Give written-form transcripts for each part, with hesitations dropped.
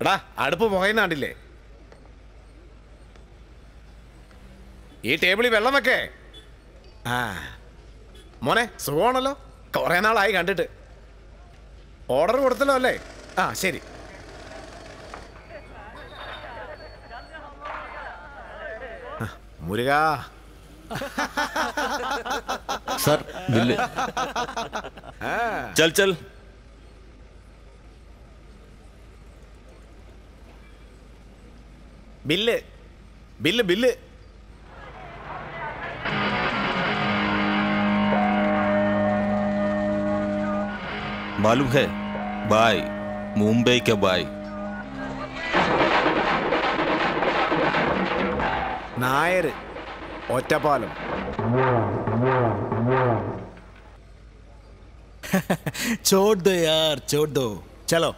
എടാ അടുപ്പ് പുകയുന്നാണ്ടില്ലേ? ഈ ടേബിളിൽ വെള്ളം വെക്കേ. ആ മോനെ സുഖമാണല്ലോ, കുറേ നാളായി കണ്ടിട്ട്. ഓർഡർ കൊടുത്തല്ലോ അല്ലേ? ആ ശരി. Muruga sir bill. चल चल बिल्ले बिल्ले बिल्ले मालूम है बाय मुंबई का बाय नायर ഒറ്റപ്പാലം. छोड़ दो यार, छोड़ दो. चलो.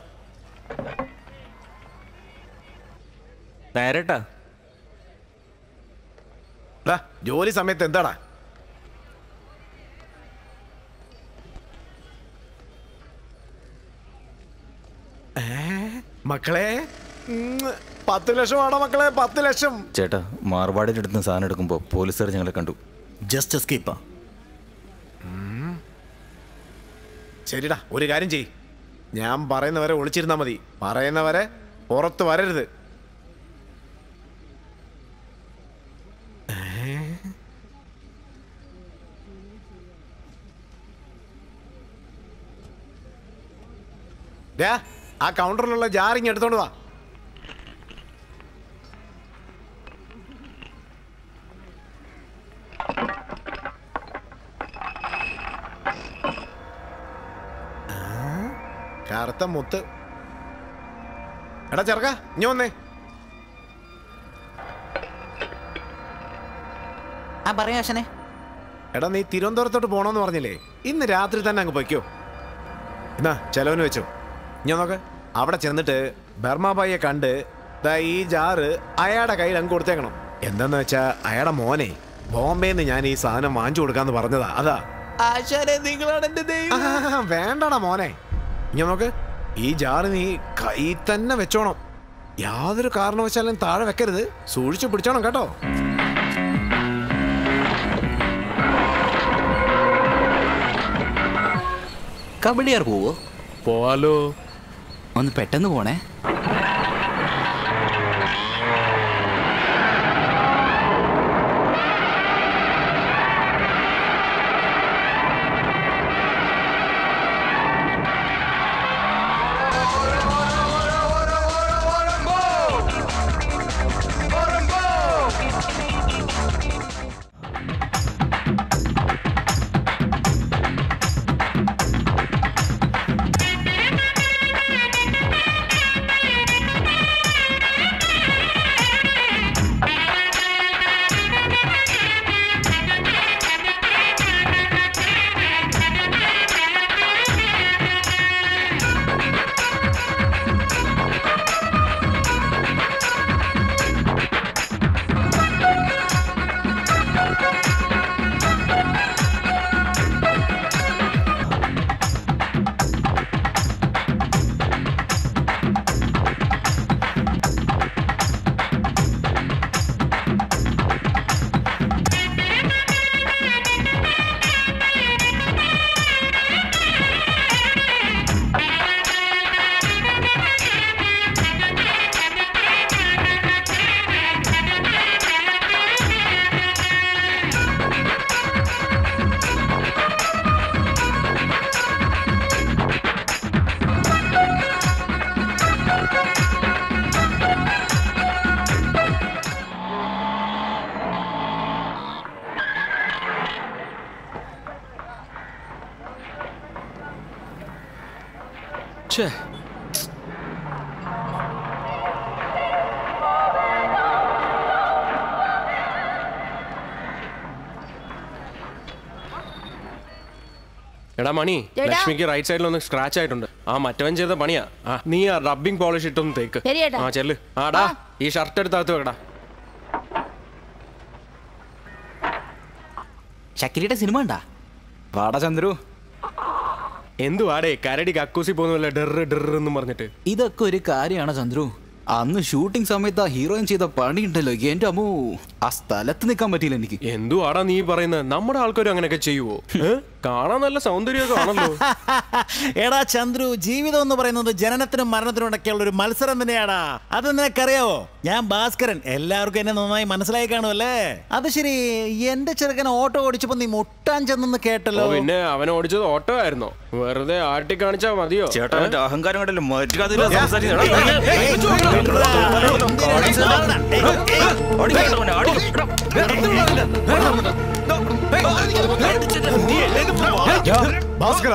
ഡയറക്റ്റാ ജോലി സമയത്ത് എന്താടാ? മക്കളെ 10 ലക്ഷമാണോ മക്കളെ? 10 ലക്ഷം. ചേട്ടാ മാർവാടിൻ്റെ അടുത്ത് സാധനം എടുക്കുമ്പോൾ പോലീസുകാർ ഞങ്ങളെ കണ്ടു. ജസ്റ്റ് എസ്കേപ്പാ. ശരിടാ, ഒരു കാര്യം ചെയ്യ്. ഞാൻ പറയുന്നവരെ ഒളിച്ചിരുന്നാ മതി. പറയുന്നവരെ പുറത്ത് വരരുത്. ആ കൗണ്ടറിലുള്ള ജാറിങ് എടുത്തോണ്ട് വാ. കറുത്ത മുത്ത്. എടാ ചെറുക്ക ഇഞ്ഞ വന്നേ. എടാ നീ തിരുവനന്തപുരത്തോട്ട് പോണോന്ന് പറഞ്ഞില്ലേ? ഇന്ന് രാത്രി തന്നെ അങ്ങ് പൊയ്ക്കോ. എന്നാ ചെലവിന് വെച്ചോ. ഞാൻ നോക്ക്, അവിടെ ചെന്നിട്ട് ബർമാബായിയെ കണ്ട് ഈ ജാറ് അയാളുടെ കയ്യിൽ അങ്ങ് കൊടുത്തേക്കണം. എന്താന്ന് വെച്ചാ അയാളുടെ മോനെ ബോംബെന്ന് ഞാൻ ഈ സാധനം വാങ്ങിച്ചു കൊടുക്കാന്ന് പറഞ്ഞതാ. അതാ വേണ്ടടാ മോനെ. ഞാൻ നോക്ക്, ഈ ജാറ് നീ കൈ തന്നെ വെച്ചോണം. യാതൊരു കാരണവശാലും താഴെ വെക്കരുത്. സൂക്ഷിച്ചു പിടിച്ചോണം കേട്ടോ. കബഡിയാർ പോവോ? പോവാലോ. ഒന്ന് പെട്ടെന്ന് പോണേ. ഛേ, എടാ മണി, ലക്ഷ്മിക്ക് റൈറ്റ് സൈഡിൽ ഒന്ന് സ്ക്രാച്ച് ആയിട്ടുണ്ട്. ആ മറ്റവൻ ചെയ്ത പണിയാ. നീ ആ റബ്ബിംഗ് പോളിഷ് ഇട്ടൊന്ന് തേക്ക്. ആ ചെല്ല്. ആടാ ഈ ഷർട്ട് എടുത്തകത്ത് വെക്കടാ. ഷക്കിരിയുടെ സിനിമ ഉണ്ടാ? വാടാ ചന്ദ്രു. എന്തുവാടേ കരടി കക്കൂസി പോകുന്നില്ല ഡെറ് ഡെറ് എന്ന് പറഞ്ഞിട്ട്. ഇതൊക്കെ ഒരു കാര്യമാണ് ചന്ദ്രു. അന്ന് ഷൂട്ടിംഗ് സമയത്ത് ആ ഹീറോയിൻ ചെയ്ത പണി ഉണ്ടല്ലോ, എന്റെ അമ്മോ, ആ സ്ഥലത്ത് നിൽക്കാൻ പറ്റിയില്ല എനിക്ക്. എന്തുവാടാ നീ പറയുന്നത്? നമ്മുടെ ആൾക്കാരും അങ്ങനെയൊക്കെ ചെയ്യുവോ? കാണാൻ നല്ല സൗന്ദര്യമൊക്കെ ആണല്ലോ. എടാ ചന്ദ്രു, ജീവിതം എന്ന് പറയുന്നത് ജനനത്തിനും മരണത്തിനും ഇടയ്ക്കുള്ള ഒരു മത്സരം തന്നെയാടാ. അത് നിനക്കറിയാവോ? ഞാൻ ഭാസ്കരൻ, എല്ലാവർക്കും എന്നെ നന്നായി മനസ്സിലായി കാണുമല്ലേ? അത് ശരി, എന്റെ ചെറുക്കൻ ഓട്ടോ ഓടിച്ചപ്പോ നീ മുട്ടാൻ ചെന്നെന്ന് കേട്ടല്ലോ. പിന്നെ അവൻ ഓടിച്ചത് ഓട്ടോ ആയിരുന്നോ? വെറുതെ ആട്ടി കാണിച്ചാ മതിയോ? ചേട്ടാ അഹങ്കാരം കണ്ടല്ലോ. ഭാസ്കര,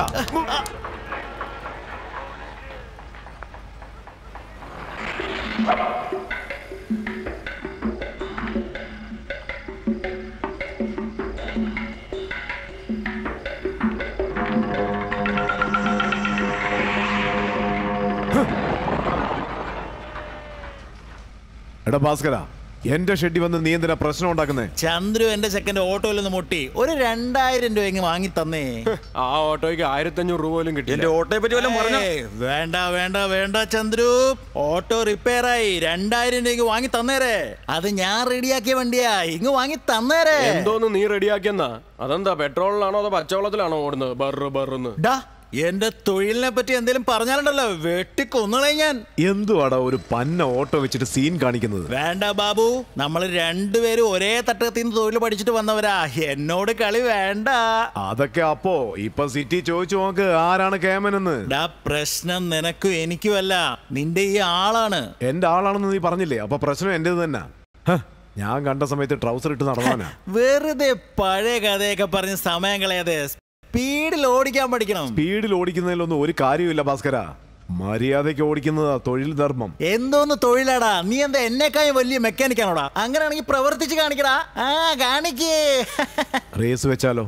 എടാ ഭാസ്കര, എന്റെ ഷെഡി വന്ന് നീ എന്തിനാ പ്രശ്നം ഉണ്ടാക്കുന്നേ? ചന്ദ്രു എന്റെ ചെക്കന്റെ ഓട്ടോയിൽ നിന്ന് മുട്ടി ഒരു 2000 രൂപ ഇങ്ങ് വാങ്ങി തന്നേ. ആ ഓട്ടോയ്ക്ക് 1500 രൂപ പോലും കിട്ടി. എന്റെ ഓട്ടോയെ പറ്റി വല്ലതും പറഞ്ഞോ? വേണ്ട വേണ്ട വേണ്ട ചന്ദ്രു, ഓട്ടോ റിപ്പയർ ആയി 2000 രൂപ വാങ്ങി തന്നേരെ. അത് ഞാൻ റെഡിയാക്കിയ വണ്ടിയാ, ഇങ്ങ് വാങ്ങി തന്നേരെ. എന്തോന്ന് നീ റെഡിയാക്കിയെന്നാ? അതെന്താ പെട്രോളിലാണോ അതോ പച്ചവെള്ളത്തിലാണോ ഓടുന്നത്? ബറ് ബറുന്ന്. എന്റെ തൊഴിലിനെ പറ്റി എന്തെങ്കിലും പറഞ്ഞാലുണ്ടല്ലോ വെട്ടിക്കൊന്നളെ ഞാൻ. എന്തുവാടാ ഒരു പന്ന ഓട്ടോ വെച്ചിട്ട് സീൻ കാണിക്കുന്നത്? വേണ്ട ബാബു, നമ്മൾ രണ്ടുപേരും ഒരേ തട്ടകത്തിൽ തൊഴിൽ പഠിച്ചിട്ട് വന്നവരാ, എന്നോട് കളി വേണ്ട. അതൊക്കെ അപ്പോ ഇപ്പൊ സിറ്റി ചോദിച്ചു നോക്ക് ആരാണ് കേമനെന്ന്. പ്രശ്നം നിനക്കും എനിക്കുമല്ല, നിന്റെ ഈ ആളാണ്. എന്റെ ആളാണെന്ന് നീ പറഞ്ഞില്ലേ, അപ്പൊ പ്രശ്നം എന്റേത് തന്നെ. ഞാൻ കണ്ട സമയത്ത് ട്രൗസർ ഇട്ട് നടന്നാനാ. വെറുതെ പഴയ കഥയൊക്കെ പറഞ്ഞ് സമയം കളയാതെ സ്പീഡിൽ ഓടിക്കാൻ പഠിക്കണം. സ്പീഡിൽ ഓടിക്കുന്നതിലൊന്നും ഒരു കാര്യമില്ല ഭാസ്കര. മര്യാദയ്ക്ക് ഓടിക്കുന്നതാ തൊഴിൽ ധർമ്മം. എന്തോന്ന് തൊഴിലാടാ? നീ എന്താ എന്നെക്കായും വലിയ മെക്കാനിക്കാണോടാ? അങ്ങനെയാണെങ്കിൽ പ്രവർത്തിച്ച് കാണിക്കടാ. കാണിക്കേ. റേസ് വെച്ചാലോ?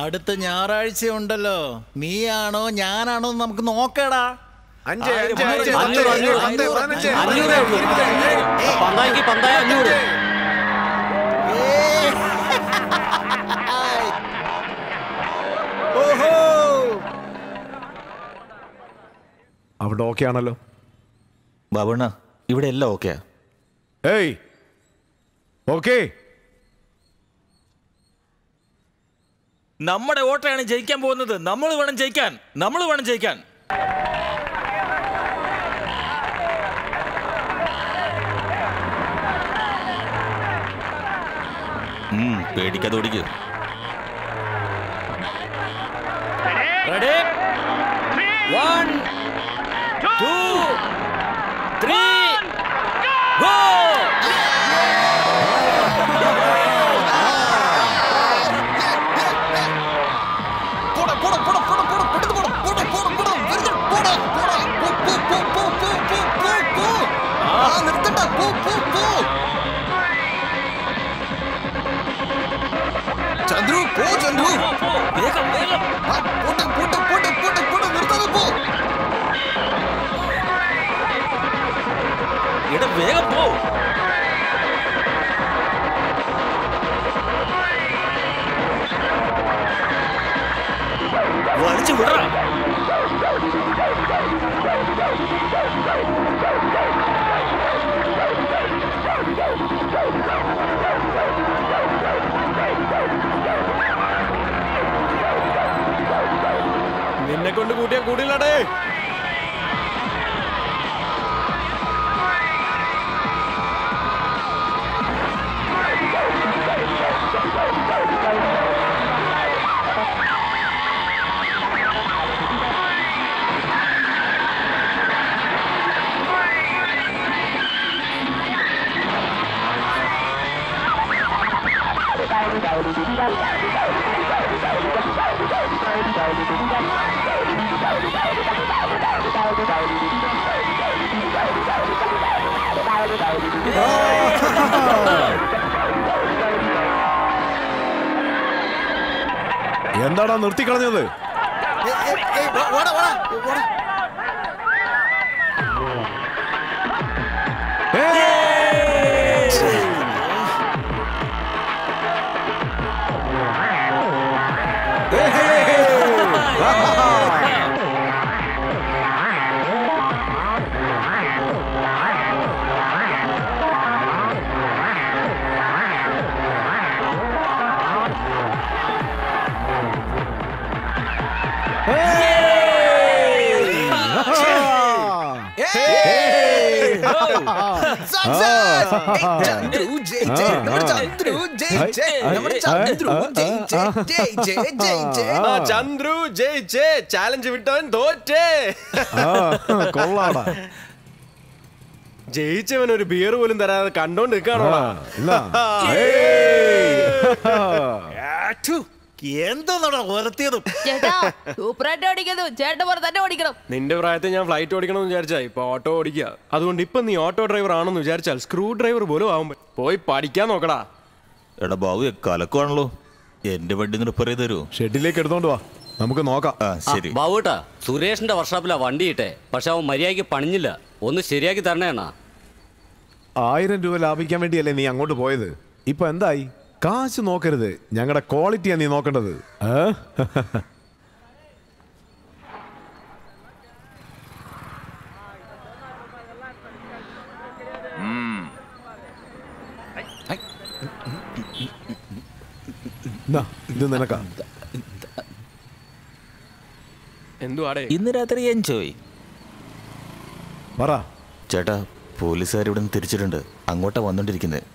അടുത്ത ഞായറാഴ്ച ഉണ്ടല്ലോ, നീയാണോ ഞാനാണോ നമുക്ക് നോക്കടാ. അവിടെ ഓക്കെ ആണല്ലോ ബാബുണ്ണ? ഇവിടെ എല്ലാം ഓക്കെയാ. ഏയ് ഓക്കെ, നമ്മുടെ ഓട്ടോയാണ് ജയിക്കാൻ പോകുന്നത്. നമ്മൾ വേണം ജയിക്കാൻ, നമ്മൾ വേണം ജയിക്കാൻ. പേടിക്കാതെ ഓടിക്കുക. Ready? 1, 2, 3, go! ചന്ദ്രു പോ, ചന്ദ്രു വേഗം വേഗം. നിർത്താതെ പോ. എടാ വേഗം പോ. വലിച്ചു വിടറാ. നിന്നെ കൊണ്ട് കൂട്ടിയാ കൂടിയില്ലടേ. എന്താടാ നിർത്തിക്കളഞ്ഞത്? ചന്ദ്രു ജയിച്ചേ, ചാലഞ്ച് വിട്ടവൻ തോറ്റേ. കൊള്ളാടാ. ജയിച്ചവൻ ഒരു ബിയർ പോലും തരാതെ കണ്ടോണ്ട് നിൽക്കാണോ? എന്തോന്നാ ഓരത്തിയതും. നിന്റെ പ്രായത്തിൽ ഞാൻ ഫ്ലൈറ്റ് ഓടിക്കണമെന്ന് വിചാരിച്ചാ ഇപ്പൊ ഓട്ടോ ഓടിക്കുക. അതുകൊണ്ട് ഇപ്പൊ നീ ഓട്ടോ ഡ്രൈവർ ആണെന്ന് വിചാരിച്ചാൽ സ്ക്രൂ ഡ്രൈവർ പോലും ആവുമ്പോ പോയി പഠിക്കാൻ നോക്കടാ. എടാ ബാബു കലക്കുവാണല്ലോ. എന്റെ വണ്ടി റിപ്പയർ ചെയ്ത് തരുമോ? ഷെഡിലേക്ക് എടുത്തോണ്ട് വാ, നമുക്ക് നോക്കാം. ശരി ബാബുട്ടാ, സുരേഷിന്റെ വർഷാപ്പിലാ വണ്ടി ഇട്ടെ, പക്ഷെ അവൻ മര്യാദയ്ക്ക് പണിഞ്ഞില്ല. ഒന്ന് ശരിയാക്കി തരണേണ്ണ. 1000 രൂപ ലാഭിക്കാൻ വേണ്ടിയല്ലേ നീ അങ്ങോട്ട് പോയത്? ഇപ്പൊ എന്തായി? കാശ് നോക്കരുത്, ഞങ്ങളുടെ ക്വാളിറ്റിയാ നീ നോക്കേണ്ടത്. ഇത് നിനക്കാ. എന്തുവാടേ? ഇന്ന് രാത്രി എൻജോയ്. പറ ചേട്ടാ, പോലീസുകാർ ഇവിടെ നിന്ന് തിരിച്ചിട്ടുണ്ട്. അങ്ങോട്ടാ വന്നോണ്ടിരിക്കുന്നത്.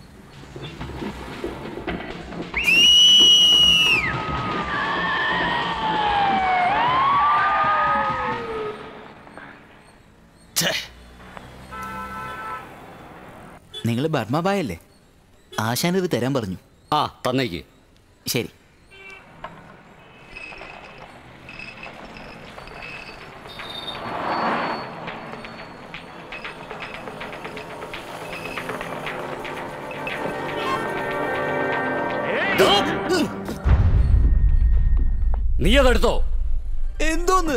നിങ്ങൾ ബർമ്മബായല്ലേ? ആശാനിത് തരാൻ പറഞ്ഞു. ആ തന്നേക്ക്. ശരി. നീ അതെടുത്തോ? എന്തോന്ന്?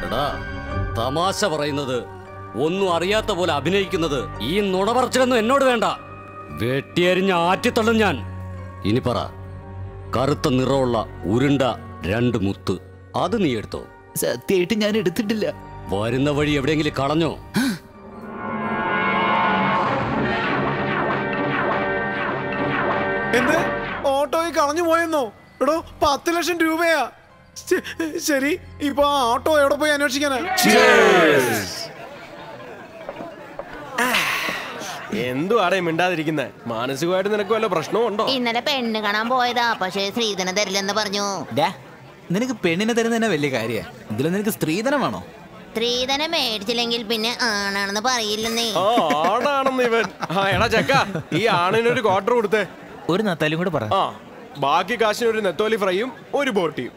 എടാ, തമാശ പറയുന്നത്, ഒന്നും അറിയാത്ത പോലെ അഭിനയിക്കുന്നത്, ഈ നുണ പറച്ചിലൊന്നും എന്നോട് വേണ്ട. വെട്ടിയരിഞ്ഞ് ആറ്റിത്തള്ളും ഞാൻ. ഇനി പറ, കറുത്ത നിറമുള്ള ഉരുണ്ട 2 മുത്ത് അത് നീ എടുത്തോ? സത്യമായിട്ട് ഞാൻ എടുത്തിട്ടില്ല. വരുന്ന വഴി എവിടെയെങ്കിലും കളഞ്ഞോ? എന്ത്? ഓട്ടോയിൽ കളഞ്ഞു പോയെന്നോ? എടോ 10 ലക്ഷം രൂപയാ. ശരി, ഇപ്പൊ ആ ഓട്ടോ എവിടെ പോയി അന്വേഷിക്കാനാ? എന്തുവാടേ മിണ്ടാതിരിക്കുന്നേ? മാനസികമായിട്ട് നിനക്ക് വല്ല പ്രശ്നവും ഉണ്ടോ? ഇന്നലെ പെണ്ണ് കാണാൻ പോയതാ, പക്ഷേ സ്ത്രീധനം തരില്ലെന്ന് പറഞ്ഞു. നിനക്ക് പെണ്ണിനെ തരുന്ന വലിയ കാര്യ. ഇതിൽ നിനക്ക് സ്ത്രീധനം വേണോ? സ്ത്രീധനം മേടിച്ചില്ലെങ്കിൽ പിന്നെ ആണാണെന്ന് പറയില്ലെന്നേ. ആണാണെന്ന് ഇവൻ. എടാ ചെക്ക, ഈ ആണിനൊരു ക്വാർട്ടർ കൊടുത്തേ. ഒരു നത്താലും കൂടെ പറ. ബാക്കി കാശിന് ഒരു നെത്തോലി ഫ്രൈയും ഒരു ബോട്ടിയും.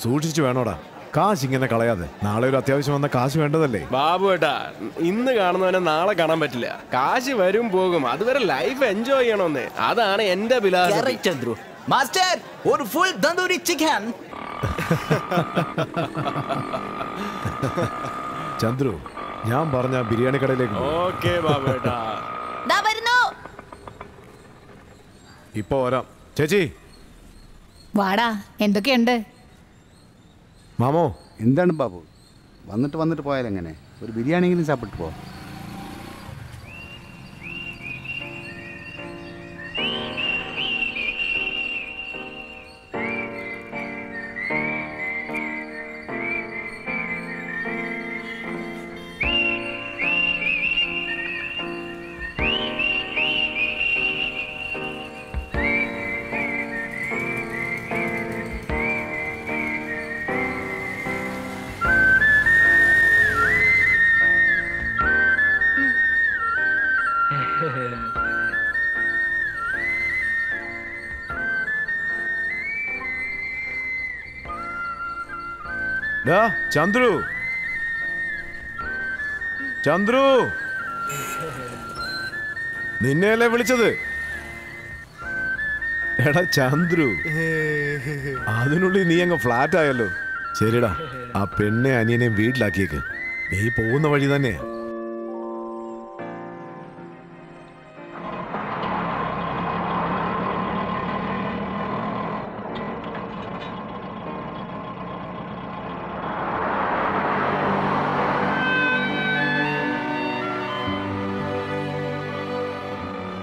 സൂക്ഷിച്ചു വേണോടാ, കാശ് ഇങ്ങനെ കളയാതെ. നാളെ ഒരു അത്യാവശ്യം വന്ന കാശ് വേണ്ടതല്ലേ? ബാബു ഏട്ടാ, ഇന്ന് കാണുന്നവനെ നാളെ കാണാൻ പറ്റില്ല. കാശ് വരും പോകും, അതുവരെ ലൈഫ് എൻജോയ് ചെയ്യണമെന്ന്. അതാണ് എന്റെ ബിലാസ്. ചന്ദ്രു മാസ്റ്റർ, ഒരു ഫുൾ തന്തൂരി ചിക്കൻ. ചന്ദ്രു, ഞാൻ പറഞ്ഞ ബിരിയാണി കടയിലേക്ക് ഓക്കേ ബാബു ഏട്ടാ. ഇപ്പൊ വരാം. ചേച്ചി വാടാ, എന്തൊക്കെയുണ്ട്? മാമോ. എന്താണ് ബാബു, വന്നിട്ട് പോയാലെങ്ങനെ? ഒരു ബിരിയാണിയെങ്കിലും സാപ്പിട്ട് പോ. ചന്ദ്രു, ചന്ദ്രു, നിന്നെയല്ലേ വിളിച്ചത്? എടാ ചന്ദ്രു, അതിനുള്ളിൽ നീ അങ്ങ് ഫ്ലാറ്റ് ആയല്ലോ. ശരിടാ, ആ പെണ്ണെ അനിയനെ വീട്ടിലാക്കിയേക്ക്. നീ പോകുന്ന വഴി തന്നെയാ.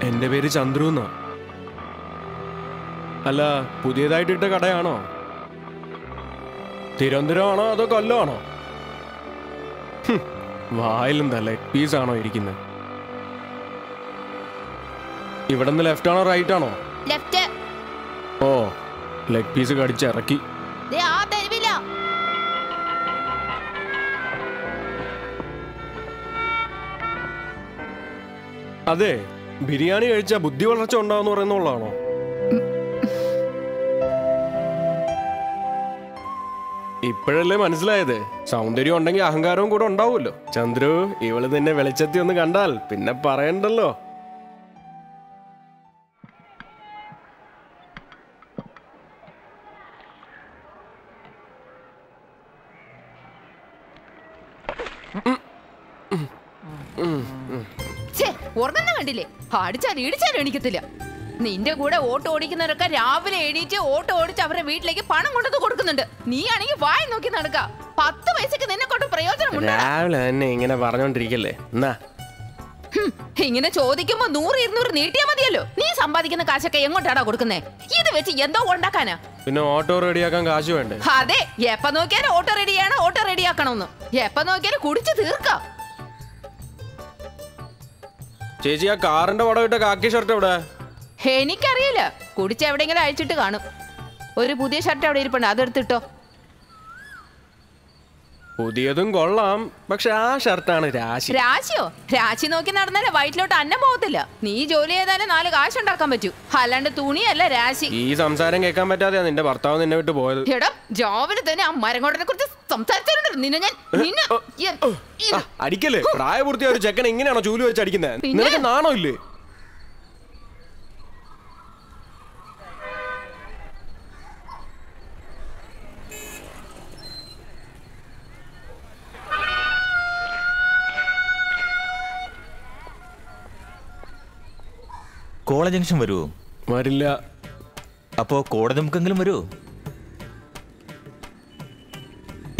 എന്റെ പേര് ചന്ദ്രു എന്നാ. അല്ല, പുതിയതായിട്ട് ഇട്ട കടയാണോ? തിരുവനന്തപുരമാണോ അതോ കൊല്ലമാണോ? വായിലെന്താ ലെഗ് പീസ് ആണോ ഇരിക്കുന്നത്? ഇവിടെ നിന്ന് ലെഫ്റ്റ് ആണോ റൈറ്റ് ആണോ? ലെഫ്റ്റ്. ഓ, ലെഗ് പീസ് കടിച്ചിറക്കി. അതെ, ബിരിയാണി കഴിച്ചാ ബുദ്ധി വളർച്ച ഉണ്ടാവെന്ന് പറയുന്നുള്ളതാണോ? ഇപ്പോഴല്ലേ മനസ്സിലായത്. സൗന്ദര്യം ഉണ്ടെങ്കിൽ അഹങ്കാരവും കൂടെ ഉണ്ടാവുമല്ലോ. ചന്ദ്രു, ഇവള് നിന്നെ വെളിച്ചത്തി ഒന്ന് കണ്ടാൽ പിന്നെ പറയണ്ടല്ലോ. കണ്ടില്ലേ, അടിച്ചാലും ഇടിച്ചാലും എണീക്കത്തില്ല. നിന്റെ കൂടെ ഓട്ടോ ഓടിക്കുന്നവരൊക്കെ രാവിലെ എണീറ്റ് ഓട്ടോ ഓടിച്ച് അവരുടെ വീട്ടിലേക്ക് പണം കൊണ്ടു കൊടുക്കുന്നുണ്ട്. നീ ആണെങ്കിൽ വായി നോക്കി നടക്ക. 10 പൈസക്ക് നിന്നെ കൊണ്ട് പ്രയോജനമുണ്ട്. രാവിലെ തന്നെ ഇങ്ങനെ പറഞ്ഞോണ്ടിരിക്കല്ലേ. ഇങ്ങനെ ചോദിക്കുമ്പോ 100-200 നീട്ടിയാ മതിയല്ലോ. നീ സമ്പാദിക്കുന്ന കാശൊക്കെ എങ്ങോട്ടാടാ കൊടുക്കുന്നേ? ഇത് വെച്ച് എന്തോ ഉണ്ടാക്കാനാ? പിന്നെ ഓട്ടോ റെഡിയാക്കാൻ കാശ് വേണ്ടേ? അതെ, എപ്പ നോക്കിയാലും ഓട്ടോ റെഡിയാണ്, ഓട്ടോ റെഡിയാക്കണമെന്ന്. എപ്പ നോക്കിയാലും കുടിച്ച് തീർക്കാം. ചേച്ചി, ആ കാറിന്റെ വടം ഇട്ട കാക്കി ഷർട്ട് എവിടെ? എനിക്കറിയില്ല, കുടിച്ച് എവിടെയെങ്കിലും അഴിച്ചിട്ട് കാണും. ഒരു പുതിയ ഷർട്ട് അവിടെ ഇരിപ്പുണ്ട്, അതെടുത്തിട്ടോ. പുതിയതും കൊള്ളാം, പക്ഷെ ആ ഷർട്ടാണ് രാശി. രാശിയോ? രാശി നോക്കി നടന്നാലേ വയറ്റിലോട്ട് അന്നം പോകത്തില്ല. നീ ജോലി ചെയ്താലേ 4 കാശ് ഉണ്ടാക്കാൻ പറ്റൂ, അല്ലാണ്ട് തുണിയല്ല രാശി. ഈ സംസാരം കേൾക്കാൻ പറ്റാതെയാ നിന്റെ ഭർത്താവ് നിന്നെ വിട്ട് പോയത്. എടാ, രാവിലെ തന്നെ ആ മരങ്ങോട്ടനെ കുറിച്ച് സംസാരിച്ചിട്ടുണ്ടല്ലോ നിന്നെ ഞാൻ. അടിക്കല്ലേ? പ്രായപൂർത്തിയായ ഒരു ചെക്കൻ ഇങ്ങനെയാണോ ചൂല് വെച്ച് അടിക്കുന്നത്? നിനക്ക് നാണോ ഇല്ലേ? കോളേജ് ജംഗ്ഷൻ വരുമോ? വരില്ല. അപ്പോ കോടതി നമുക്കെങ്കിലും വരുമോ?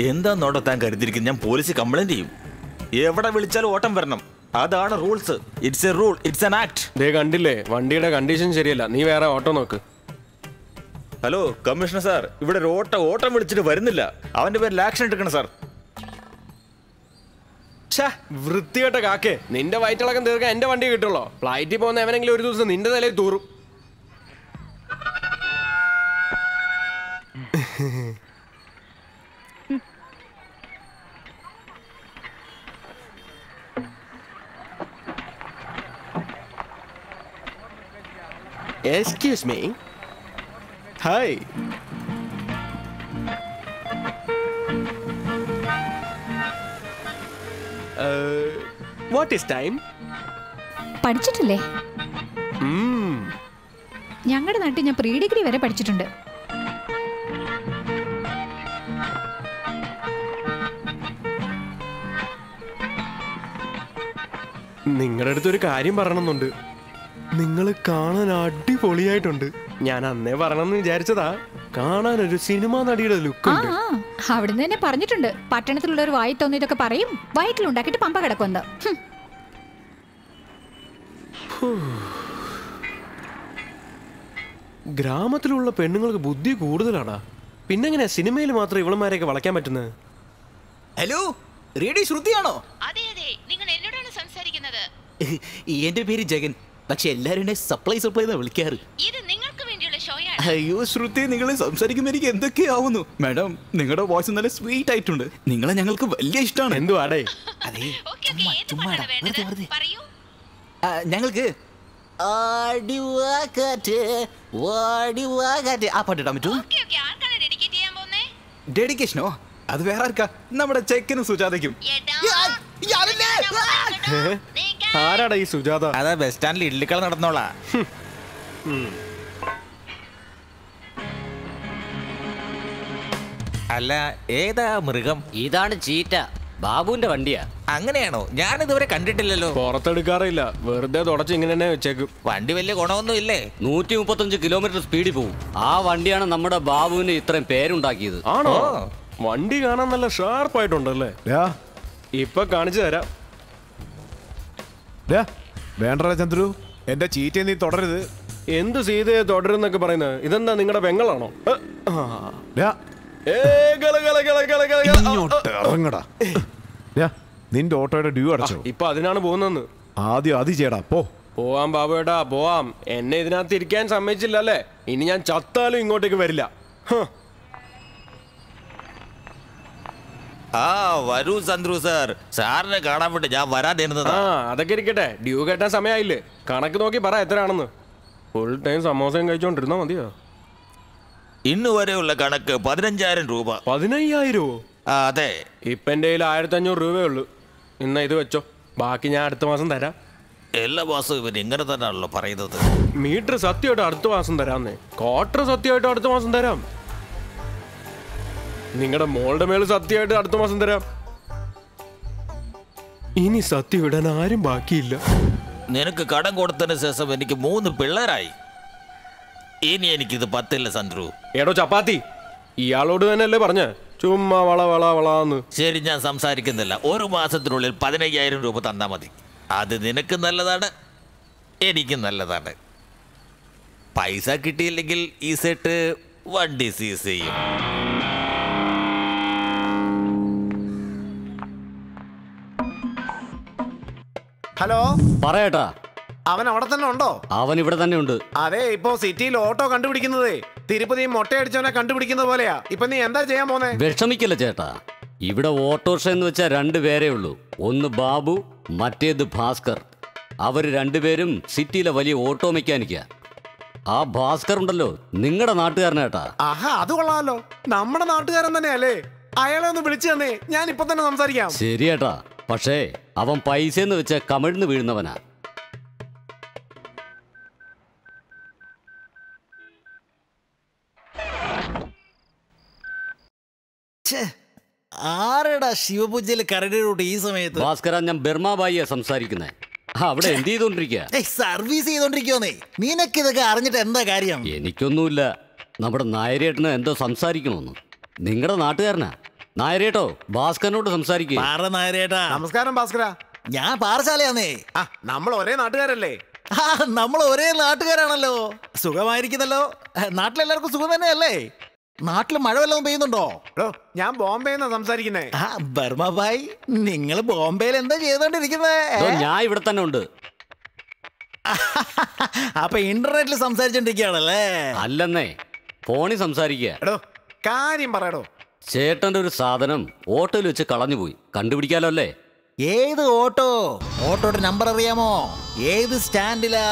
എന്താ നോടത്താൻ കരുതിയിരിക്കുന്നത്? ഞാൻ പോലീസ് കംപ്ലൈന്റ് ചെയ്യും. എവിടെ വിളിച്ചാലും ഓട്ടം വരണം, അതാണ് rules. It's a rule, it's an act. ദേ കണ്ടില്ലേ, വണ്ടിയുടെ കണ്ടീഷൻ ശരിയല്ല. നീ വേറെ ഓട്ടോ നോക്ക്. ഹലോ കമ്മീഷണർ സാർ, ഇവിടെ ഒരു ഓട്ടം വിളിച്ചിട്ട് വരുന്നില്ല. അവന്റെ പേരിൽ ആക്ഷൻ എടുക്കണം സാർ. വൃത്തികെട്ട കാക്കേ, നിന്റെ വയറ്റിളക്കം തീർക്കാൻ എന്റെ വണ്ടി കിട്ടുള്ളോ? ഫ്ലൈറ്റിൽ പോകുന്ന എവനെങ്കിലും ഒരു ദിവസം നിന്റെ തലയിൽ തൂറും. Excuse me. Hi. What is time? പഠിച്ചിട്ടില്ലേ? ഞങ്ങളുടെ നാട്ടിൽ ഞാൻ പ്രീ ഡിഗ്രി വരെ പഠിച്ചിട്ടുണ്ട്. നിങ്ങളുടെ അടുത്തൊരു കാര്യം പറയണമെന്നുണ്ട്. നിങ്ങൾ കാണാൻ അടിപൊളിയായിട്ടുണ്ട്. ഞാൻ അന്നേ പറയണമെന്ന് വിചാരിച്ചതാ. കാണാൻ ഒരു സിനിമാ നടിയുടെ ലുക്ക് ഉണ്ട്. അവിടുന്ന് തന്നെ പറഞ്ഞിട്ടുണ്ട്, പട്ടണത്തിലുള്ളവർ വായി തോന്നിയതൊക്കെ പറയും, വയറ്റിലുണ്ടാക്കിയിട്ട് പമ്പ കിടക്കുമെന്ന്. ഗ്രാമത്തിലുള്ള പെണ്ണുങ്ങൾക്ക് ബുദ്ധി കൂടുതലാടാ. പിന്നെങ്ങനെ സിനിമയിൽ മാത്രം ഇവളമാരെയൊക്കെ വളയ്ക്കാൻ പറ്റുന്നത്? ഹലോ, റേഡിയോ ശ്രുതിയാണോ? അതെ അതെ, നിങ്ങൾ എന്നോടാണ് സംസാരിക്കുന്നത്. എന്റെ പേര് ജഗൻ, പക്ഷെ എല്ലാരും എന്നെ സപ്ലൈ എന്നാ വിളിക്കാറ്. ഇത് നിങ്ങൾക്ക് വേണ്ടിയുള്ള ഷോയാണ്. അയ്യോ ശ്രുതി, നിങ്ങൾ സംസാരിക്കുമ്പോൾ എനിക്ക് എന്തൊക്കെയാവുന്നു. മാഡം, നിങ്ങളുടെ വോയിസ് നല്ല സ്വീറ്റ് ആയിട്ടുണ്ട്. നിങ്ങളെ ഞങ്ങൾക്ക് വലിയ ഇഷ്ടമാണ്. എന്തുവാടേ? ഞങ്ങൾക്ക് ആ പാട്ടിടാൻ പറ്റൂ? ഡെഡിക്കേഷനോ? അത് വേറെ ആർക്കാ? നമ്മുടെ ചെക്കനും സുജാതയ്ക്കും. ആരാടാ ഈ സുജാത? അതാ ബസ് സ്റ്റാൻഡിൽ ഇഡ്ലിക്കള നടന്നോളാ. അല്ല, ഏതാ മൃഗം? ഇതാണ് ചീറ്റ, ബാബുവിന്റെ വണ്ടിയാ. അങ്ങനെയാണോ? ഞാനിതുവരെ കണ്ടിട്ടില്ലല്ലോ. പുറത്തെടുക്കാറില്ല, വെറുതെ തുടച്ച് ഇങ്ങനെ തന്നെ വെച്ചേക്കും. വണ്ടി വലിയ ഗുണമൊന്നും ഇല്ലേ? 135 കിലോമീറ്റർ സ്പീഡിൽ പോകും. ആ വണ്ടിയാണ് നമ്മുടെ ബാബുവിന് ഇത്രയും പേരുണ്ടാക്കിയത്. ആണോ? വണ്ടി കാണാൻ നല്ല ഷാർപ്പായിട്ടുണ്ടല്ലേ? ഇപ്പൊ കാണിച്ചു തരാം. വേണ്ട ചന്ദ്രു, എന്റെ ചീറ്റയെ നീ തുടരുത്. എന്ത് സീതയെ തുടരുന്നൊക്കെ പറയുന്നത്? ഇതെന്താ നിങ്ങളുടെ പെങ്ങളാണോ? ഇങ്ങോട്ട് ഇറങ്ങടാ. നിന്റെ ഓട്ടോയുടെ ഡ്യൂ അടച്ചോ? ഇപ്പൊ അതിനാണ് പോകുന്നെന്ന്. ആദ്യം അത് ചെയ്യടാ. പോവാം ബാബുവേട്ടാ പോവാം. എന്നെ ഇതിനകത്ത് ഇരിക്കാൻ സമ്മതിച്ചില്ലല്ലേ? ഇനി ഞാൻ ചത്താലും ഇങ്ങോട്ടേക്ക് വരില്ല. വരൂ ചന്ദ്രു സാർ, സാറിനെ കാണാൻ വേണ്ടി ഞാൻ വരാതിരുന്നത്. അതൊക്കെ ഇരിക്കട്ടെ, ഡ്യൂ കെട്ടാൻ സമയമായില്ലേ? കണക്ക് നോക്കി പറ എത്രയാണെന്ന്. ഫുൾ ടൈം സമോസയും കഴിച്ചോണ്ടിരുന്നാ മതിയോ? ഇന്ന് വരെയുള്ള കണക്ക് 15,000 രൂപ. 15,000? അതെ. ഇപ്പൊ എന്റെ കയ്യിൽ 1,500 രൂപയേ ഉള്ളൂ. ഇന്ന് ഇത് വെച്ചോ, ബാക്കി ഞാൻ അടുത്ത മാസം തരാം. എല്ലാ മാസവും ഇവൻ ഇങ്ങനെ തന്നെയാണല്ലോ പറയുന്നത്. മീറ്റർ സത്യമായിട്ട് അടുത്ത മാസം തരാന്നേ, ക്വാർട്ടർ സത്യമായിട്ട് അടുത്ത മാസം തരാം, നിങ്ങളുടെ മോളുടെ മേൽ സത്യമായിട്ട് അടുത്ത മാസം തരാം. ഇനി സത്യം ഇടാൻ ആരും ബാക്കിയില്ല. നിനക്ക് കടം കൊടുത്തതിന് ശേഷം എനിക്ക് 3 പിള്ളേരായി. ഇനി എനിക്കിത് പറ്റില്ല ചന്ദ്രു. എടോ ചപ്പാത്തി, ഇയാളോട് തന്നെയല്ലേ പറഞ്ഞ ചുമ്മാ വള വള വളാന്ന്. ശരി, ഞാൻ സംസാരിക്കുന്നില്ല. 1 മാസത്തിനുള്ളിൽ 15,000 രൂപ തന്നാ മതി. അത് നിനക്ക് നല്ലതാണ്, എനിക്ക് നല്ലതാണ്. പൈസ കിട്ടിയില്ലെങ്കിൽ ഈ സെറ്റ് വണ്ടി സീസ് ചെയ്യും. ഹലോ, പറയട്ടാ. അവൻ അവിടെ തന്നെ ഉണ്ടോ? അവൻ ഇവിടെ തന്നെ ഉണ്ട്. അതെ, ഇപ്പൊ സിറ്റിയിൽ ഓട്ടോ കണ്ടുപിടിക്കുന്നതേ തിരുപ്പതി മൊട്ടയടിച്ചവനെ കണ്ടുപിടിക്കുന്നത് പോലെയാ. ഇപ്പൊ നീ എന്താ ചെയ്യാൻ പോന്നെ? വിഷമിക്കല്ല ചേട്ടാ, ഇവിടെ ഓട്ടോറിക്ഷ എന്ന് വെച്ചാൽ 2 പേരേ ഉള്ളൂ. ഒന്ന് ബാബു, മറ്റേത് ഭാസ്കർ. അവർ 2 പേരും സിറ്റിയിലെ വലിയ ഓട്ടോ മെക്കാനിക്കാ. ആ ഭാസ്കർ ഉണ്ടല്ലോ, നിങ്ങളുടെ നാട്ടുകാരനേട്ടാ. ആഹാ, അത് കൊള്ളാമല്ലോ. നമ്മുടെ നാട്ടുകാരൻ തന്നെയല്ലേ? അയാളെ ഒന്ന് വിളിച്ചു തന്നെ, ഞാൻ ഇപ്പൊ തന്നെ സംസാരിക്കാം. ശരിയേട്ടാ, പക്ഷേ അവൻ പൈസ എന്ന് വെച്ച കമിഴ്ന്ന് വീഴുന്നവനാ. ആരടാ ശിവപൂജയില് കരടി റൂട്ട് ഈ സമയത്ത്? ഭാസ്കര, ഞാൻ ബർമാബായിയാ സംസാരിക്കുന്നേ. അവിടെ എന്ത് ചെയ്തോണ്ടിരിക്കുക? സർവീസ് ചെയ്തോണ്ടിരിക്കോന്നേ. നിനക്കിതൊക്കെ അറിഞ്ഞിട്ട് എന്താ കാര്യം? എനിക്കൊന്നുമില്ല. നമ്മുടെ നായരേട്ടന് എന്തോ സംസാരിക്കണമെന്ന്. നിങ്ങളുടെ നാട്ടുകാരനാ. നായരേട്ടോ, ഭാസ്കരനോട് സംസാരിക്കുക. നമസ്കാരം ഭാസ്കര. ഞാൻ പാറശാലയാന്നേ. നമ്മൾ ഒരേ നാട്ടുകാരല്ലേ? നമ്മൾ ഒരേ നാട്ടുകാരാണല്ലോ. സുഖമായിരിക്കുന്നല്ലോ. നാട്ടിലെല്ലാവർക്കും സുഖം തന്നെയല്ലേ? നാട്ടിൽ മഴ വല്ലതും പെയ്യുന്നുണ്ടോ? ഞാൻ ബോംബെന്നാ സംസാരിക്കുന്നേ. ബർമാഭായ്, നിങ്ങൾ ബോംബെയിൽ എന്താ ചെയ്തോണ്ടിരിക്കുന്നേ? ഞാൻ ഇവിടെ തന്നെ ഉണ്ട്. അപ്പൊ ഇന്റർനെറ്റിൽ സംസാരിച്ചോണ്ടിരിക്കുകയാണല്ലേ? അല്ലെന്നേ, ഫോണിൽ സംസാരിക്കുക. കാര്യം പറയടോ. ചേട്ടന്റെ ഒരു സാധനം ഓട്ടോയിൽ വെച്ച് കളഞ്ഞുപോയി. കണ്ടുപിടിക്കാലോ അല്ലേ? ഏത് ഓട്ടോ? ഓട്ടോയുടെ നമ്പർ അറിയാമോ? ഏത് സ്റ്റാൻഡിലാ?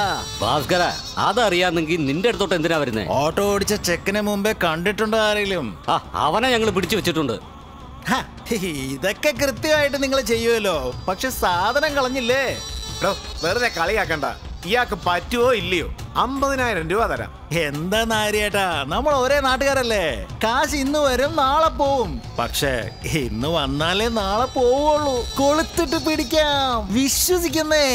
ഭാസ്കര, അതറിയാമെങ്കിൽ നിന്റെ അടുത്തോട്ട് എന്തിനാ വരുന്നേ? ഓട്ടോ ഓടിച്ച ചെക്കന് മുമ്പേ കണ്ടിട്ടുണ്ടോ ആരെങ്കിലും? അവനെ ഞങ്ങൾ പിടിച്ചു വെച്ചിട്ടുണ്ട്. ഇതൊക്കെ കൃത്യമായിട്ട് നിങ്ങൾ ചെയ്യുമല്ലോ, പക്ഷെ സാധനം കളഞ്ഞില്ലേ? വെറുതെ കളിയാക്കണ്ട. ഇയാൾക്ക് പറ്റുവോ ഇല്ലയോ? 50,000 രൂപ തരാം. എന്താ നാരിയേട്ടാ, നമ്മൾ ഒരേ നാട്ടുകാരല്ലേ? കാശ് ഇന്ന് വരും, നാളെ പോവും. പക്ഷേ ഇന്ന് വന്നാലേ നാളെ പോവുള്ളൂ. കൊളുത്തിട്ട് പിടിക്കാം, വിശ്വസിക്കുന്നേ.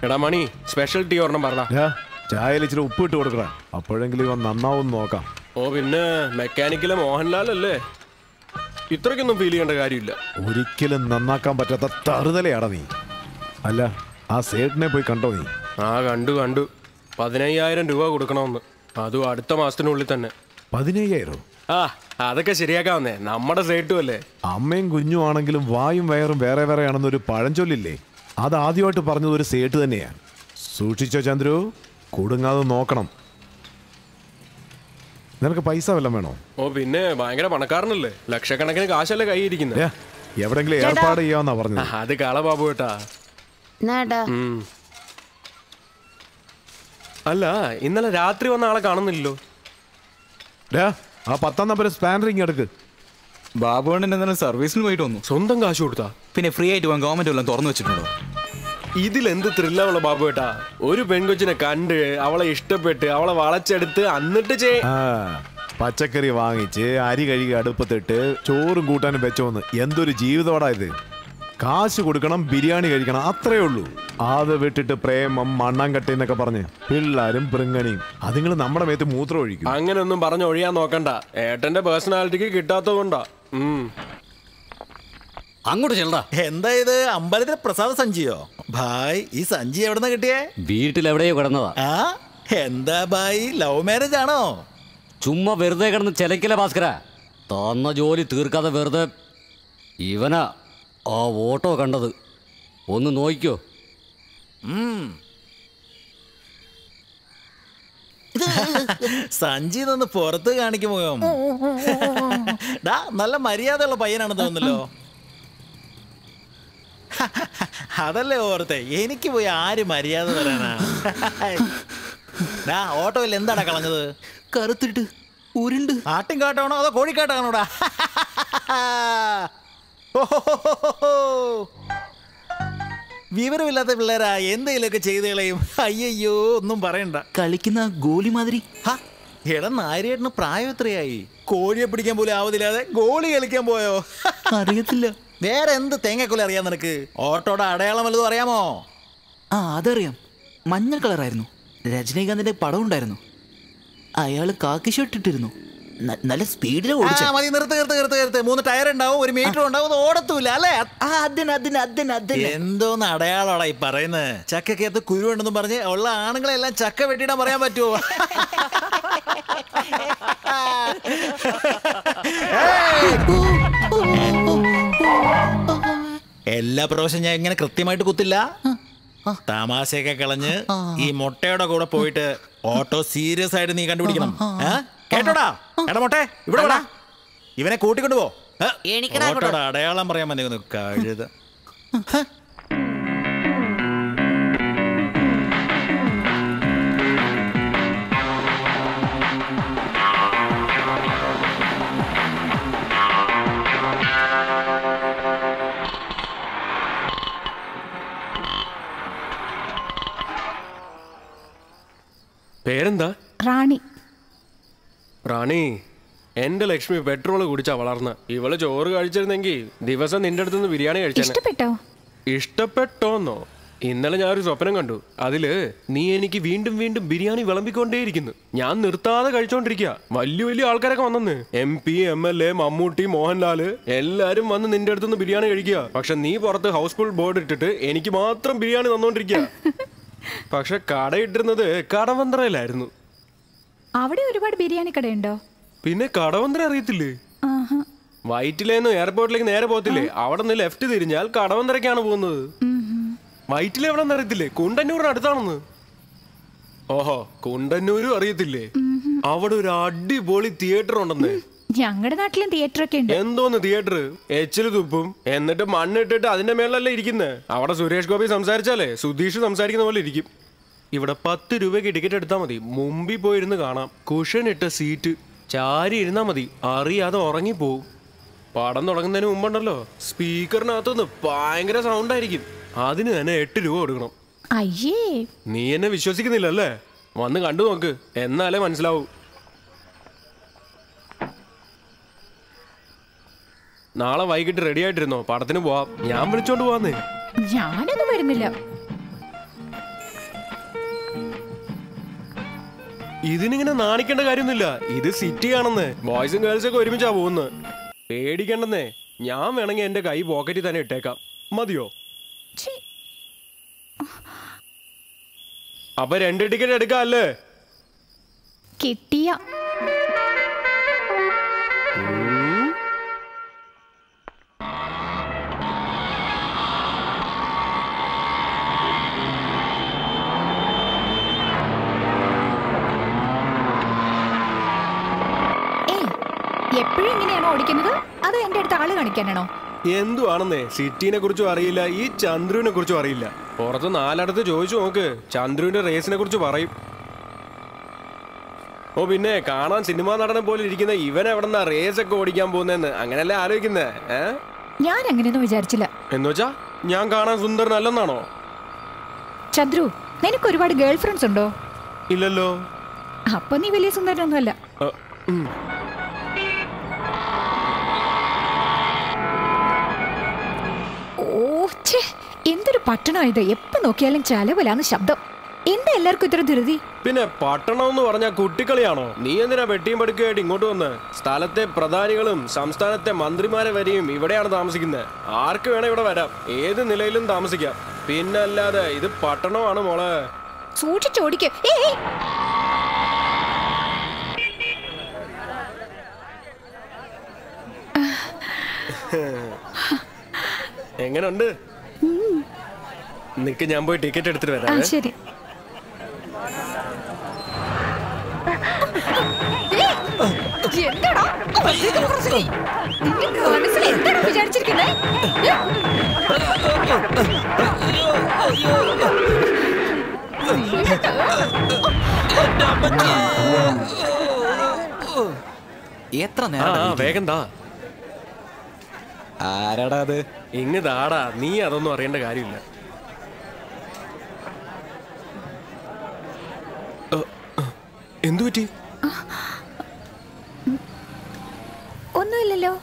എടാ മണി, സ്പെഷ്യൽ ടീ ഒരെണ്ണം പറഞ്ഞ. ചായയിൽ ഇച്ചിരി ഉപ്പ് ഇട്ട് കൊടുക്കണ, അപ്പോഴെങ്കിലും ഇവൻ നന്നാവും നോക്കാം. ഓ പിന്നെ മെക്കാനിക്കിലെ മോഹൻലാൽ അല്ലേ? ഇത്രയ്ക്കൊന്നും ഫീൽ ചെയ്യേണ്ട കാര്യമില്ല. ഒരിക്കലും നന്നാക്കാൻ പറ്റാത്ത തറുതലയാടാ നീ. അല്ല, ആ സേട്ടിനെ പോയി കണ്ടോ നീ? കണ്ടു 15,000 രൂപ കൊടുക്കണമെന്ന്, അതും അടുത്ത മാസത്തിനുള്ളിൽ തന്നെ. 15,000? അതൊക്കെ ശരിയാക്കാവുന്നേ, നമ്മുടെ സേട്ടും അല്ലേ. അമ്മയും കുഞ്ഞും ആണെങ്കിലും വായും വയറും വേറെ വേറെ ആണെന്നൊരു പഴഞ്ചൊല്ലില്ലേ? അത് ആദ്യമായിട്ട് പറഞ്ഞത് ഒരു സേട്ട് തന്നെയാ. സൂക്ഷിച്ചോ ചന്ദ്രു, കൊടുങ്ങാതെ നോക്കണം. നിനക്ക് പൈസ വല്ലതും വേണോ? ഓ പിന്നെ, ഭയങ്കര പണക്കാരനല്ലേ, ലക്ഷക്കണക്കിന് കാശല്ലേ കൈയിരിക്കുന്നത്. എവിടെങ്കിലും ഏർപ്പാട് ചെയ്യാന്നാ പറഞ്ഞത്. അത് കള ബാബു കേട്ടാ. അല്ല, ഇന്നലെ രാത്രി വന്ന ആളെ കാണുന്നില്ലല്ലോ. ആ 10ാം നമ്പർ സ്പാനറിങ് എടുക്ക്. ബാബുവണ്ണൻ എന്നാലും സർവീസിന് പോയിട്ട് വന്നു. സ്വന്തം കാശ് കൊടുത്താ? പിന്നെ ഫ്രീ ആയിട്ട് പോകാൻ ഗവൺമെന്റ് വല്ലതും തുറന്നു വെച്ചിട്ടുണ്ടോ? ഇതിലെന്ത് ത്രില്ലുള്ള ബാബു ഏട്ടാ. ഒരു പെൺകൊച്ചിനെ കണ്ട് അവളെ ഇഷ്ടപ്പെട്ട് അവളെ വളച്ചെടുത്ത് എന്നിട്ട് പച്ചക്കറി വാങ്ങിച്ച് അരി കഴുകി അടുപ്പത്തിട്ട് ചോറും കൂട്ടാനും വെച്ചോന്ന്. എന്തൊരു ജീവിതമാടാ ഇത്. കാശ് കൊടുക്കണം, ബിരിയാണി കഴിക്കണം, അത്രേ ഉള്ളൂ. അത് വിട്ടിട്ട് പ്രേമം, മണ്ണാങ്കട്ടി എന്നൊക്കെ പറഞ്ഞ് പിള്ളാരും പൃങ്ങണിയും അതുങ്ങൾ നമ്മുടെ മേത്ത് മൂത്രം ഒഴിക്കും. അങ്ങനെയൊന്നും പറഞ്ഞ് ഒഴിയാൻ നോക്കണ്ട. ഏട്ടന്റെ പേഴ്സണാലിറ്റിക്ക് കിട്ടാത്തത് കൊണ്ടാ. അങ്ങോട്ട് ചെല്ലടാ. എന്താ ഇത്, അമ്പലത്തിലെ പ്രസാദ സഞ്ചിയോ? ഭായ്, ഈ സഞ്ചി എവിടെന്നാ കിട്ടിയേ? വീട്ടിൽ എവിടെയോ കിടന്നതാ. ആ എന്താ ഭായ്, ലവ് മാരേജ് ആണോ? ചുമ്മാ വെറുതെ കിടന്ന് ചെലക്കില്ല ഭാസ്കര. തന്ന ജോലി തീർക്കാതെ വെറുതെ. ഇവനാ ആ ഓട്ടോ കണ്ടത്. ഒന്ന് നോക്കിക്കോ. സഞ്ചി നിന്ന് പുറത്ത് കാണിക്കുമോ? നല്ല മര്യാദയുള്ള പയ്യനാണെന്ന് തോന്നുന്നല്ലോ. അതല്ലേ ഓർത്തെ, എനിക്ക് പോയി ആര് മര്യാദ തരാനാ? ഓട്ടോയിൽ എന്താടാ കളഞ്ഞത്? കറുത്തിട്ട് ഉരുണ്ട്. ആട്ടിൻകാട്ടാണോ അതോ കോഴിക്കാട്ടാണോടാ? വിവരമില്ലാത്ത പിള്ളേരാ, എന്തെങ്കിലുമൊക്കെ ചെയ്ത് കളയും. അയ്യോ, ഒന്നും പറയണ്ട. കളിക്കുന്ന ഗോലി മാതിരി. എടാ നാരിയേട്ടന് പ്രായം എത്രയായി? കോഴിയെ പിടിക്കാൻ പോലും ആവതില്ലാതെ ഗോളി കളിക്കാൻ പോയോ? അറിയത്തില്ല. വേറെ എന്ത് തേങ്ങക്കൊല അറിയാം നിനക്ക്? ഓട്ടോയുടെ അടയാളം വല്ലതും അറിയാമോ? അതറിയാം. മഞ്ഞ കളറായിരുന്നു. രജനീകാന്തിന്റെ പടം ഉണ്ടായിരുന്നു. അയാള് കാക്കി ഷർട്ട് ഇട്ടിരുന്നു. നല്ല സ്പീഡിൽ ഓടിച്ചു. മതി, നിർത്ത്. 3 ടയർ ഉണ്ടാവും, 1 മീറ്റർ ഉണ്ടാവും, ഓടത്തൂല അല്ലേ? എന്തോന്ന് അടയാളോടാ ഈ പറയുന്നത്? ചക്കക്കകത്ത് കുരുണ്ടെന്നും പറഞ്ഞ് ഉള്ള ആണുങ്ങളെല്ലാം ചക്ക വെട്ടിയിടാൻ പറയാൻ പറ്റുമോ? എല്ലാ പ്രാവശ്യം ഞാൻ ഇങ്ങനെ കൃത്യമായിട്ട് കുത്തില്ല. തമാശയൊക്കെ കളഞ്ഞ് ഈ മുട്ടയുടെ കൂടെ പോയിട്ട് ഓട്ടോ സീരിയസ് ആയിട്ട് നീ കണ്ടുപിടിക്കണം. കേട്ടോടാ? എടാ മുട്ടേ, ഇവിടെ വേടാ. ഇവനെ കൂട്ടിക്കൊണ്ടു പോ. ഓട്ടോയുടെ അടയാളം പറയാൻ മതി. കഴുത. പേരെന്താ? റാണി. റാണി, എന്റെ ലക്ഷ്മി പെട്രോള് കുടിച്ചാ വളർന്ന. ഇവള് ചോറ് കഴിച്ചിരുന്നെങ്കിൽ ദിവസം നിന്റെ അടുത്തുനിന്ന് ബിരിയാണി കഴിച്ചേ. ഇഷ്ടപ്പെട്ടോന്നോ? ഇന്നലെ ഞാനൊരു സ്വപ്നം കണ്ടു. അതില് നീ എനിക്ക് വീണ്ടും വീണ്ടും ബിരിയാണി വിളമ്പിക്കൊണ്ടേയിരിക്കുന്നു. ഞാൻ നിർത്താതെ കഴിച്ചോണ്ടിരിക്കുക. വലിയ ആൾക്കാരൊക്കെ വന്നെന്ന്. MP, MLA, മമ്മൂട്ടി, മോഹൻലാല് എല്ലാരും വന്ന് നിന്റെ അടുത്തുനിന്ന് ബിരിയാണി കഴിക്കുക. പക്ഷെ നീ പുറത്ത് ഹൗസ്ഫുൾ ബോർഡ് ഇട്ടിട്ട് എനിക്ക് മാത്രം ബിരിയാണി തന്നോണ്ടിരിക്കുക. പക്ഷെ കടയിട്ടിരുന്നത് കടവന്ത്രയിലായിരുന്നു. അവിടെ ഒരുപാട് ബിരിയാണി കടയുണ്ടോ? പിന്നെ കടവന്ത്ര അറിയത്തില്ലേ? വൈറ്റിലേന്ന് എയർപോർട്ടിലേക്ക് നേരെ പോകത്തില്ലേ? അവിടെ നിന്ന് ലെഫ്റ്റ് തിരിഞ്ഞാൽ കടവന്ത്രയ്ക്കാണ് പോകുന്നത്. വൈറ്റിലെ എവിടെ അറിയത്തില്ലേ? കുണ്ടന്നൂരിന് അടുത്താണെന്ന്. ഓഹോ, കുണ്ടന്നൂരും അറിയത്തില്ലേ? അവിടെ ഒരു അടിപൊളി തിയേറ്റർ ഉണ്ടെന്ന്. ഞങ്ങളുടെ നാട്ടിലും തിയേറ്റർ ഒക്കെ ഉണ്ട്. എന്തോന്ന് തിയേറ്റർ? എച്ചില് തുപ്പും, എന്നിട്ട് മണ്ണിട്ടിട്ട് അതിന്റെ മേലല്ലേ ഇരിക്കുന്നത്. അവിടെ സുരേഷ് ഗോപി സംസാരിച്ചാലേ സുധീഷ് സംസാരിക്കുന്ന പോലെ ഇരിക്കും. ഇവിടെ 10 രൂപയ്ക്ക് ടിക്കറ്റ് എടുത്താൽ മതി. മുമ്പിൽ പോയിരുന്ന് കാണാം. കുഷൻ ഇട്ട സീറ്റ്, ചാരി ഇരുന്നാ മതി. അറിയാതെ ഉറങ്ങിപ്പോവും. പടം തുടങ്ങുന്നതിന് മുമ്പുണ്ടല്ലോ, സ്പീക്കറിനകത്തുനിന്ന് ഭയങ്കര സൗണ്ട് ആയിരിക്കും. അതിന് തന്നെ 8 രൂപ കൊടുക്കണം. അയ്യേ, നീ എന്നെ വിശ്വസിക്കുന്നില്ലല്ലേ? വന്ന് കണ്ടു നോക്ക്, എന്നാലേ മനസ്സിലാവൂ. നാളെ വൈകിട്ട് റെഡി ആയിട്ടിരുന്നോ? പടത്തിന് പോവാം. ഞാൻ വിളിച്ചോണ്ട് പോവാന്നേ. ഞാനൊന്നും വരുന്നില്ല. ഇതിനിങ്ങനെ നാണിക്കേണ്ട കാര്യമൊന്നുമില്ല. ഇത് സിറ്റി ആണെന്ന്. ബോയ്സും ഗേൾസും ഒക്കെ ഒരുമിച്ചാ പോകുന്നത്. പേടിക്കണ്ടെന്നേ. ഞാൻ വേണമെങ്കിൽ എന്റെ കൈ പോക്കറ്റിൽ തന്നെ ഇട്ടേക്കാം. മതിയോ? അപ്പൊ 2 ടിക്കറ്റ് എടുക്കാം അല്ലേ? കിട്ടിയ എപ്പോഴും ഇങ്ങനെയാണോ ഓടിക്കുന്നത്? അത് എന്റെ അടുത്ത് ആള് കാണിക്കാനാണോ? എന്തുവാണെന്നേ, സിറ്റിനെ കുറിച്ചും അറിയില്ല, ഈ ചന്ദ്രുവിനെ കുറിച്ചും അറിയില്ല. പുറത്ത് 4 ചോദിച്ചു നോക്ക്, ചന്ദ്രുവിന്റെ റേസിനെ കുറിച്ച് പറയും. ഓ പിന്നെ, കാണാൻ സിനിമാ നടനെ പോലെ ഇരിക്കുന്ന ഇവൻ എവിടെന്നാ റേസ് ഒക്കെ ഓടിക്കാൻ പോകുന്നതെന്ന് അങ്ങനല്ലേ ആലോചിക്കുന്നേ? ഞാൻ അങ്ങനെയൊന്നും വിചാരിച്ചില്ല. എന്നുവെച്ചാ ഞാൻ കാണാൻ സുന്ദരനല്ലെന്നാണോ? ചന്ദ്രു, നിനക്ക് ഒരുപാട് ഗേൾ ഫ്രണ്ട്സ് ഉണ്ടോ? ഇല്ലല്ലോ. അപ്പൊ നീ വലിയ സുന്ദരനൊന്നുമല്ല. എന്തൊരു പട്ടണമായത്! എപ്പോ നോക്കിയാലും ചലവലാന്ന് ശബ്ദം. എന്താ എല്ലാവർക്കും ഇത്ര ധൃതി? പിന്നെ പട്ടണം എന്ന് പറഞ്ഞാൽ കുട്ടിക്കളിയാണോ? നീ എന്തിനാ വെട്ടിയും പടുക്കുകയായിട്ട് ഇങ്ങോട്ട് വന്ന്? സ്ഥലത്തെ പ്രധാനികളും സംസ്ഥാനത്തെ മന്ത്രിമാരെ വരെയും ഇവിടെയാണ് താമസിക്കുന്നത്. ആർക്ക് വേണം ഇവിടെ വരാം, ഏത് നിലയിലും താമസിക്കാം. പിന്നല്ലാതെ ഇത് പട്ടണമാണ് മോളെ. സൂക്ഷിച്ചോടിക്ക്. എങ്ങനുണ്ട്? നിക്ക്, ഞാൻ പോയി ടിക്കറ്റ് എടുത്തിട്ട് വരാം. ശരി. എന്താടാ മനസ്സിൽ എന്താണ് വിചാരിച്ചിരിക്കുന്നത്? എത്ര നേരം? വേഗം താ. ആരാടാ അത്? ഇങ്ങ് താടാ, നീ അതൊന്നും അറിയേണ്ട കാര്യമില്ല. എന്തു പറ്റി? ഒന്നുമില്ലല്ലോ.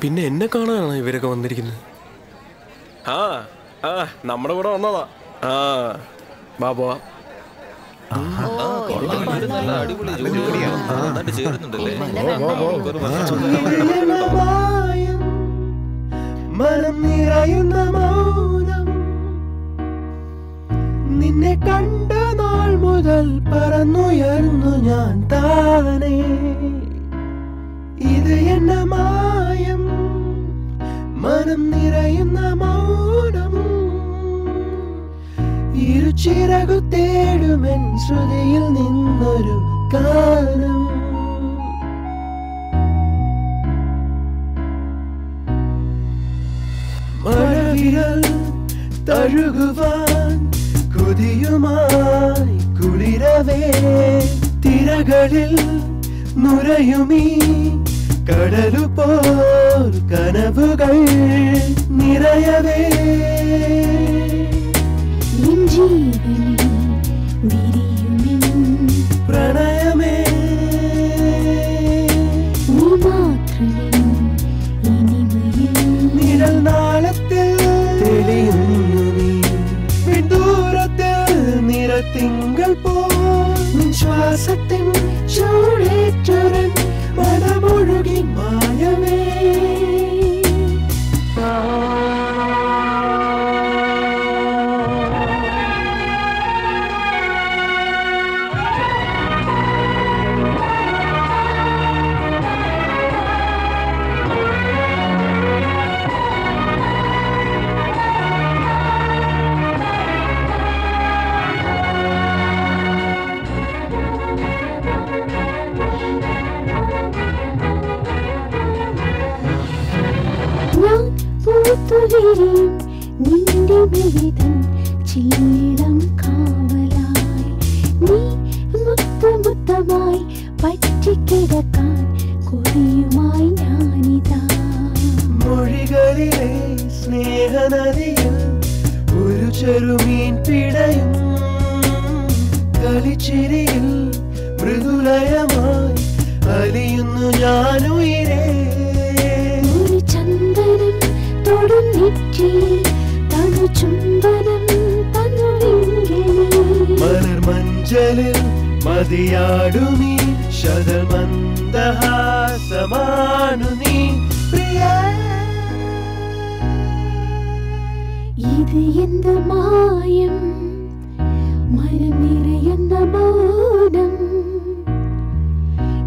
പിന്നെ എന്നെ കാണാനാണ് ഇവരൊക്കെ വന്നിരിക്കുന്നത്. നമ്മുടെ കൂടെ വന്നതാ. വാ പോവാ. മനം നിറയുന്ന മൗനം, നിന്നെ കണ്ട നാൾ മുതൽ പറന്നുയർന്നു ഞാൻ താനേ. ഇത് എന്ന മായം, മനം നിറയുന്ന മൗനം, ഇരുചിറകു തേടുമെൻ ശ്രുതിയിൽ നിന്നൊരു ഗാനം. മഴവിരൽ തഴുകുവാൻ കൊതിയുമായി കുളിരവേ, തിരകളിൽ നുരയുമീ കടലുപോൽ കനവുകൾ നിറയവേ. പ്രണയമേ നിഴൽ നാളത്തിൽ തെളിയുന്നു നീ, വിദൂരത്തിൽ നിറത്തിങ്കൾ പോൽ ശ്വാസത്തിൻ ചൂടേറ്റൊരൻ മനമൊഴുകി മായവേ. നിന്റെ മിഴിതൻ ചീളം കാവലായി, നീ മുത്തമുത്തമായി പറ്റിക്കിടക്കാൻ കൊതിയുമായി ഞാനിതാ. മൊഴികളിലെ സ്നേഹനദിയിൽ ഒരു ചെറുമീൻ പിടയും, കളിച്ചിരിയിൽ മൃദുലയമായി അലിയുന്നു ഞാനുയിരേ. ഒരു ചന്ദനം ചുംബനം മലർമഞ്ചലിൽ മതിയാടുമീ ശതമന്ദഹാസമാനു നീ പ്രിയ. ഇത് എന്ത് മായം, മനം നിറയുന്ന മൗനം,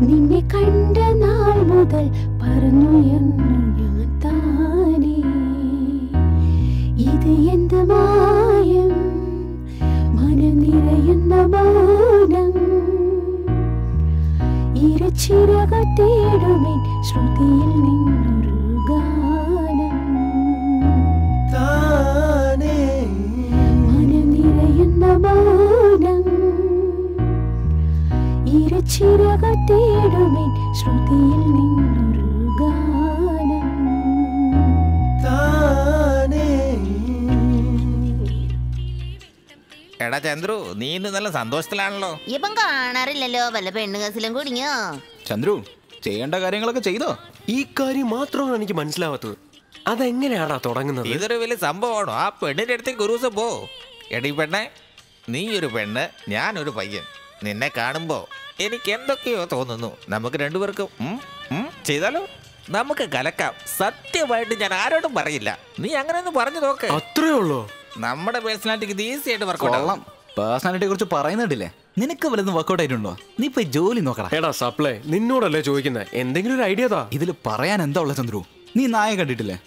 നിന്നെ കണ്ട നാൾ മുതൽ പറന്നുയർന്നു ഞാൻ താനേ. ഇത് എന്ത് മായം, മനം നിറയുന്ന മൗനം, ഇരുചിറക തേടുമെൻ ശ്രുതിയിൽ നിന്നൊരു ഗാനം. താനേ മനം നിറയുന്ന മൗനം, ഇരുചിറക തേടുമെൻ ശ്രുതിയിൽ നിന്നൊരു ഗാനം. എടാ ചന്ദ്രു, നീ ഇന്ന് നല്ല സന്തോഷത്തിലാണല്ലോ. ഇപ്പം കാണാറില്ലല്ലോ, വല്ല പെണ്ണു കേസിലും കുടുങ്ങിയോ? ചന്ദ്രു, ചെയ്യേണ്ട കാര്യങ്ങളൊക്കെ ചെയ്തോ? ഈ കാര്യം മാത്രമാണ് എനിക്ക് മനസ്സിലാവാത്തത്. അതെങ്ങനെയാടാ തുടങ്ങുന്നത്? ഇതൊരു വലിയ സംഭവമാണോ? ആ പെണ്ണിന്റെ അടുത്തേക്ക് ഒരു ദിവസം പോ. എടി പെണ്ണെ, നീ ഒരു പെണ്ണ്, ഞാനൊരു പയ്യൻ. നിന്നെ കാണുമ്പോ എനിക്ക് എന്തൊക്കെയോ തോന്നുന്നു. നമുക്ക് രണ്ടുപേർക്കും ചെയ്താലോ? നമുക്ക് കലക്കാം. സത്യമായിട്ട് ഞാൻ ആരോടും പറയില്ല. നീ അങ്ങനെ ഒന്ന് പറഞ്ഞു നോക്ക്. അത്രേ ഉള്ളൂ. നമ്മുടെ പേഴ്സണാലിറ്റിക്ക് ഇത് ഈസി ആയിട്ട് വർക്കൗട്ട്. പേഴ്സണാലിറ്റിയെ കുറിച്ച് പറയുന്നുണ്ടില്ലേ? നിനക്ക് വല്ലതും വർക്കൗട്ട് ആയിട്ടുണ്ടോ? നീ പോയി ജോലി നോക്കടാ. എടാ സപ്ലൈ, നിന്നോടല്ലേ ചോദിക്കുന്നത്, എന്തെങ്കിലും ഒരു ഐഡിയ താ. ഇതിൽ പറയാൻ എന്താ ഉള്ള ചന്ദ്രു? നീ നായ കണ്ടിട്ടില്ലേ?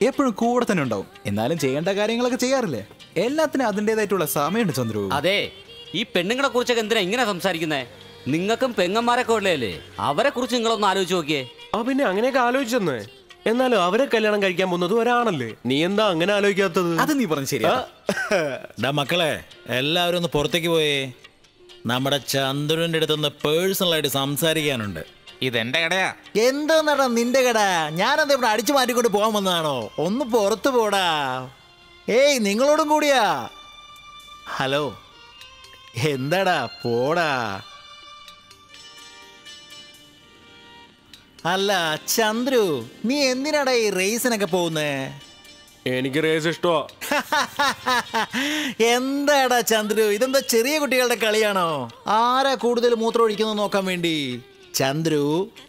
എപ്പോഴും കൂടെ തന്നെ ഉണ്ടാവും. എന്നാലും ചെയ്യേണ്ട കാര്യങ്ങളൊക്കെ ചെയ്യാറില്ലേ? എല്ലാത്തിനും അതിൻ്റെതായിട്ടുള്ള സമയമുണ്ട് ചന്ദ്രു. അതെ, ഈ പെണ്ണുങ്ങളെ കുറിച്ചൊക്കെ എന്തിനാ ഇങ്ങനെ സംസാരിക്കുന്നേ? നിങ്ങൾക്കും പെങ്ങന്മാരൊക്കെ ഉള്ളതല്ലേ? അവരെ കുറിച്ച് നിങ്ങളൊന്ന് ആലോചിച്ച് നോക്കിയേ. പിന്നെ അങ്ങനെയൊക്കെ ആലോചിച്ചെന്ന്. എന്നാലും അവരെ കല്യാണം കഴിക്കാൻ പോകുന്നത് ഒരാണല്ലേ. നീ എന്താ അങ്ങനെ ആലോചിക്കാത്തത്? അത് നീ പറഞ്ഞു ശരിയാ. മക്കളെ, എല്ലാവരും ഒന്ന് പുറത്തേക്ക് പോയേ. നമ്മുടെ ചന്ദ്രന്റെ അടുത്തൊന്ന് പേഴ്സണലായിട്ട് സംസാരിക്കാനുണ്ട്. ഇതെന്റെ കടയാ. എന്താ നിന്റെ കട? ഞാനെന്താ ഇവിടെ അടിച്ചു മാറ്റിക്കൊണ്ട് പോകാൻ വന്നതാണോ? ഒന്ന് പുറത്തു പോടാ. ഏയ്, നിങ്ങളോടും കൂടിയാ. ഹലോ, എന്താടാ, പോടാ. അല്ല ചന്ദ്രു, നീ എന്തിനാടാ ഈ റേസിനൊക്കെ പോകുന്നേ? എനിക്ക് റേസ് ഇഷ്ടമാ. എന്താടാ ചന്ദ്രു, ഇതെന്താ ചെറിയ കുട്ടികളുടെ കളിയാണോ? ആരാ കൂടുതൽ മൂത്രം ഒഴിക്കുന്നത് നോക്കാൻ വേണ്ടി? ചന്ദ്രു,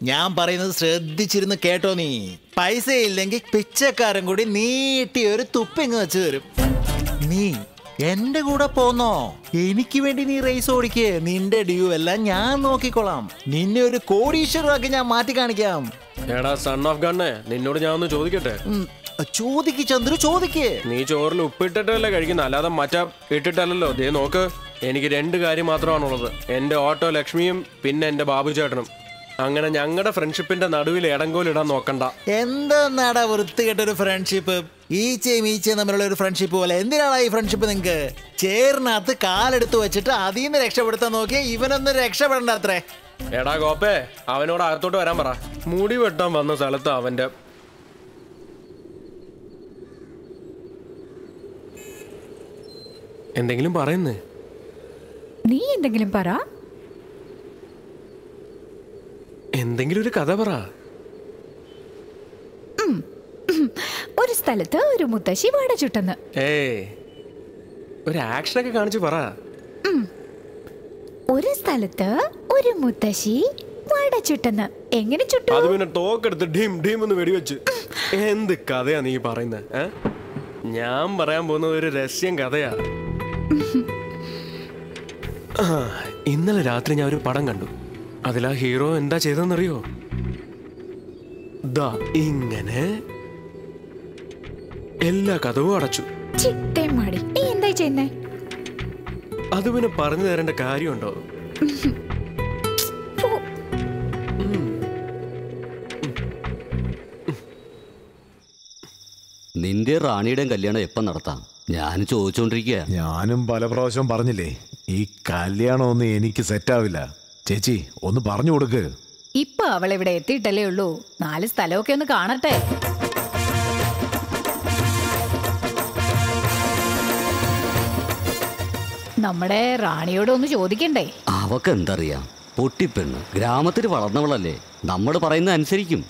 ഞാൻ പറയുന്നത് ശ്രദ്ധിച്ചിരുന്ന് കേട്ടോ. നീ പൈസ ഇല്ലെങ്കിൽ പിച്ചക്കാരൻ കൂടി നീട്ടി ഒരു തുപ്പിങ് വെച്ച് തരും. നീ എന്റെ കൂടെ പോന്നോ? എനിക്ക് വേണ്ടി നീ റേസ് ഓടിക്കേ. നിന്റെ ഡ്യൂ എല്ലാം ഞാൻ നോക്കിക്കോളാം. നിന്നെ ഒരു കോടീശ്വരമാക്കി ഞാൻ മാറ്റി കാണിക്കാം. എടാ സൺ ഓഫ് ഗണ്ണേ, നിന്നോട് ഞാൻ ഒന്ന് ചോദിക്കട്ടെ? ചോദിക്ക് ചന്ദ്രു, ചോദിക്കേ. നീ ചോറിൽ ഉപ്പിട്ടിട്ടല്ലേ കഴിക്കുന്നത്, അല്ലാതെ മറ്റ ഇട്ടിട്ടല്ലോ. ദേ നോക്ക്, എനിക്ക് 2 കാര്യം മാത്രമാണുള്ളത്. എൻ്റെ ഓട്ടോ ലക്ഷ്മിയും പിന്നെ എൻ്റെ ബാബു ചേട്ടനും. അങ്ങനെ ഞങ്ങളുടെ ഫ്രണ്ട്ഷിപ്പിന്റെ നടുവിൽ ഇടങ്കോലിടാൻ നോക്കണ്ട. എന്താ വൃത്തികെട്ടൊരു ഫ്രണ്ട്ഷിപ്പ്? ഈച്ചയും തമ്മിലുള്ള ഒരു ഫ്രണ്ട്ഷിപ്പ് പോലെ. എന്തിനാണ് ഈ ഫ്രണ്ട്ഷിപ്പ്? നിങ്ങൾക്ക് ചേറിനകത്ത് കാലെടുത്ത് വെച്ചിട്ട് അതിൽ നിന്ന് രക്ഷപ്പെടുത്താൻ നോക്കിയ ഇവനൊന്നും രക്ഷപ്പെടണ്ട അത്രേ. എടാ ഗോപ്പേ, അവനോട് അകത്തോട്ട് വരാൻ പറ. മുടി വെട്ടാൻ വന്ന സ്ഥലത്ത് അവന്റെ എന്തെങ്കിലും പറയുന്നേ. നീ എന്തെങ്കിലും പറ. എന്തെങ്കിലും ഒരു കഥ പറ. ഒരു സ്ഥലത്ത് ഒരു മുത്തശ്ശി വാട ചുട്ടെന്ന്. ഒരു ആക്ഷനൊക്കെ കാണിച്ചു പറ. ഒരു സ്ഥലത്ത് ഒരു മുത്തശ്ശി വാട ചുട്ടെന്ന്. എങ്ങനെ ചുട്ടു? അത് പിന്നെ തോക്കെടുത്ത് ഡീം ഡീം എന്ന് വെടിവെച്ച്. എന്ത് കഥയാ നീ പറയുന്നത്? ഞാൻ പറയാൻ പോകുന്നത് ഒരു രഹസ്യം കഥയാ. ഇന്നലെ രാത്രി ഞാൻ ഒരു പടം കണ്ടു. അതിലാ ഹീറോ എന്താ ചെയ്തെന്നറിയോ? ദാ ഇങ്ങനെ എല്ലാ കഥവും അടച്ചു. നീ എന്താ ചെയ്യുന്നേ? അത് പിന്നെ പറഞ്ഞു തരേണ്ട കാര്യമുണ്ടോ? നിന്റെ റാണിയുടെയും കല്യാണം എപ്പം നടത്താം? ഞാൻ ചോദിച്ചോണ്ടിരിക്കുക. ഞാനും പല പ്രാവശ്യം പറഞ്ഞില്ലേ, ഈ കല്യാണം ഒന്നും എനിക്ക് സെറ്റാവില്ല. ചേച്ചി ഒന്ന് പറഞ്ഞു കൊടുക്ക്. ഇപ്പൊ അവൾ ഇവിടെ എത്തിയിട്ടല്ലേ ഉള്ളൂ. 4 സ്ഥലമൊക്കെ ഒന്ന് കാണട്ടെ. നമ്മുടെ റാണിയോട് ഒന്ന് ചോദിക്കണ്ടേ? അവക്ക് എന്തറിയാം? പൊട്ടിപ്പെണ്ണ്, ഗ്രാമത്തിൽ വളർന്നവളല്ലേ. നമ്മൾ പറയുന്നത് അനുസരിക്കും.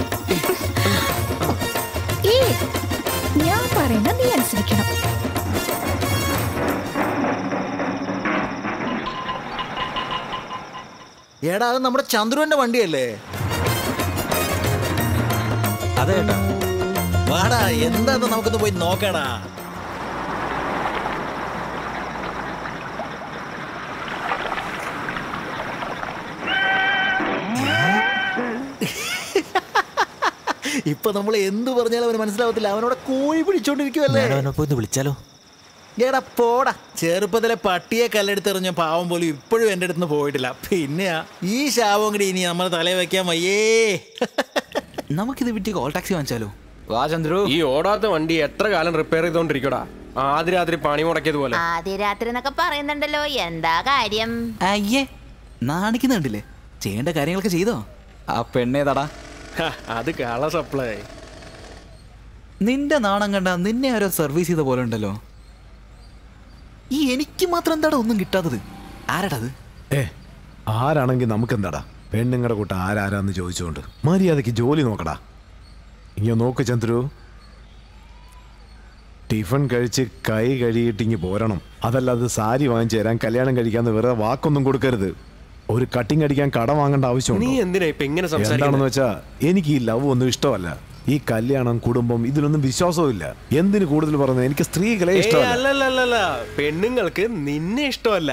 ഞാൻ പറയുന്ന നീ അനുസരിക്കണം. എടാ, അത് നമ്മുടെ ചന്ദ്രുവിന്റെ വണ്ടിയല്ലേ? അതെ. വാടാ, എന്താ നമുക്കൊന്ന് പോയി നോക്കടാ. ഇപ്പൊ നമ്മൾ എന്ത് പറഞ്ഞാലും അവന് മനസ്സിലാവത്തില്ല. അവനോട് കോഴി പിടിച്ചോണ്ടിരിക്കുവല്ലേ. വിളിച്ചാലോ? എടാ പോടാ. ചെറുപ്പത്തിലെ പട്ടിയെ കല്ലെടുത്തെറിഞ്ഞ പാവം പോലും ഇപ്പോഴും എൻ്റെ അടുത്ത് പോയിട്ടില്ല. പിന്നെ ഈ ശാപം കൂടി ഇനി നമ്മൾ തലയിൽ വെക്കാൻ വയ്യേ. നമുക്കിത് വിറ്റ് കോൾ ടാക്സി വാങ്ങിച്ചാലോ? വാ ചന്ദ്രു. ഈ ഓടാത്ത വണ്ടി എത്ര കാലം റിപ്പയർ ചെയ്തോണ്ടിരിക്കടാ? ആദ്യ രാത്രി പണി മുടക്കിയതുപോലെ. ആദ്യ രാത്രി എന്നൊക്കെ പറയുന്നുണ്ടല്ലോ, എന്താ കാര്യം? അയ്യേ, നാണിക്കുന്നുണ്ടല്ലേ. ചെയ്യേണ്ട കാര്യങ്ങളൊക്കെ ചെയ്തോ? ആ പെണ്ണേതാടാ? അത് കള സപ്ലൈ. നിന്റെ നാണം കണ്ട നിന്നെ ആരോ സർവീസ് ചെയ്ത പോലെ ഉണ്ടല്ലോ. ഈ എനിക്ക് മാത്രം എന്താടാ ഒന്നും കിട്ടാത്തത്? ആരാടത്? ആരാണെങ്കിൽ നമുക്കെന്താടാ? പെണ്ണുങ്ങളുടെ കൂട്ടം ആരാരാന്ന് ചോദിച്ചുകൊണ്ട് മര്യാദയ്ക്ക് ജോലി നോക്കടാ. ഇങ്ങനെ നോക്ക് ചന്ദ്രു, ടിഫിൻ കഴിച്ച് കൈ കഴുകിയിട്ടിങ്ങി പോരണം. അതല്ലാതെ സാരി വാങ്ങിച്ചു തരാൻ കല്യാണം കഴിക്കാന്ന് വേറെ വാക്കൊന്നും കൊടുക്കരുത്. ഒരു കട്ടിങ് അടിക്കാൻ കട വാങ്ങേണ്ട ആവശ്യമുണ്ട്. നീ എന്തിനാ ഇപ്പൊ ഇങ്ങനെ എന്താണെന്ന് വെച്ചാ എനിക്ക് ഈ ലവ് ഒന്നും ഇഷ്ടമല്ല. ഈ കല്യാണം കുടുംബം ഇതിലൊന്നും വിശ്വാസവും ഇല്ല. എന്തിന് കൂടുതൽ പറയുന്നത് എനിക്ക് സ്ത്രീകളെ ഇഷ്ടമല്ല. അല്ലല്ല, പെണ്ണുങ്ങൾക്ക് നിന്നെ ഇഷ്ടമല്ല.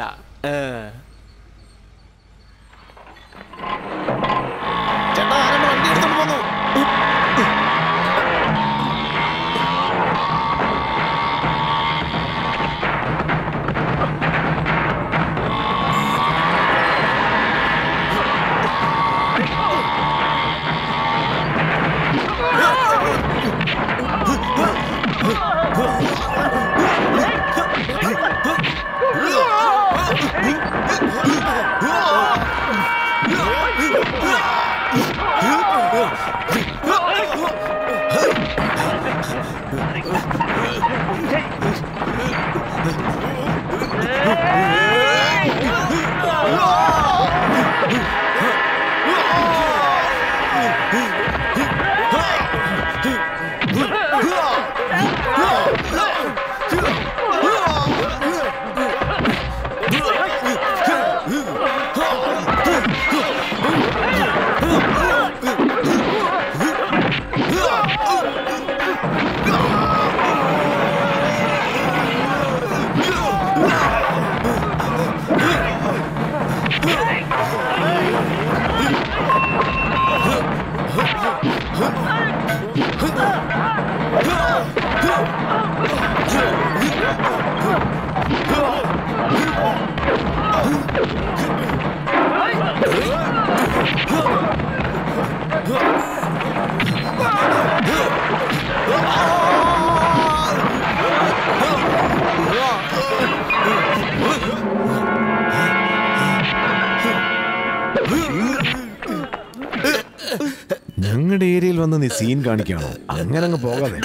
ഞങ്ങളുടെ ഏരിയയിൽ വന്ന് നീ സീൻ കാണിക്കാണോ? അങ്ങനെ അങ്ങ് പോകാതെ.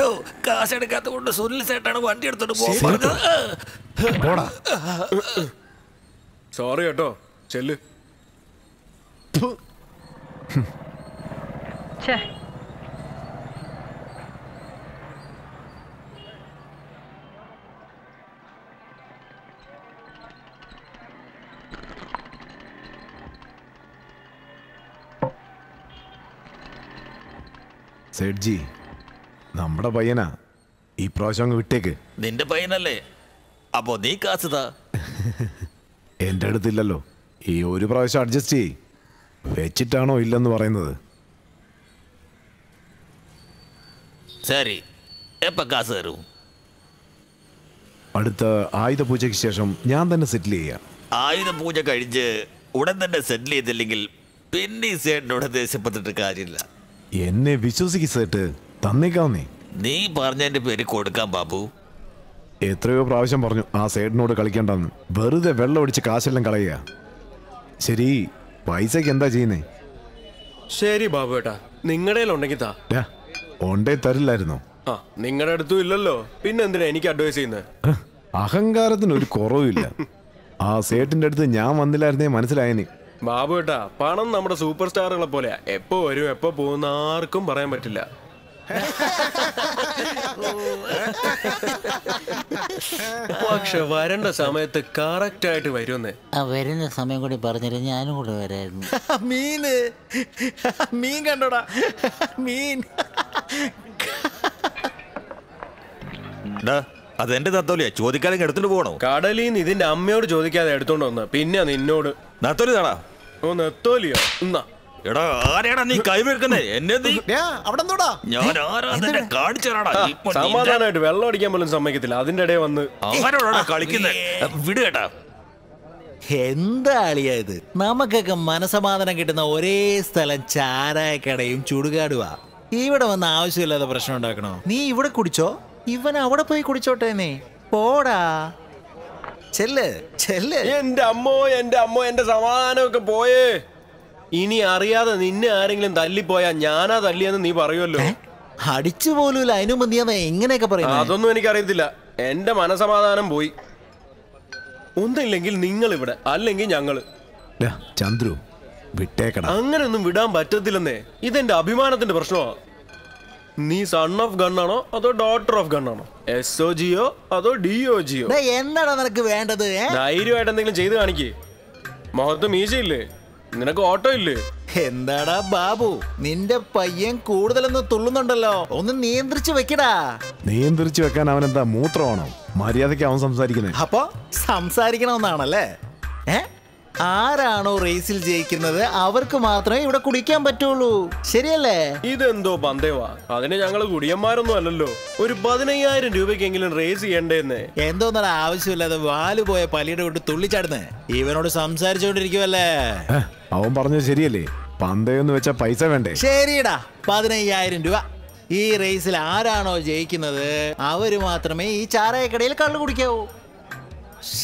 കാശെടുക്കാത്തതുകൊണ്ട് സുനിൽ സേട്ടാണ് വണ്ടി എടുത്തോണ്ട് പോകുന്നത്. സോറി കേട്ടോ, ചെല്ല്. സേഠ്ജി, നമ്മുടെ പയ്യനാ, ഈ പ്രാവശ്യം അങ്ങ് വിട്ടേക്ക്. നിന്റെ പയ്യനല്ലേ, അപ്പോ നീ കാശുതാ. എൻ്റെ അടുത്തില്ലല്ലോ. ഈ ഒരു പ്രാവശ്യം അഡ്ജസ്റ്റ് ചെയ്യ്. വെച്ചിട്ടാണോ ഇല്ലെന്ന് പറയുന്നത്? ശരി, എപ്പ കാശ് തരും? അടുത്ത ആയുധ പൂജയ്ക്ക് ശേഷം ഞാൻ തന്നെ സെറ്റിൽ ചെയ്യാം. ആയുധ പൂജ കഴിഞ്ഞ് ഉടൻ തന്നെ സെറ്റിൽ ചെയ്തില്ലെങ്കിൽ പിന്നെ ഈ സേട്ടിനോട് ദേഷ്യപ്പെട്ടിട്ട് കാര്യമില്ല. എന്നെ വിശ്വസിക്ക് സേട്ട്, തന്നേക്കാവുന്നേ. നീ പറഞ്ഞതിന്റെ പേര് കൊടുക്കാം ബാബു. എത്രയോ പ്രാവശ്യം പറഞ്ഞു ആ സേട്ടിനോട് കളിക്കണ്ടെന്ന്. വെറുതെ വെള്ളം ഒടിച്ച് കാശെല്ലാം കളയുക. ശരി, പൈസക്ക് എന്താ ചെയ്യുന്നേ? ശരി ബാബു ഏട്ടാ, നിങ്ങളുടെ ഉണ്ടെങ്കിൽ താ. ഒണ്ടേ തരില്ലായിരുന്നോ? ആ, നിങ്ങളുടെ അടുത്തും ഇല്ലല്ലോ, പിന്നെ എന്തിനാ എനിക്ക് അഡ്വൈസ് ചെയ്യുന്നത്? അഹങ്കാരത്തിന് ഒരു കുറവില്ല. ആ സേട്ടിന്റെ അടുത്ത് ഞാൻ വന്നില്ലായിരുന്നേ മനസ്സിലായനി. ബാബു ഏട്ടാ, പണം നമ്മുടെ സൂപ്പർ സ്റ്റാറുകളെ പോലെയാ. എപ്പോ വരും എപ്പോ പോകുന്ന ആർക്കും പറയാൻ പറ്റില്ല. പക്ഷെ വരേണ്ട സമയത്ത് കറക്റ്റ് ആയിട്ട് വരുമെന്ന്. വരുന്ന സമയം കൂടി പറഞ്ഞില്ല, ഞാനും കൂടെ വരായിരുന്നു. മീൻ കണ്ടോടാ, മീൻ. അതെന്റെ തത്തോലിയാ, ചോദിക്കാതെ എടുത്തോണ്ട് പോകണോ? കടലിൽ നിന്ന് ഇതിന്റെ അമ്മയോട് ചോദിക്കാതെ എടുത്തോണ്ട് വന്ന പിന്നെ നിന്നോട്. നത്തോലി താടാ. ഓ, നെത്തോലിയോ? എന്നാ എടാ, ആരെയാടാ നീ കൈവെക്കുന്നേ? എന്നെ ഞാൻ സമാധാനമായിട്ട് വെള്ളം അടിക്കാൻ പോലും സമ്മതിക്കത്തില്ല. അതിന്റെ ഇടയിൽ വന്ന് ആരോടാ കളിക്കുന്നേ? വിട് കേട്ടാ. എന്താ അളിയാ ഇത്? നമുക്കൊക്കെ മനസമാധാനം കിട്ടുന്ന ഒരേ സ്ഥലം ചാരായക്കടയും ചുടുകാടുവാ. ഇവിടെ വന്ന് ആവശ്യമില്ലാതെ പ്രശ്നം ഉണ്ടാക്കണോ? നീ ഇവിടെ കുടിച്ചോ, ഇവൻ അവിടെ പോയി കുടിച്ചോട്ടെ. നീ പോടാ, ചെല്ല് ചെല്ല്. എന്റെ അമ്മോ എന്റെ സമാധാനമൊക്കെ പോയേ. ഇനി അറിയാതെ നിന്നെ ആരെങ്കിലും തല്ലിപ്പോയാ ഞാനാ തല്ലിയെന്ന് നീ പറയുമല്ലോ. അടിച്ചു പോലും അതിനു മതിയാന്ന് എങ്ങനെയൊക്കെ പറയാം? അതൊന്നും എനിക്കറിയത്തില്ല. എന്റെ മനസമാധാനം പോയി. ഒന്നില്ലെങ്കിൽ നിങ്ങൾ ഇവിടെ, അല്ലെങ്കിൽ ഞങ്ങള്. ചന്ദ്രു, വിട്ടേക്കടാ. അങ്ങനെയൊന്നും വിടാൻ പറ്റത്തില്ലെന്നേ. ഇതെന്റെ അഭിമാനത്തിന്റെ പ്രശ്നമാ. നീ സൺ ഓഫ് ഗണ്ണാണോ അതോ ഡോട്ടർ ഓഫ് ഗണ്ണാണോ? SOGയോ അതോ DOGയോ? എന്താടാ നിനക്ക് വേണ്ടത്? ധൈര്യമായിട്ട് എന്തെങ്കിലും ചെയ്ത് കാണിക്കേ. മുഖത്ത് മീശയില്ലേ? നിനക്ക് ഓട്ടോ ഇല്ലേ? എന്താടാ ബാബു, നിന്റെ പയ്യൻ കൂടുതലൊന്നും തുള്ളുന്നുണ്ടല്ലോ, ഒന്ന് നിയന്ത്രിച്ചു വെക്കടാ. നിയന്ത്രിച്ചു വെക്കാൻ അവനെന്താ മൂത്രമാണോ? മര്യാദയ്ക്ക് അവൻ സംസാരിക്കുന്നത്. അപ്പൊ സംസാരിക്കണമെന്നാണല്ലേ? ആരാണോ റേസിൽ ജയിക്കുന്നത് അവർക്ക് മാത്രമേ ഇവിടെ കുടിക്കാൻ പറ്റുള്ളൂ, ശരിയല്ലേ? ഇതെന്തോ പന്തേവാ, അതിന് ഞങ്ങള് കുടിയന്മാരൊന്നും അല്ലല്ലോ. ഒരു 15,000 രൂപയ്ക്കെങ്കിലും റേസ് ചെയ്യണ്ടേന്ന്. എന്തോന്നാ ആവശ്യമില്ലാതെ വാല് പോയ പലിയുടെ കൊണ്ട് തുള്ളിച്ചാടുന്നേ? ഇവനോട് സംസാരിച്ചോണ്ടിരിക്കുവല്ലേ? അവൻ പറഞ്ഞത് ശരിയല്ലേ? പന്തയെന്ന് വെച്ചാ പൈസ വേണ്ടേ? ശരിടാ, 15,000 രൂപ. ഈ റേസിൽ ആരാണോ ജയിക്കുന്നത് അവര് മാത്രമേ ഈ ചാരായക്കടയിൽ കള്ളു കുടിക്കാവൂ.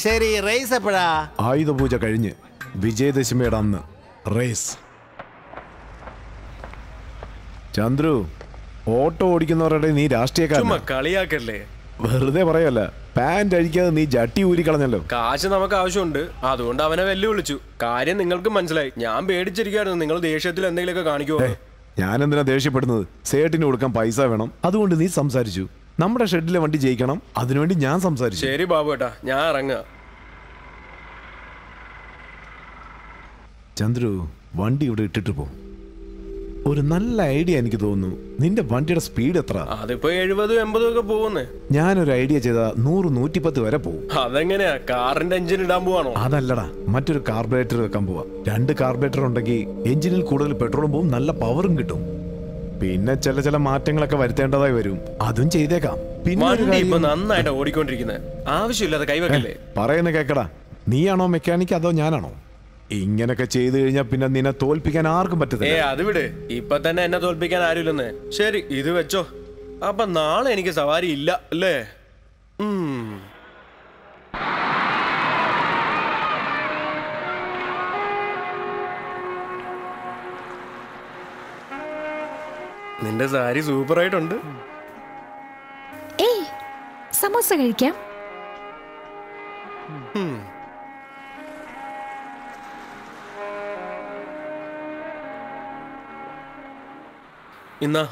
ശരി, റേസ് എപ്പോഴാ? ആയുധപൂജ കഴിഞ്ഞ് വിജയദശമിയുടെ അന്ന് റേസ്. ചന്ദ്രു, ഓട്ടോ ഓടിക്കുന്നവരുടെ നീ രാഷ്ട്രീയക്കാരൻ കളിയാക്കല്ലേ? വെറുതെ പറയല്ല, പാന്റ് അഴിക്കാതെ നീ ജട്ടി ഊരി കളഞ്ഞല്ലോ. കാശ് നമുക്ക് ആവശ്യമുണ്ട്, അതുകൊണ്ട് അവനെ വെല്ലുവിളിച്ചു. കാര്യം നിങ്ങൾക്ക് മനസ്സിലായി. ഞാൻ പേടിച്ചിരിക്കായിരുന്നു നിങ്ങൾ ദേഷ്യത്തിൽ എന്തെങ്കിലുമൊക്കെ കാണിക്കുമോ. ഞാൻ എന്തിനാ ദേഷ്യപ്പെടുന്നത്? സേട്ടിന് കൊടുക്കാൻ പൈസ വേണം, അതുകൊണ്ട് നീ സംസാരിച്ചു. നമ്മുടെ ഷെഡിലെ വണ്ടി ജയിക്കണം, അതിനുവേണ്ടി ഞാൻ സംസാരിച്ചു. ശരി ബാബു ഏട്ടാ, ഞാൻ ഇറങ്ങുക. ചന്ദ്രു, വണ്ടി ഇവിടെ ഇട്ടിട്ട് പോ. ഒരു നല്ല ഐഡിയ എനിക്ക് തോന്നുന്നു. നിന്റെ വണ്ടിയുടെ സ്പീഡ് എത്ര? അതിപ്പോ 70-80 ഒക്കെ പോകുന്നേ. ഞാനൊരു ഐഡിയ ചെയ്താ 100-110 വരെ പോകും. അതെങ്ങനെയാ? കാറിന്റെ എഞ്ചിൻ ഇടാൻ പോവാണോ? അതല്ലടാ, മറ്റൊരു കാർബറേറ്റർ വെക്കാൻ പോവാ. 2 കാർബറേറ്റർ ഉണ്ടെങ്കിൽ എഞ്ചിനിൽ കൂടുതൽ പെട്രോളും പോവും, നല്ല പവറും കിട്ടും. പിന്നെ ചില മാറ്റങ്ങളൊക്കെ വരുത്തേണ്ടതായി വരും, അതും ചെയ്തേക്കാം. പിന്നെ ഇപ്പൊ നന്നായിട്ട് ഓടിക്കൊണ്ടിരിക്കുന്നത്, ആവശ്യമില്ലാതെ കൈവെക്കല്ലേ. പറയുന്ന കേക്കടാ, നീയാണോ മെക്കാനിക് അതോ ഞാനാണോ? ഇങ്ങനൊക്കെ ചെയ്തു കഴിഞ്ഞാൽ പിന്നെ നിന്നെ തോൽപ്പിക്കാൻ ആർക്കും പറ്റത്തില്ല. അത് വിട്, ഇപ്പൊ തന്നെ എന്നെ തോൽപ്പിക്കാൻ ആരുമില്ലെന്ന്. ശരി, ഇത് വെച്ചോ. അപ്പൊ നാളെ എനിക്ക് സവാരി ഇല്ല അല്ലേ? നിന്റെ സാരി സൂപ്പർ ആയിട്ടുണ്ട്. ഏയ്, സമോസ കഴിക്കാം. ഇന്നാ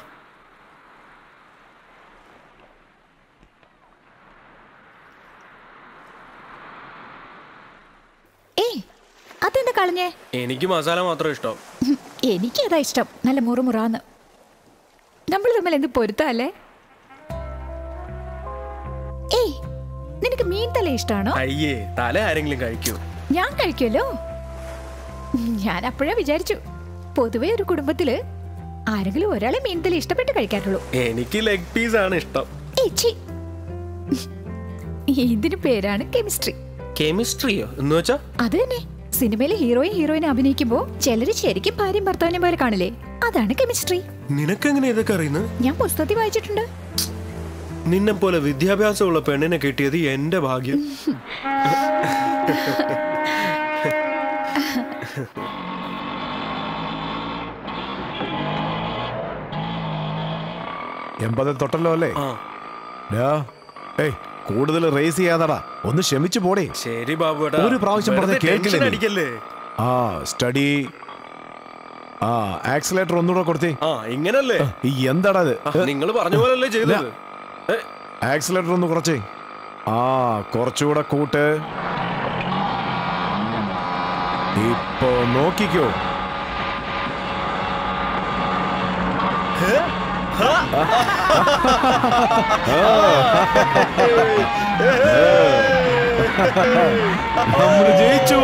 ഏയ്, അതെന്താ കളഞ്ഞേ? എനിക്ക് മസാല മാത്രം ഇഷ്ടം. എനിക്കതാ ഇഷ്ടം, നല്ല മുറുമുറാന്ന്. നമ്മൾ തമ്മിൽ എന്ത് പൊരുത്തല്ലേ? ഏയ്, നിനക്ക് മീൻ തല ഇഷ്ടാണോ? അയ്യേ, തല ആരെങ്കിലും കഴിക്കൂ? ഞാൻ കഴിക്കുമല്ലോ. ഞാൻ അപ്പോഴേ വിചാരിച്ചു, പൊതുവെ ഒരു കുടുംബത്തില് ആരെങ്കിലും ഒരാളെ മീൻ തല ഇഷ്ടപ്പെട്ട് കഴിക്കാറുള്ളൂ. എനിക്ക് ലെഗ് പീസ് ആണ് ഇഷ്ടം. ഇതിന് പേരാണ് കെമിസ്ട്രി. കെമിസ്ട്രിയോ എന്ന് വെച്ചാ? അത് തന്നെ. സിനിമയിലെ ഹീറോയിനെ അഭിനയിക്കുമ്പോ ചിലര് ശരിക്കും ഭാര്യയും ഭർത്താവിനെ പോലെ കാണില്ലേ, അതാണ് കെമിസ്ട്രി. നിനക്കെങ്ങനെ ഇതൊക്കെ അറിയുന്നത്? ഞാൻ പുസ്തകത്തിൽ വായിച്ചിട്ടുണ്ട്. നിന്നെ പോലെ വിദ്യാഭ്യാസമുള്ള പെണ്ണിനെ കിട്ടിയത് എന്റെ ഭാഗ്യം. 80 തൊട്ടല്ലോ അല്ലേ? കൂടുതൽ റേസ് ചെയ്യാതടാ, ഒന്ന് ക്ഷമിച്ചു പോടേ. ശരി ബാബു, ഒരു പ്രാവശ്യം പറഞ്ഞ കേൾക്കില്ലേ? സ്റ്റഡി. ആക്സിലേറ്റർ ഒന്നുകൂടെ കൊടുത്തേ. ഇങ്ങനല്ലേ? എന്താടാ നിങ്ങൾ പറഞ്ഞ പോലല്ലേ ചെയ്തത്? ആക്സിലേറ്റർ ഒന്ന് കുറച്ചേ. കുറച്ചുകൂടെ കൂട്ട്. ഇപ്പൊ നോക്കിക്കോ. നമ്മൾ ജയിച്ചു.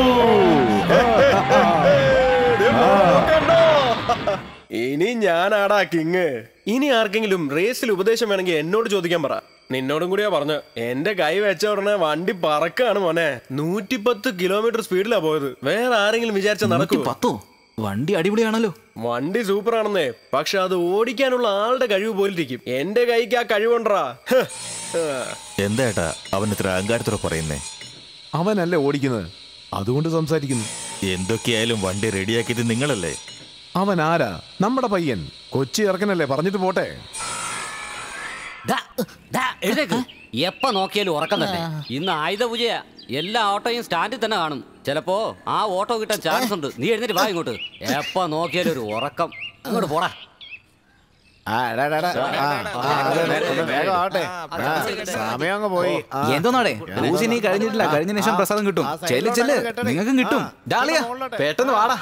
ഇനി ഞാനാടാ കിങ്. ഇനി ആർക്കെങ്കിലും റേസിൽ ഉപദേശം വേണമെങ്കിൽ എന്നോട് ചോദിക്കാൻ പറ. നിന്നോടും കൂടിയാ പറഞ്ഞ. എന്റെ കൈ വെച്ച ഉടനെ വണ്ടി പറക്കാണ് മോനെ. 110 കിലോമീറ്റർ സ്പീഡിലാ പോയത്. വേറെ ആരെങ്കിലും വിചാരിച്ച നടക്കൂ? 10? വണ്ടി അടിപൊളിയാണല്ലോ. വണ്ടി സൂപ്പർ ആണെന്നേ, പക്ഷെ അത് ഓടിക്കാനുള്ള ആളുടെ കഴിവ് പോലിരിക്കും. എന്റെ കൈക്ക് ആ കഴിവുണ്ടാ. എന്താ അവൻ ഇത്ര അഹങ്കാരത്തോടെ പറയുന്നേ? അവനല്ലേ ഓടിക്കുന്നത്, അതുകൊണ്ട് സംസാരിക്കുന്നു. എന്തൊക്കെയായാലും വണ്ടി റെഡിയാക്കിയത് നിങ്ങളല്ലേ? അവൻ ആരാ? നമ്മുടെ പയ്യൻ, കൊച്ചി ഇറക്കനല്ലേ, പറഞ്ഞിട്ട് പോട്ടെ. എപ്പ നോക്കിയാലും ഉറക്കം തന്നെ. ഇന്ന് ആയുധപൂജയാ. എല്ലാ ഓട്ടോയും സ്റ്റാൻഡിൽ തന്നെ കാണും. ചിലപ്പോ ആ ഓട്ടോ കിട്ടാൻ ചാൻസ് ഉണ്ട്. നീ എഴുന്നേറ്റ് വാ ഇങ്ങോട്ട്. എപ്പ നോക്കിയാലും ഒരു ഉറക്കം. അങ്ങോട്ട് പോടാ. വേഗം ആവട്ടെ. സമയം അങ്ങ് പോയി. എന്തോന്നാടെ പൂജ നീ കഴിഞ്ഞിട്ടില്ല. കഴിഞ്ഞ ശേഷം പ്രസാദം കിട്ടും. ചെല്ല് ചെല്ല്, നിങ്ങൾക്കും കിട്ടും. ഡാളിയ പെട്ടെന്ന് വാടാ.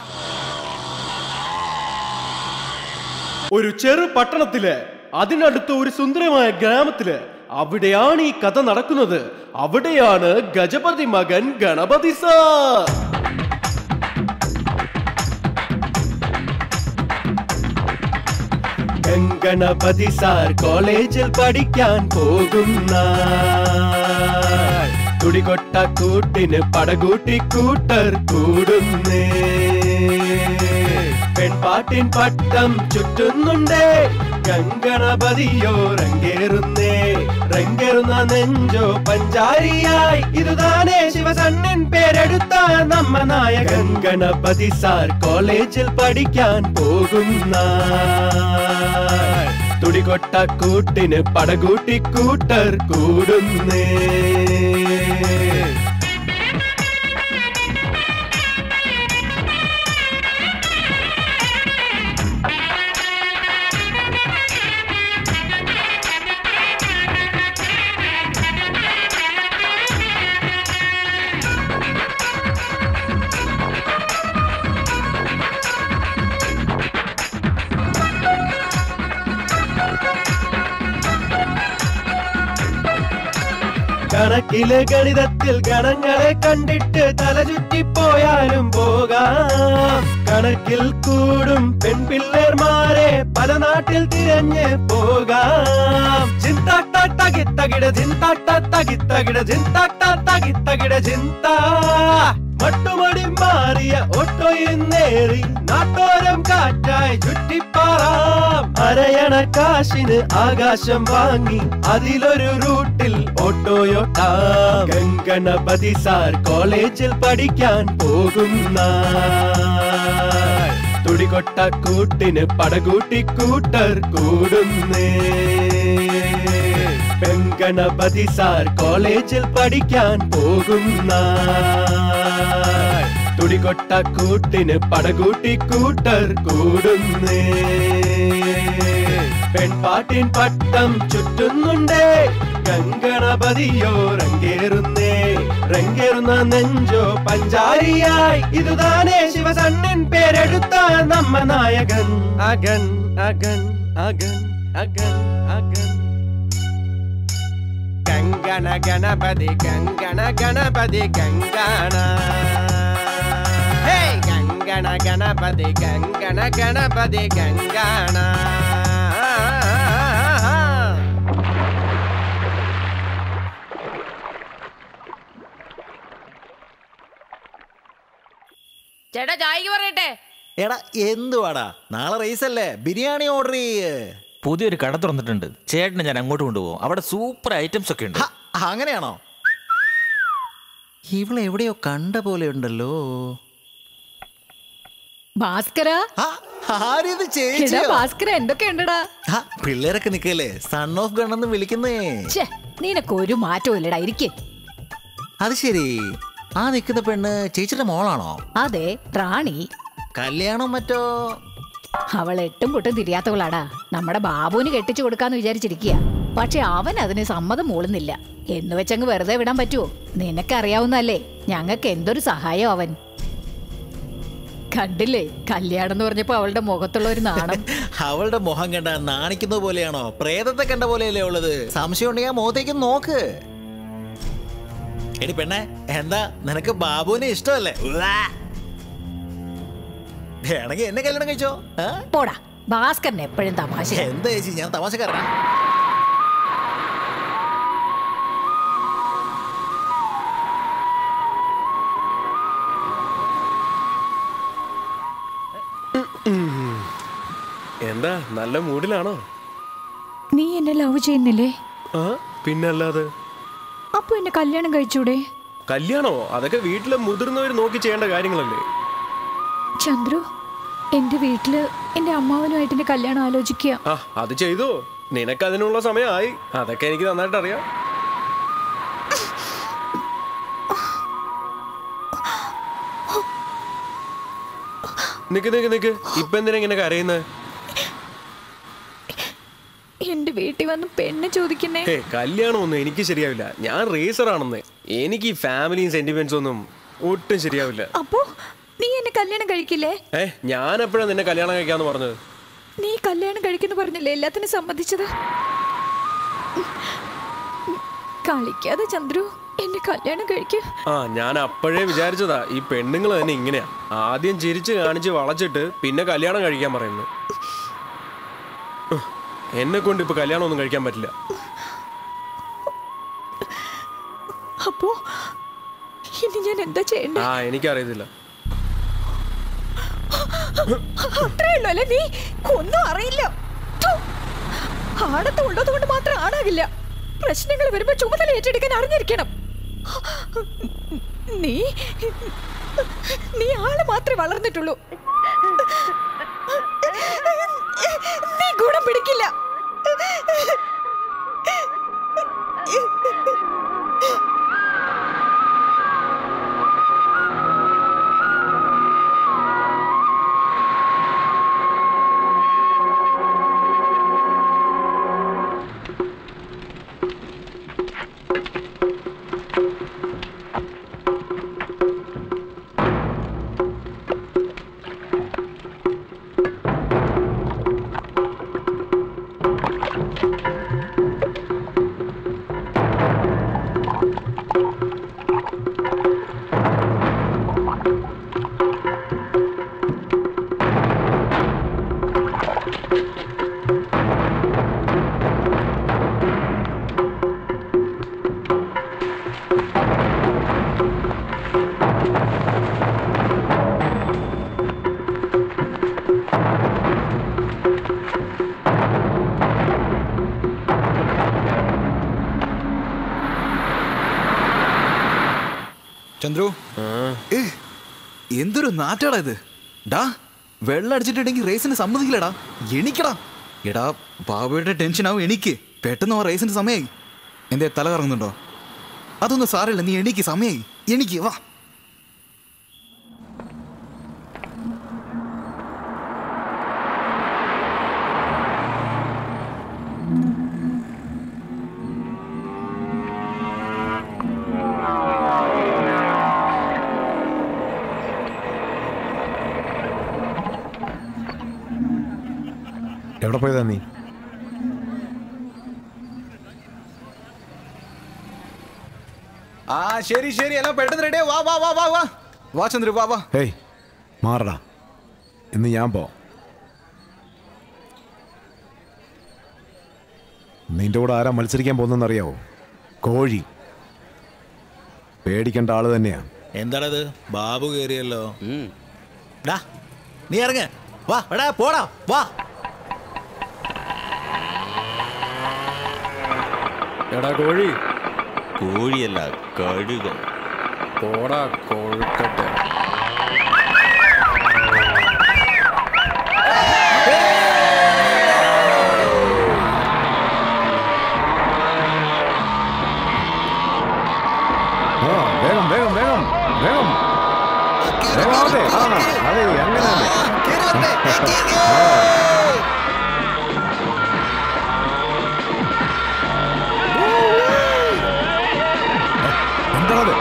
ഒരു ചെറു പട്ടണത്തില്, അതിനടുത്ത് ഒരു സുന്ദരമായ ഗ്രാമത്തില്, അവിടെയാണ് ഈ കഥ നടക്കുന്നത്. അവിടെയാണ് ഗജപതി മകൻ ഗണപതി സാർ. ഗണപതി സാർ കോളേജിൽ പഠിക്കാൻ പോകുന്ന തുടികൊട്ട കൂട്ടിന് പടകൂട്ടി കൂട്ടർ കൂടുന്നേ. പെൺപാട്ടിൻ പട്ടം ചുറ്റുന്നുണ്ടേ, ഗംഗണപതിയോ രംഗേറുന്നേ. രംഗേറുന്ന നെഞ്ചോ പഞ്ചാരിയായി, ഇതുതാനേ ശിവസണ്ണൻ പേരെടുത്ത നമ്മ നായകൻ. ഗണപതി സാർ കോളേജിൽ പഠിക്കാൻ പോകുന്ന തുടികൊട്ട കൂട്ടിന് പടകൂട്ടി കൂട്ടർ കൂടുന്നേ. കണക്കിലെ ഗണിതത്തിൽ ഗണങ്ങളെ കണ്ടിട്ട് തലചുറ്റിപ്പോയാലും പോകാം. കണക്കിൽ കൂടും പെൺപിള്ളേർമാരെ പല നാട്ടിൽ തിരഞ്ഞ് പോകാം. ജിന്താട്ടകിത്തകിട ജിന്താട്ടകിത്തകിട ജിന്താട്ടകിത്തകിട ജിന്ത. മട്ടുമടി മാറിയ ഓട്ടോയിൽ നേറി നാട്ടോരം കാറ്റായി ചുറ്റിപ്പാറാം. അരയണ കാശിന് ആകാശം വാങ്ങി അതിലൊരു റൂട്ടിൽ ഓട്ടോയോട്ടാം. ഗംഗണപതി സാർ കോളേജിൽ പഠിക്കാൻ പോകുന്ന തുടികൊട്ട കൂട്ടിന് പടകൂട്ടി കൂട്ടർ കൂടുന്നേ. ഗണപതി സാർ കോളേജിൽ പഠിക്കാൻ പോകുന്ന തുടികൊട്ട കൂട്ടിന് പടകൂട്ടി കൂട്ടർ കൂടുന്നേ. പെൺപാട്ടിൻ പട്ടം ചുറ്റുന്നുണ്ടേ, ഗംഗണപതിയോ രംഗേറുന്നേ. രംഗേറുന്ന നെഞ്ചോ പഞ്ചാരിയായി, ഇതുതാനേ ശിവസണ്ണൻ പേരെടുത്ത നമ്മ നായകൻ. അഗൻ അഗൻ അഗൻ അഗൻ അഗൻ. ഗംഗണ ഗണപതി ഗംഗണ ഗണപതി ഗംഗണ. ഹേ ഗംഗണ ഗണപതി ഗംഗണ ഗണപതി ഗംഗണ. ചേട്ടാ ചായക്ക് പറയട്ടെ. എടാ എന്തുവാടാ, നാളെ റേസ് അല്ലേ, ബിരിയാണി ഓർഡർ ചെയ്യ്. പുതിയൊരു കട തുറന്നിട്ടുണ്ട്, ചേട്ടനെ ഞാൻ അങ്ങോട്ട് കൊണ്ടുപോകും. അവിടെ സൂപ്പർ ഐറ്റംസ് ഒക്കെ ഉണ്ട്. അങ്ങനെയാണോ? ഇവളെവിടെയോ കണ്ട പോലെ ഉണ്ടല്ലോ. ഭാസ്കര, ഭാസ്കര എന്തൊക്കെയുണ്ടടാ? പിള്ളേരൊക്കെ നിക്കല്ലേ, സൺ ഓഫ് ഗൺ എന്ന് വിളിക്കുന്നേ. നിനക്കൊരു മാറ്റവും ഇല്ലടാ, ഇരിക്കേ. അത് ശരി, ആ നിൽക്കുന്ന പെണ്ണ് ചേച്ചിയുടെ മോളാണോ? അതെ, റാണി. കല്യാണം മറ്റോ? അവൾ എട്ടും പൊട്ടും തിരിയാത്തവളാടാ. നമ്മുടെ ബാബുവിന് കെട്ടിച്ചു കൊടുക്കാന്ന് വിചാരിച്ചിരിക്കുക. പക്ഷെ അവൻ അതിന് സമ്മതം മൂളുന്നില്ല. എന്ന് വെച്ചങ്ങ് വെറുതെ വിടാൻ പറ്റുമോ? നിനക്കറിയാവുന്നല്ലേ ഞങ്ങൾക്ക് എന്തൊരു സഹായം അവൻ. കണ്ടില്ലേ, കല്യാണം എന്ന് പറഞ്ഞപ്പോ അവളുടെ മുഖത്തുള്ള ഒരു നാണം. അവളുടെ മുഖം കണ്ട നാണിക്കുന്ന പോലെയാണോ? പ്രേതത്തെ കണ്ട പോലെയല്ലേ ഉള്ളത്? സംശയം ഉണ്ടെങ്കിൽ ആ മുഖത്തേക്ക് നോക്ക്. എടി പെണ്ണെ, എന്താ നിനക്ക് ബാബുവിനെ ഇഷ്ടമല്ലേ? വേണമെങ്കിൽ എന്നെ കല്യാണം കഴിച്ചോ. പോടാ, ഭാസ്കരൻ എപ്പോഴും തമാശ. എന്താ ചേച്ചി, ഞാൻ തമാശക്കാരനാ? എന്താ നല്ല മൂഡിലാണോ? നീ എന്നെ ലവ് ചെയ്യുന്നില്ലേ? പിന്നല്ലാതെ. അപ്പൊ എന്നെ കല്യാണം കഴിച്ചൂടെ? കല്യാണോ? അതൊക്കെ വീട്ടിലെ മുതിർന്നവർ നോക്കി ചെയ്യേണ്ട കാര്യങ്ങളല്ലേ. ചന്ദ്രു, എന്റെ വീട്ടില് എന്റെ അമ്മാവനുമായിട്ട് എന്റെ കല്യാണം ആലോചിക്കുക. അത് ചെയ്തോ? നിനക്ക് അതിനുള്ള സമയമായി. അതൊക്കെ എനിക്ക് നന്നായിട്ട് അറിയാം. നിക്ക് നിക്ക് നിക്ക്, ഇപ്പൊ എന്തിനാ ഇങ്ങനെ കരയുന്നത്? വീട്ടിൽ വന്ന് പെണ്ണ് ചോദിക്കുന്നേ? കല്യാണം ഒന്നും എനിക്ക് ശരിയാവില്ല. ഞാൻ റേസർ ആണെന്ന്. എനിക്ക് ഈ ഫാമിലിയും സെന്റിമെന്റ്സ് ഒന്നും ഒട്ടും ശരിയാവില്ല. അപ്പോ നീ എന്നെ കല്യാണം കഴിക്കില്ലേ? ഞാൻ എപ്പോഴാ നിന്നെ കല്യാണം കഴിക്കാന്ന് പറഞ്ഞത്? നീ കല്യാണം കഴിക്കുന്നു പറഞ്ഞില്ലേ എല്ലാത്തിനും സമ്മതിച്ചത്? കളിക്കാതെ ചന്ദ്രു, എന്നെ കല്യാണം കഴിക്കുക. ഞാൻ അപ്പോഴേ വിചാരിച്ചതാ ഈ പെണ്ണുങ്ങൾ തന്നെ ഇങ്ങനെയാ. ആദ്യം ചിരിച്ച് കാണിച്ച് വളച്ചിട്ട് പിന്നെ കല്യാണം കഴിക്കാൻ പറയുന്നു. എന്നെ കൊണ്ട് ഇപ്പൊ കല്യാണം ഒന്നും കഴിക്കാൻ പറ്റില്ല. അപ്പോ ഇനി ഞാൻ എന്താ ചെയ്യണ്ടേ? എനിക്കറിയത്തില്ല. അത്രയുള്ളൂ അല്ലേ? നീ ഒന്നും അറിയില്ല. ആടത്ത് ഉള്ളത് കൊണ്ട് മാത്രം ആണാകില്ല. പ്രശ്നങ്ങൾ വരുമ്പോ ചുമതല ഏറ്റെടുക്കാൻ അറിഞ്ഞിരിക്കണം. നീ ആള് മാത്രമേ വളർന്നിട്ടുള്ളൂ. നീ ഗുണം പിടിക്കില്ല. ചന്ദ്രു, എന്തൊരു നാറ്റാടാ ഇത്. ഡാ, വെള്ളം അടിച്ചിട്ടുണ്ടെങ്കിൽ റേസിന് സമ്മതിക്കില്ലടാ. എണിക്കടാ. എടാ, ബാബുയുടെ ടെൻഷനാവും എനിക്ക്. പെട്ടെന്ന് റേസിന് സമയമായി. എന്തേ തല കറങ്ങുന്നുണ്ടോ? അതൊന്നും സാരമില്ല, നീ എണീക്ക്. സമയമായി. എണീക്ക്, വാ. എവിടെ പോയതാ നീ? ശരി ശരി, എല്ലാം പെട്ടെന്ന് റെഡിയാ. വാ വാ വാ വാ വാ വാ ചന്ദ്രു, വാ വാ. ഹേയ്, മാറടാ. ഇന്ന് ഞാൻ പോ. നിന്റെ കൂടെ ആരാ മത്സരിക്കാൻ പോകുന്നറിയാവോ? കോഴി. പേടിക്കേണ്ട ആള് തന്നെയാ. എന്താണത്? ബാബു കേറിയല്ലോ. നീ ഇറങ്ങ. വാ, എടാ പോടാ, വാ. എടാ കോഴി. കോഴിയല്ല, കഴുക. പോടാ കോഴിക്കട്ടെ. വേഗം വേഗം വേഗം വേഗം വേഗം. അതെ, അങ്ങനെ എന്താണത്?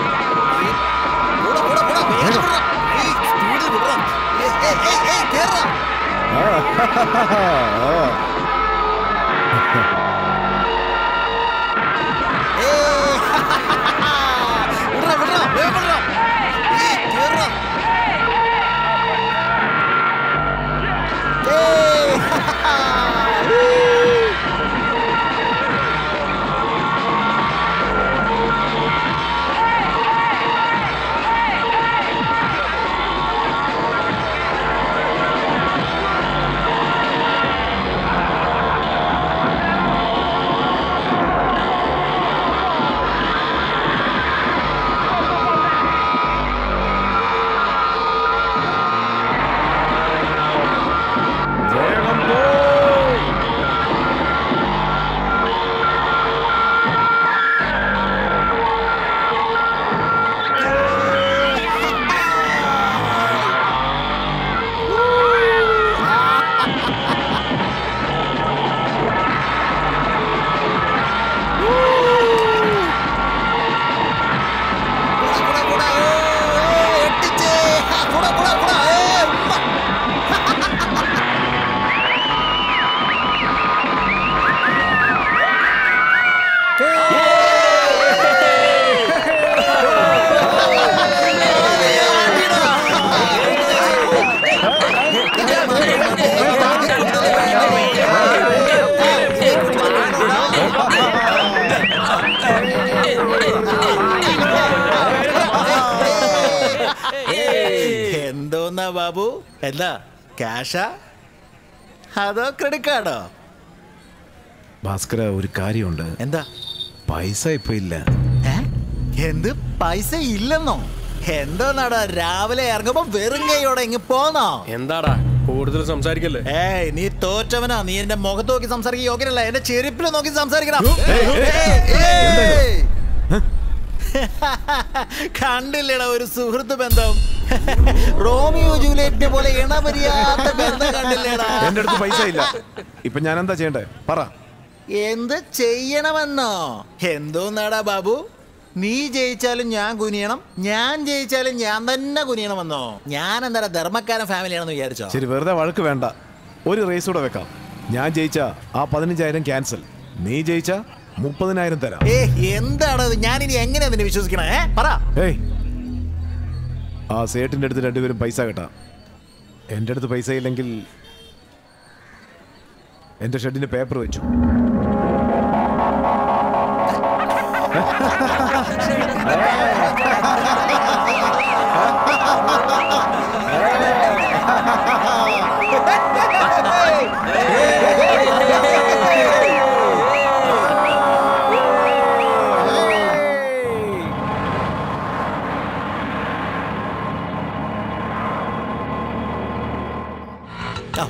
ബാബു? എന്താ ക്യാഷാ അതോ ക്രെഡിറ്റ് കാർഡോ? ഭാസ്കര, ഒരു കാര്യമുണ്ട്. എന്താ? പൈസ ഇപ്പൊ ഇല്ല. എന്ത് പൈസ ഇല്ലെന്നോ? എന്തോന്നാടാ രാവിലെ ഇറങ്ങുമ്പോ വെറും കൈയോടെ ഇങ്ങ് പോന്നോ? എന്താടാ കൂടുതൽ സംസാരിക്കല്ലേ? ഏയ് നീ തോറ്റവനാ. നീ എന്റെ മുഖത്ത് നോക്കി സംസാരിക്കാൻ യോഗ്യനല്ല. എന്റെ ചെരുപ്പിൽ നോക്കി സംസാരിക്കണം. കണ്ടില്ലടാ ഒരു സുഹൃത്ത് ബന്ധം. റോമിയോ ജൂലിയറ്റിനെ പോലെ ഇണപരിയാത്ത ബന്ധം കണ്ടില്ലേടാ. എന്റെ അടുത്ത് പൈസ ഇല്ല. ഇപ്പൊ ഞാൻ എന്താ ചെയ്യണ്ടേ പറ. എന്ത് ചെയ്യണമെന്നോ? എന്തോന്നാടാ ബാബു? നീ ജയിച്ചാലും ഞാൻ കുനിയണം, ഞാൻ ജയിച്ചാലും ഞാൻ തന്നെ കുനിയണമെന്നോ? ഞാൻ എന്താ ധർമ്മക്കാരൻ ഫാമിലിയാണെന്ന് വിചാരിച്ചോ? ശരി, വെറുതെ വഴക്ക് വേണ്ട. ഒരു റേസ് കൂടെ വെക്കാം. ഞാൻ ജയിച്ച ആ 15,000 ക്യാൻസൽ, നീ ജയിച്ച 30,000 തരാം. എന്താണത്? ഞാൻ ഇനി എങ്ങനെയാ നിന്നെ വിശ്വസിക്കണേ? പറ. ഏയ്, ആ സേട്ടിന്റെ അടുത്ത് രണ്ടുപേരും പൈസ കേട്ടാ. എന്റെ അടുത്ത് പൈസ ഇല്ലെങ്കിൽ എന്റെ ഷെഡിന് പേപ്പർ വെച്ചു.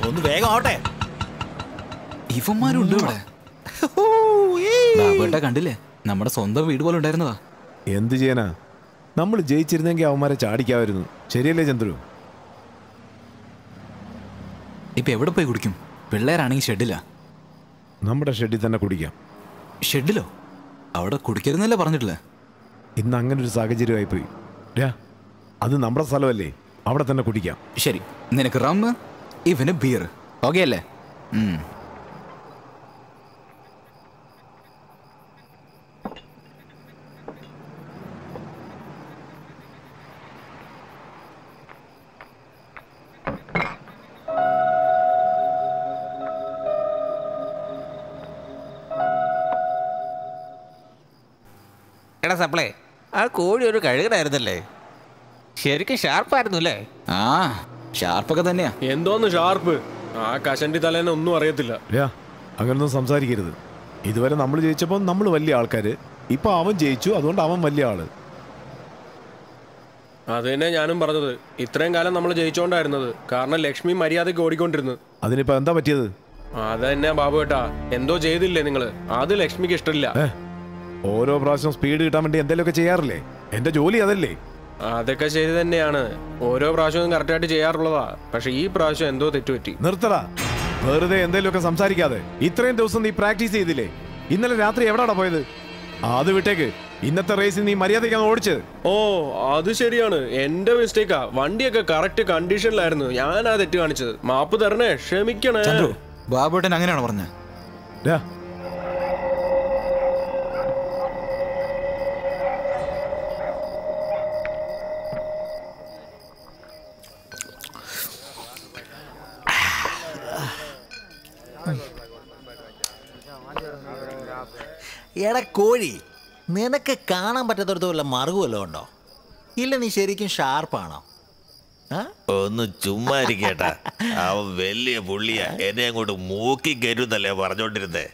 ഒന്ന് വേഗം ആവട്ടെ. ഇവന്മാരുണ്ട് ഇവിടെ. ബാബുവേട്ടാ കണ്ടില്ലേ, നമ്മുടെ സ്വന്തം വീട് പോലെ ഉണ്ടായിരുന്നതാ. എന്ത് ചെയ്യാനാ, നമ്മൾ ജയിച്ചിരുന്നെങ്കിൽ അവന്മാരെ ചാടിക്കാമായിരുന്നു. ശരിയല്ലേ ചന്ദ്രു? ഇപ്പൊ എവിടെ പോയി കുടിക്കും? പിള്ളേരാണെങ്കിൽ ഷെഡിലാ. നമ്മുടെ ഷെഡിൽ തന്നെ കുടിക്കാം. ഷെഡിലോ? അവിടെ കുടിക്കരുന്നല്ലേ പറഞ്ഞിട്ടില്ലേ? ഇന്ന് അങ്ങനെ ഒരു സാഹചര്യമായിപ്പോയി. അത് നമ്മുടെ സ്ഥലമല്ലേ, അവിടെ തന്നെ കുടിക്കാം. ശരി, നിനക്ക് റമ്മ്, ഇവന് ബിയർ. ഓക്കെ അല്ലേ? എടാ സപ്ലേ, ആ കോഴി ഒരു കഴുകനായിരുന്നല്ലേ? ശരിക്കും ഷാർപ്പായിരുന്നു അല്ലേ? ആ, ഷാർപ്പൊക്കെ തന്നെയാ. എന്തോന്ന് ഷാർപ്പ്? ആ കഷണ്ടി തലേനെ ഒന്നും അറിയത്തില്ല. അങ്ങനൊന്നും സംസാരിക്കരുത്. ഇതുവരെ നമ്മൾ ജയിച്ചപ്പോൾ നമ്മൾ വലിയ ആൾക്കാര്, ഇപ്പൊ അവൻ ജയിച്ചു, അതുകൊണ്ട് അവൻ വലിയ ആള്. അത് തന്നെ ഞാനും പറഞ്ഞത്. ഇത്രയും കാലം നമ്മൾ ജയിച്ചോണ്ടായിരുന്നത്, കാരണം ലക്ഷ്മി മര്യാദയ്ക്ക് ഓടിക്കൊണ്ടിരുന്നു. അതിനിപ്പോ എന്താ പറ്റിയത്? അത് തന്നെ ബാബു ഏട്ടാ, എന്തോ ചെയ്തില്ലേ നിങ്ങള്? അത് ലക്ഷ്മിക്ക് ഇഷ്ടമില്ല. ഓരോ പ്രാവശ്യം സ്പീഡ് കിട്ടാൻ വേണ്ടി എന്തെങ്കിലുമൊക്കെ ചെയ്യാറില്ലേ? എന്റെ ജോലി അതല്ലേ? അതൊക്കെ ശരി തന്നെയാണ്. ഓരോ പ്രാവശ്യവും കറക്റ്റായിട്ട് ചെയ്യാറുള്ളതാ. പക്ഷെ ഈ പ്രാവശ്യം എന്തോ തെറ്റുപറ്റി. നിർത്തടാ, വെറുതെ എന്തെങ്കിലുമൊക്കെ സംസാരിക്കാതെ. ഇത്രയും ദിവസം നീ പ്രാക്ടീസ് ചെയ്തില്ലേ? ഇന്നലെ രാത്രി എവിടാടാ പോയത്? അത് വിട്ടേക്ക്. ഇന്നത്തെ റേസിൽ നീ മര്യാദയ്ക്കാണ് ഓടിച്ചത്. ഓ, അത് ശരിയാണ്, എന്റെ മിസ്റ്റേക്കാ. വണ്ടിയൊക്കെ കറക്റ്റ് കണ്ടീഷനിലായിരുന്നു. ഞാനാ തെറ്റ് കാണിച്ചത്. മാപ്പ് തരണേ, ക്ഷമിക്കണേ. ബാബുട്ടൻ അങ്ങനെയാണോ പറഞ്ഞത്? എടാ കോഴി, നിനക്ക് കാണാൻ പറ്റാത്തടത്ത് വല്ല മറുകുമല്ലോ ഉണ്ടോ? ഇല്ല, നീ ശരിക്കും ഷാർപ്പാണോ? ഒന്ന് ചുമ്മാ ഇരിക്കേട്ടാ. അവൻ വലിയ പുള്ളിയാ, എന്നെ അങ്ങോട്ട് മൂക്കി കയറ്റുന്നല്ലേ പറഞ്ഞോണ്ടിരുന്നേ.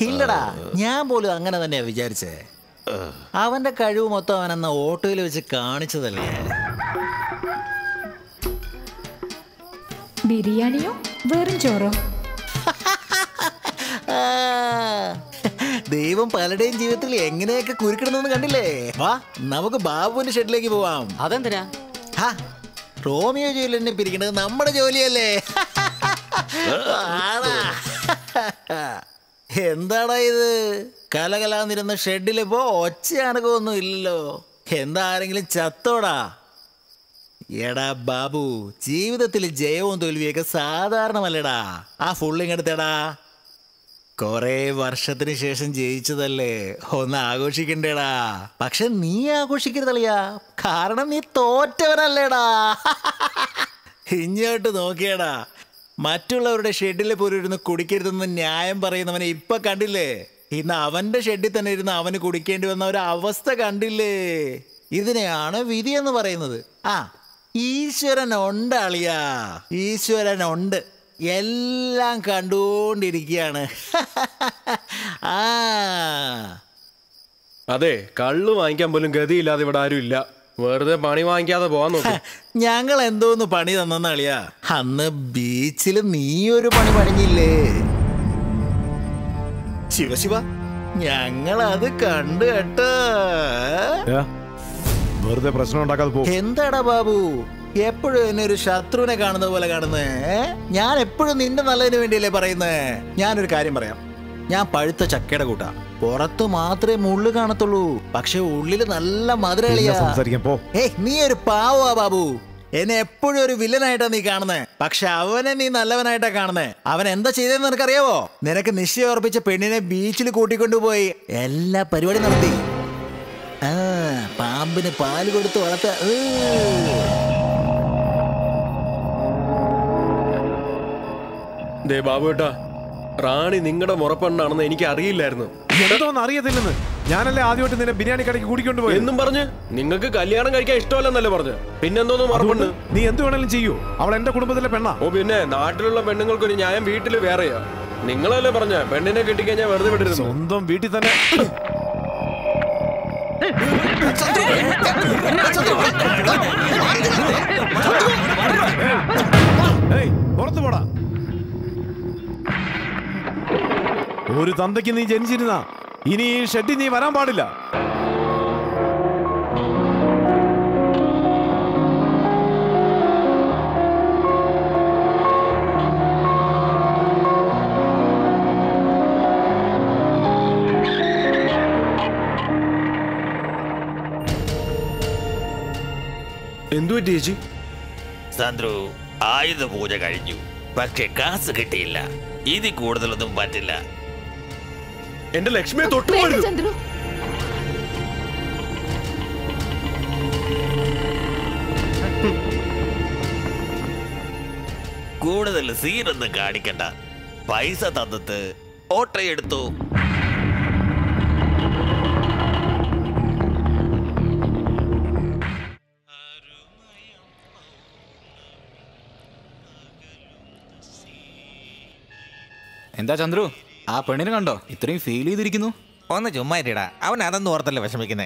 ഇല്ലടാ, ഞാൻ പോലും അങ്ങനെ തന്നെയാ വിചാരിച്ചേ. അവന്റെ കഴിവ് മൊത്തം അവനെന്ന ഓട്ടോയിൽ വെച്ച് കാണിച്ചതല്ലേ. ബിരിയാണിയോ വെറും ചോറോ? ദൈവം പലരുടെയും ജീവിതത്തിൽ എങ്ങനെയൊക്കെ കുരുക്കിടുന്നെന്ന് കണ്ടില്ലേ? വാ, നമുക്ക് ബാബുവിന്റെ ഷെഡിലേക്ക് പോവാം. അതെന്തിനാ? റോമിയോ ജൂലിയറ്റിനെ പിരിക്കുന്നത് നമ്മുടെ ജോലിയല്ലേ? എന്താടാ ഇത്? കലകലാന്നിരുന്ന ഷെഡിലിപ്പോ ഒച്ചയാണൊന്നും ഇല്ലല്ലോ. എന്താ, ആരെങ്കിലും ചത്തോടാ? എടാ ബാബു, ജീവിതത്തിൽ ജയവും തോൽവിയൊക്കെ സാധാരണമല്ലേടാ. ആ ഫുള്ളിങ് എടുത്തേടാ. കൊറേ വർഷത്തിന് ശേഷം ജയിച്ചതല്ലേ, ഒന്ന് ആഘോഷിക്കണ്ടേടാ. പക്ഷെ നീ ആഘോഷിക്കരുതളിയാ, കാരണം നീ തോറ്റവനല്ലേടാ. ഇങ്ങോട്ട് നോക്കിയടാ, മറ്റുള്ളവരുടെ ഷെഡിൽ പോലും ഇരുന്ന് കുടിക്കരുതെന്ന് ന്യായം പറയുന്നവനെ ഇപ്പൊ കണ്ടില്ലേ? ഇന്ന് അവന്റെ ഷെഡിൽ തന്നെ ഇരുന്ന് അവന് കുടിക്കേണ്ടി വന്ന ഒരു അവസ്ഥ കണ്ടില്ലേ? ഇതിനെയാണ് വിധി എന്ന് പറയുന്നത്. ഈശ്വരൻ ഉണ്ട് അളിയാ, ഈശ്വരൻ ഉണ്ട്. എല്ലാം കണ്ടുകൊണ്ടിരിക്കുകയാണ്. ആ അതെ, കള്ളു വാങ്ങിക്കാൻ പോലും ഗതിയില്ലാതെ ഇവിടെ ആരും ഇല്ല. വെറുതെ പണി വാങ്ങിക്കാതെ പോവാൻ നോക്കും. ഞങ്ങൾ എന്തോന്ന് പണി തന്നെന്ന് അളിയാ? അന്ന് ബീച്ചിൽ നീ ഒരു പണി പണിഞ്ഞില്ലേ? ശിവശിവ, ഞങ്ങളത് കണ്ടു കേട്ടോ. വെറുതെ പ്രശ്നം ഉണ്ടാക്കാതെ പോ. എന്താടാ ബാബു, എപ്പോഴും എന്നെ ഒരു ശത്രുവിനെ കാണുന്ന പോലെ കാണുന്നേ? ഞാൻ എപ്പോഴും നിന്റെ നല്ലതിന് വേണ്ടിയല്ലേ പറയുന്നേ? ഞാനൊരു കാര്യം പറയാം. ഞാൻ പഴുത്ത ചക്കയുടെ കൂട്ടാ. പുറത്ത് മാത്രമേ മുള്ളു കാണത്തുള്ളൂ, പക്ഷെ ഉള്ളില് നല്ല മധുരളിയാ. നീ ഒരു പാവാ ബാബു. എന്നെ എപ്പോഴും ഒരു വില്ലനായിട്ടാ നീ കാണുന്നേ, പക്ഷെ അവനെ നീ നല്ലവനായിട്ടാ കാണുന്നേ. അവൻ എന്താ ചെയ്തെന്ന് നിനക്കറിയാവോ? നിനക്ക് നിശ്ചയം ഉറപ്പിച്ച പെണ്ണിനെ ബീച്ചിൽ കൂട്ടിക്കൊണ്ടുപോയി എല്ലാ പരിപാടി നടത്തി. പാമ്പിന് പാല് കൊടുത്ത് വളർത്ത. ബാബുട്ടാ, റാണി നിങ്ങളുടെ മുറപ്പെണ്ണാണെന്ന് എനിക്ക് അറിയില്ലായിരുന്നു. എന്തോന്ന് അറിയത്തില്ലെന്ന്? ഞാനല്ലേ ആദ്യമായിട്ട് നിന്നെ ബിരിയാണി കടയ്ക്ക് കൂടിക്കൊണ്ടുപോയി എന്നും പറഞ്ഞ് നിങ്ങൾക്ക് കല്യാണം കഴിക്കാൻ ഇഷ്ടമല്ലെന്നല്ലേ പറഞ്ഞു. പിന്നെന്തോന്ന് മുറപ്പെണ്ണ്? നീ എന്ത് വേണേലും ചെയ്യൂ, അവൾ എന്റെ കുടുംബത്തിലെ പെണ്ണാ. ഓ പിന്നെ, നാട്ടിലുള്ള പെണ്ണുങ്ങൾക്കൊരു ന്യായം വീട്ടിൽ വേറെയാ. നിങ്ങളല്ലേ പറഞ്ഞ പെണ്ണിനെ കെട്ടിക്കഴിഞ്ഞാൽ വെറുതെ വിടരുത്. സ്വന്തം വീട്ടിൽ തന്നെ പുറത്തു പോടാ. ഒരു തന്തയ്ക്ക് നീ ജനിച്ചിരുന്ന ഇനി ഈ ഷെഡിൽ നീ വരാൻ പാടില്ല. എന്തു പറ്റി ചേച്ചി? ചന്ദ്രു, ആയുധ പൂജ കഴിഞ്ഞു, പക്ഷെ കാസ് കിട്ടിയില്ല. ഇതിൽ കൂടുതലൊന്നും പറ്റില്ല. എന്റെ ലക്ഷ്മിയെ തൊട്ടുപോയി. ചന്ദ്രു, കൂടുതൽ സീനൊന്നും കാണിക്കണ്ട. പൈസ തന്നിട്ട് ഓട്ടോ എടുത്തു. എന്താ ചന്ദ്രു, ആ പെണ്ണിനെ കണ്ടോ? ഇത്രയും ഫീൽ ചെയ്തിരിക്കുന്നു. ഒന്ന് ചുമ്മാരിടാ, അവൻ അതൊന്നും ഓർത്തല്ലേ വിഷമിക്കുന്നേ.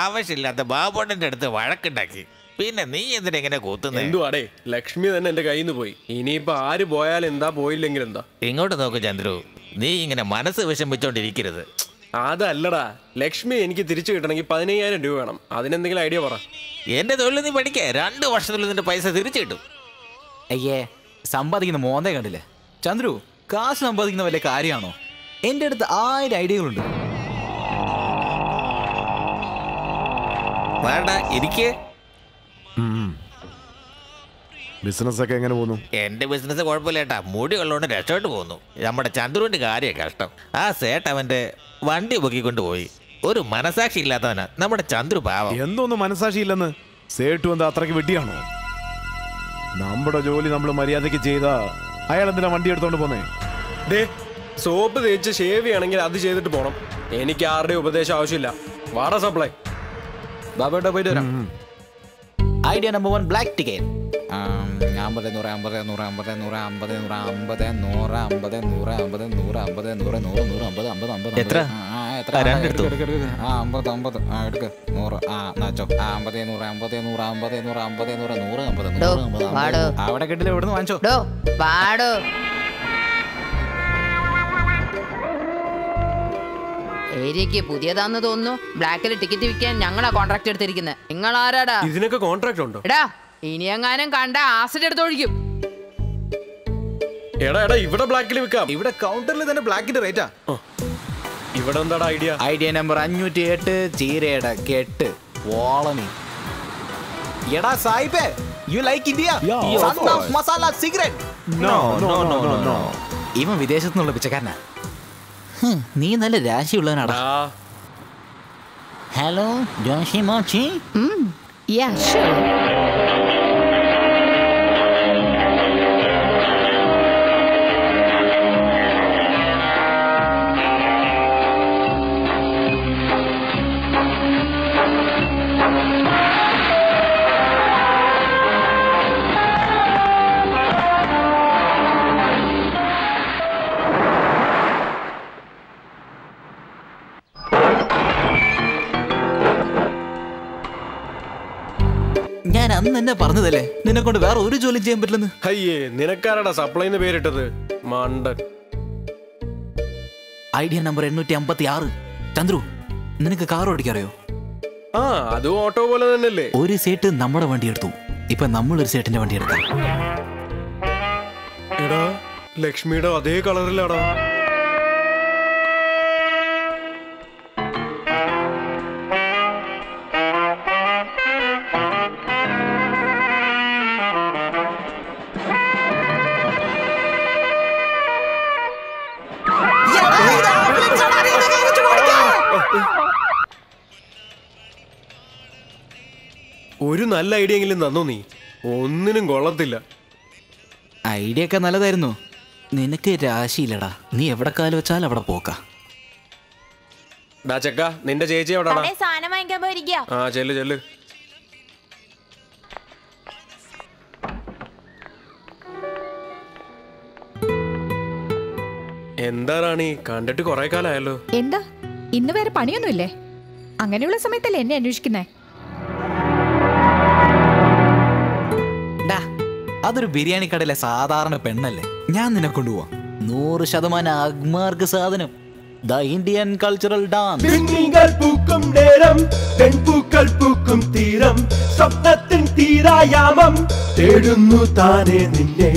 ആവശ്യമില്ലാത്ത ബാബോട്ടന്റെ അടുത്ത് വഴക്കുണ്ടാക്കി. പിന്നെ നീ എന്തിനെങ്ങനെ കൂത്തുന്നേ? എന്തുവാടേ, ലക്ഷ്മി തന്നെ എന്റെ കയ്യിൽ നിന്ന് പോയി. ഇനിയിപ്പോ ആര് പോയാൽ എന്താ, പോയില്ലെങ്കിൽ എന്താ? ഇങ്ങോട്ട് നോക്ക് ചന്ദ്രു, നീ ഇങ്ങനെ മനസ്സ് വിഷമിച്ചോണ്ടിരിക്കരുത്. അതല്ലടാ, ലക്ഷ്മി എനിക്ക് തിരിച്ചു കിട്ടണമെങ്കിൽ 15,000 രൂപ വേണം. അതിനെന്തെങ്കിലും ഐഡിയ പറ. എന്റെ തൊഴിൽ നീ പഠിക്കേ, 2 വർഷത്തിനുള്ളിൽ നിന്റെ പൈസ തിരിച്ചു കിട്ടും. അയ്യേ, സമ്പാദിക്കുന്ന മോന്തേ കണ്ടില്ലേ ചന്ദ്രു? കാശ് സമ്പാദിക്കുന്ന വലിയ കാര്യമാണോ? എൻ്റെ അടുത്ത് 1000 ഐഡിയകളുണ്ട്. വേണ്ട, ഇരിക്കേ. ബിസിനസ് ഒക്കെ എങ്ങനെ പോകുന്നു? എന്റെ ബിസിനസ് കുഴപ്പമില്ലേട്ടാ, മുടി ഉള്ളതുകൊണ്ട് രക്ഷോട്ട് പോകുന്നു. നമ്മുടെ ചന്ദ്രുവിന്റെ കാര്യം കഷ്ടം. ആ സേട്ട് അവന്റെ വണ്ടി പൊക്കിക്കൊണ്ട് പോയി. ഒരു മനസാക്ഷി ഇല്ലാത്തവനാ നമ്മുടെ ചന്ദ്രു. പാവം. എന്തോന്ന് മനസാക്ഷി ഇല്ലെന്ന്? സേട്ടു എന്താ അത്രയ്ക്ക് വെട്ടിയാണോ? നമ്മുടെ ജോലി നമ്മൾ മര്യാദയ്ക്ക് ചെയ്താ അയാൾ എന്തിനാ വണ്ടി എടുത്തോണ്ട് പോന്നേ? സോപ്പ് തേച്ച് ഷേവ് ചെയ്യണമെങ്കിൽ അത് ചെയ്തിട്ട് പോണം. എനിക്ക് ആരുടെ ഉപദേശം ആവശ്യമില്ല. വാടാ സപ്ലൈ. ബാബേട്ടാ പോയിട്ട് വരാം. Idea number 1, black ticket. 50 100 50 100 50 100 50 100 50 100 50 100 50 100 50 100 100 100 50 50 എത്ര? എത്ര? 50 50 എടുക്ക് 100. നാച്ചോ 50 100 50 100 50 100 50 100 100 50 അവിടെ കിട്ടില്ല. എവിടുന്ന് വാങ്ങിച്ചോ? ഏരിയക്ക് പുതിയതാന്ന് തോന്നുന്നു. ബ്ലാക്കിൽ ടിക്കറ്റ് വിൽക്കാൻ ഞങ്ങളാ കോൺട്രാക്ട് എടുത്തിരിക്കുന്നത്. നിങ്ങൾ ആരാടാ? ഇതിനൊക്കെ കോൺട്രാക്ട് ഉണ്ടോ? എടാ, ഇനി എങ്ങാനും കണ്ട ആസിഡ് എടുത്തൊഴിക്കും. എടാ ഇവിടെ ബ്ലാക്കിൽ വിൽക്കാം. ഇവിടെ കൗണ്ടറിൽ തന്നെ ബ്ലാക്കിന്റെ റേറ്റാ. ഇവിടെ എന്താടാ ഐഡിയ? ഐഡിയ നമ്പർ 508, ചീരയുടെ കെട്ട് വോളമി. എടാ സായിബേ, you like India? Son of masala cigarette? No no no no no. ഇവൻ വിദേശത്തു നിന്നുള്ള പിച്ചക്കാരനാ. നീ നല്ല രാശിയുള്ളവനാടാ. ഹലോ ജോഷി മോച്ചി. Yeah, sure. ഞാൻ അന്ന് തന്നെ പറഞ്ഞതല്ലേ നിന്നെ കൊണ്ട് വേറെ ഒരു ജോലി ചെയ്യാൻ പറ്റില്ലെന്ന്. അയ്യേ, നിനക്കാരടാ സപ്ലൈന്ന് പേരിട്ടത്? മണ്ടൻ. Idea number 856. ചന്ദ്രു, നിനക്ക് കാർ ഓടിക്കറിയോ? ആ, അതും ഓട്ടോ പോലെ തന്നെയല്ലേ? ഒരു സേട്ട് നമ്മുടെ വണ്ടി എടുത്തു, ഇപ്പൊ നമ്മളൊരു സേട്ടിന്റെ വണ്ടി എടുക്കാം. എടാ, ലക്ഷ്മിയുടെ അതേ കളറിലാടാ. ഒരു നല്ല ഐഡിയ എങ്കിലും തന്നോ നീ? ഒന്നിനും കൊള്ളത്തില്ല. ഐഡിയ ഒക്കെ നല്ലതായിരുന്നു, നിനക്ക് രാശിയില്ലടാ. നീ എവിടെ കാല് വെച്ചാൽ അവിടെ പോക്ക. ഡാ ചെക്ക, നിന്റെ ചേച്ചി എവിടാടാ? സാധനം വാങ്ങിക്കാൻ പോയിരിക്കാ. ആ, ചെല്ല് ചെല്ല്. എന്താ റാണി, കണ്ടിട്ട് കൊറേ കാലമായല്ലോ. എന്താ ഇന്ന് വേറെ പണിയൊന്നുമില്ലേ? അങ്ങനെയുള്ള സമയത്തല്ലേ എന്നെ അന്വേഷിക്കുന്നേ? അതൊരു ബിരിയാണി കടയിലെ സാധാരണ പെണ്ണല്ലേ. ഞാൻ നിന്നെ കൊണ്ടുപോവാം. 100% അഗ്മാർക്ക് സാധനം. The Indian cultural dance. പെൺമീങ്ങൾ പൂക്കും നേരം, പെൺപൂക്കൾ പൂക്കും തീരം, സ്വപ്നത്തിൻ തീരായാമം തേടുന്നു താനേ നിന്നെ.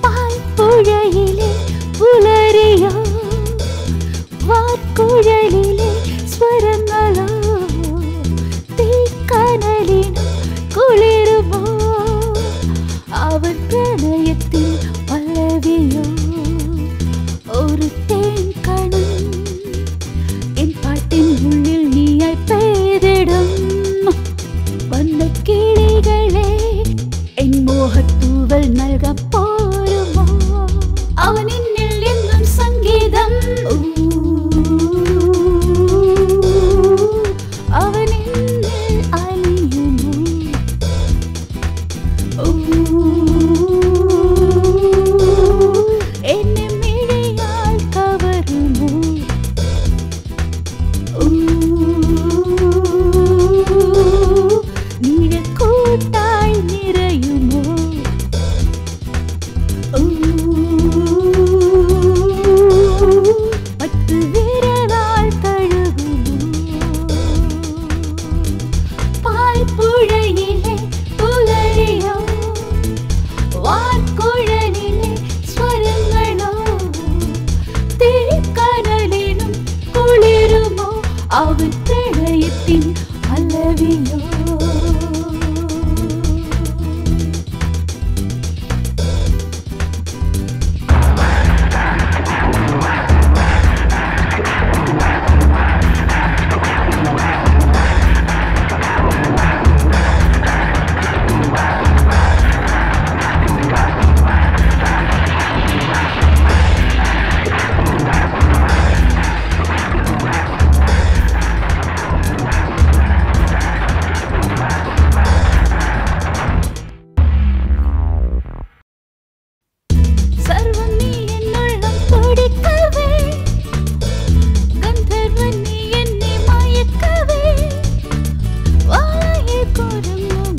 പാൽപ്പുഴയിലെ പുലരിയോ, വാർക്കുഴലിലെ സ്വരങ്ങളോ, തീക്കനലിനും കുളിരുമോ, അവൻ പ്രണയത്തിൽ പല്ലവിയോ, ഒരു തേൻ കണം എൻ പാട്ടിൻ ഉള്ളിൽ നീയായി പെയ്തിടും. വന്ന കിളികളെ എൻ മോഹത്തൂവൽ നൽകാൻ പോരുമോ, അവൻ എന്നിൽ എന്നും സംഗീതം. അവൻ എന്നിൽ അലിയുമോ, എന്നെ മിഴിയാൽ കവരുമോ, നിഴക്കൂട്ടായി നിറയുമോ, പത്ത് വിരലാൽ തഴുകുമോ. പാൽപ്പുഴയിലെ പുലരിയോ, വാർക്കുഴലിലെ സ്വരങ്ങളോ, തീക്കനലിനും കുളിരുമോ, അവൻ പ്രണയത്തിൻ പല്ലവിയോ. സർവം നീ എന്നുള്ളം തുടിക്കവേ, ഗന്ധർവൻ നീ എന്നെ മയക്കവേ, വായിൽ കുരുങ്ങും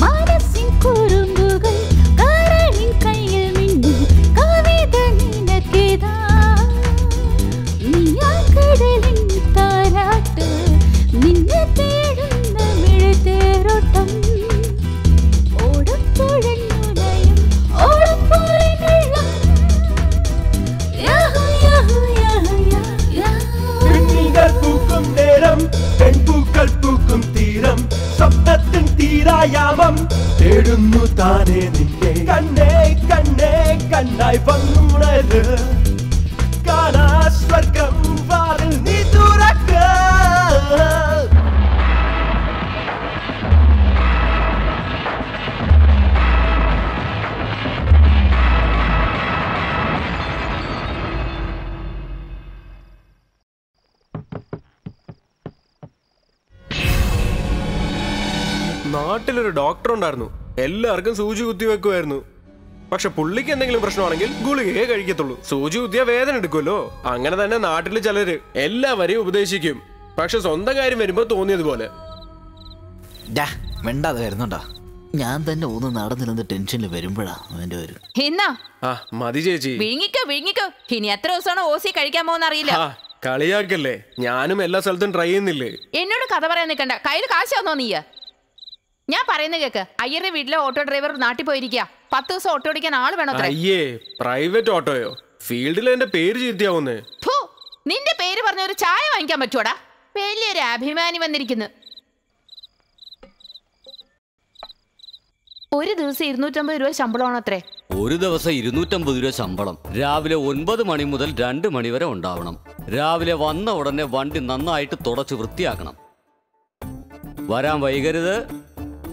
മനസ്സിൻ കുറുമ്പുകൾ, കരളിൻ കയ്യിൽ മിന്നും കവിത നിനക്കിതാ. നീയാ കടലിൻ താരാട്ട്, നിന്നെ തേടുന്ന മിഴുതേരോട്ടം, ഓടപ്പുഴന്നുലയും ഓടപ്പുഴനുള്ള പെൺമീങ്ങൾ പൂക്കും നേരം, പെൺപൂക്കൾ പൂക്കും തീരം, സ്വപ്നത്തിൻ തീരായാമം തേടുന്നു താനേ നിന്നെ. കണ്ണേ കണ്ണേ കണ്ണായി വന്നുണര്, കാണാ സ്വർഗം വാതിൽ നീ തുറക്ക. നാട്ടിലൊരു ഡോക്ടർ ഉണ്ടായിരുന്നു, എല്ലാവർക്കും സൂചി കുത്തി വെക്കുമായിരുന്നു. പക്ഷെ പുള്ളിക്ക് എന്തെങ്കിലും പ്രശ്നമാണെങ്കിൽ ഗുളികയെ കഴിക്കത്തുള്ളൂ. സൂചി കുത്തിയ വേദന എടുക്കുമല്ലോ. അങ്ങനെ തന്നെ നാട്ടിൽ ചിലര് എല്ലാവരെയും ഉപദേശിക്കും. പക്ഷെ സ്വന്തം കാര്യം വരുമ്പോ തോന്നിയതുപോലെ. മിണ്ടാതെ വരുന്നുണ്ടോ? ഞാൻ തന്നെ ഒന്ന് നടന്നിരുന്ന ടെൻഷനിൽ വരുമ്പോഴാ അവന്റെ ഒരു മതി ചേച്ചി. വിഴുങ്ങിക്കോ. ഇനി എത്ര ദിവസമാണോ ഓസി കഴിക്കാൻ പോകുന്ന അറിയില്ല. കളിയാക്കല്ലേ, ഞാനും എല്ലാ സ്ഥലത്തും ട്രൈ ചെയ്യുന്നില്ലേ. എന്നോട് കഥ പറയാൻ നിൽക്കണ്ട. കയ്യിൽ കാശ് തന്നോ നീ? ഞാൻ പറയുന്നത് കേക്ക്. അയ്യരുടെ വീട്ടിലെ ഓട്ടോ ഡ്രൈവർ നാട്ടിൽ പോയിരിക്കുക. 10 ദിവസം ഓട്ടോ ഓടിക്കാൻ ആള് വേണോ? അയ്യേ, പ്രൈവറ്റ് ഓട്ടോയോ? ഫീൽഡിൽ എന്റെ പേര് ചീത്തയാവുന്നേ. നിന്റെ പേര് പറഞ്ഞ ഒരു ചായ വാങ്ങിക്കാൻ പറ്റൂടാ? വലിയൊരു അഭിമാനി വന്നിരിക്കുന്നു. ഒരു ദിവസം 250 രൂപ ശമ്പളമാണത്രേ. ഒരു ദിവസം 250 രൂപ ശമ്പളം. രാവിലെ 9 മണി മുതൽ 2 മണി വരെ ഉണ്ടാവണം. രാവിലെ വന്ന ഉടനെ വണ്ടി നന്നായിട്ട് തുടച്ച് വൃത്തിയാക്കണം. വരാൻ വൈകരുത്.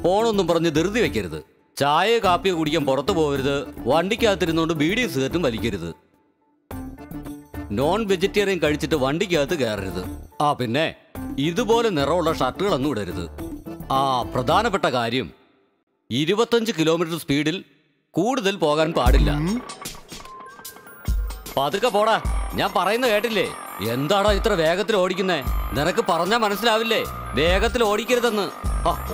ഫോണൊന്നും പറഞ്ഞ് ധൃതി വെക്കരുത്. ചായ കാപ്പിയോ കുടിക്കാൻ പുറത്തു പോകരുത്. വണ്ടിക്കകത്തിരുന്നുകൊണ്ട് ബീഡിയും സിഗരറ്റും വലിക്കരുത്. നോൺ വെജിറ്റേറിയൻ കഴിച്ചിട്ട് വണ്ടിക്കകത്ത് കയറരുത്. പിന്നെ ഇതുപോലെ നിറമുള്ള ഷർട്ടുകളൊന്നും ഇടരുത്. പ്രധാനപ്പെട്ട കാര്യം, 25 കിലോമീറ്റർ സ്പീഡിൽ കൂടുതൽ പോകാൻ പാടില്ല. പതുക്കെ പോടാ. ഞാൻ പറയുന്ന കേട്ടില്ലേ? എന്താടാ ഇത്ര വേഗത്തിൽ ഓടിക്കുന്നേ? നിനക്ക് പറഞ്ഞാൽ മനസ്സിലാവില്ലേ വേഗത്തിൽ ഓടിക്കരുതെന്ന്?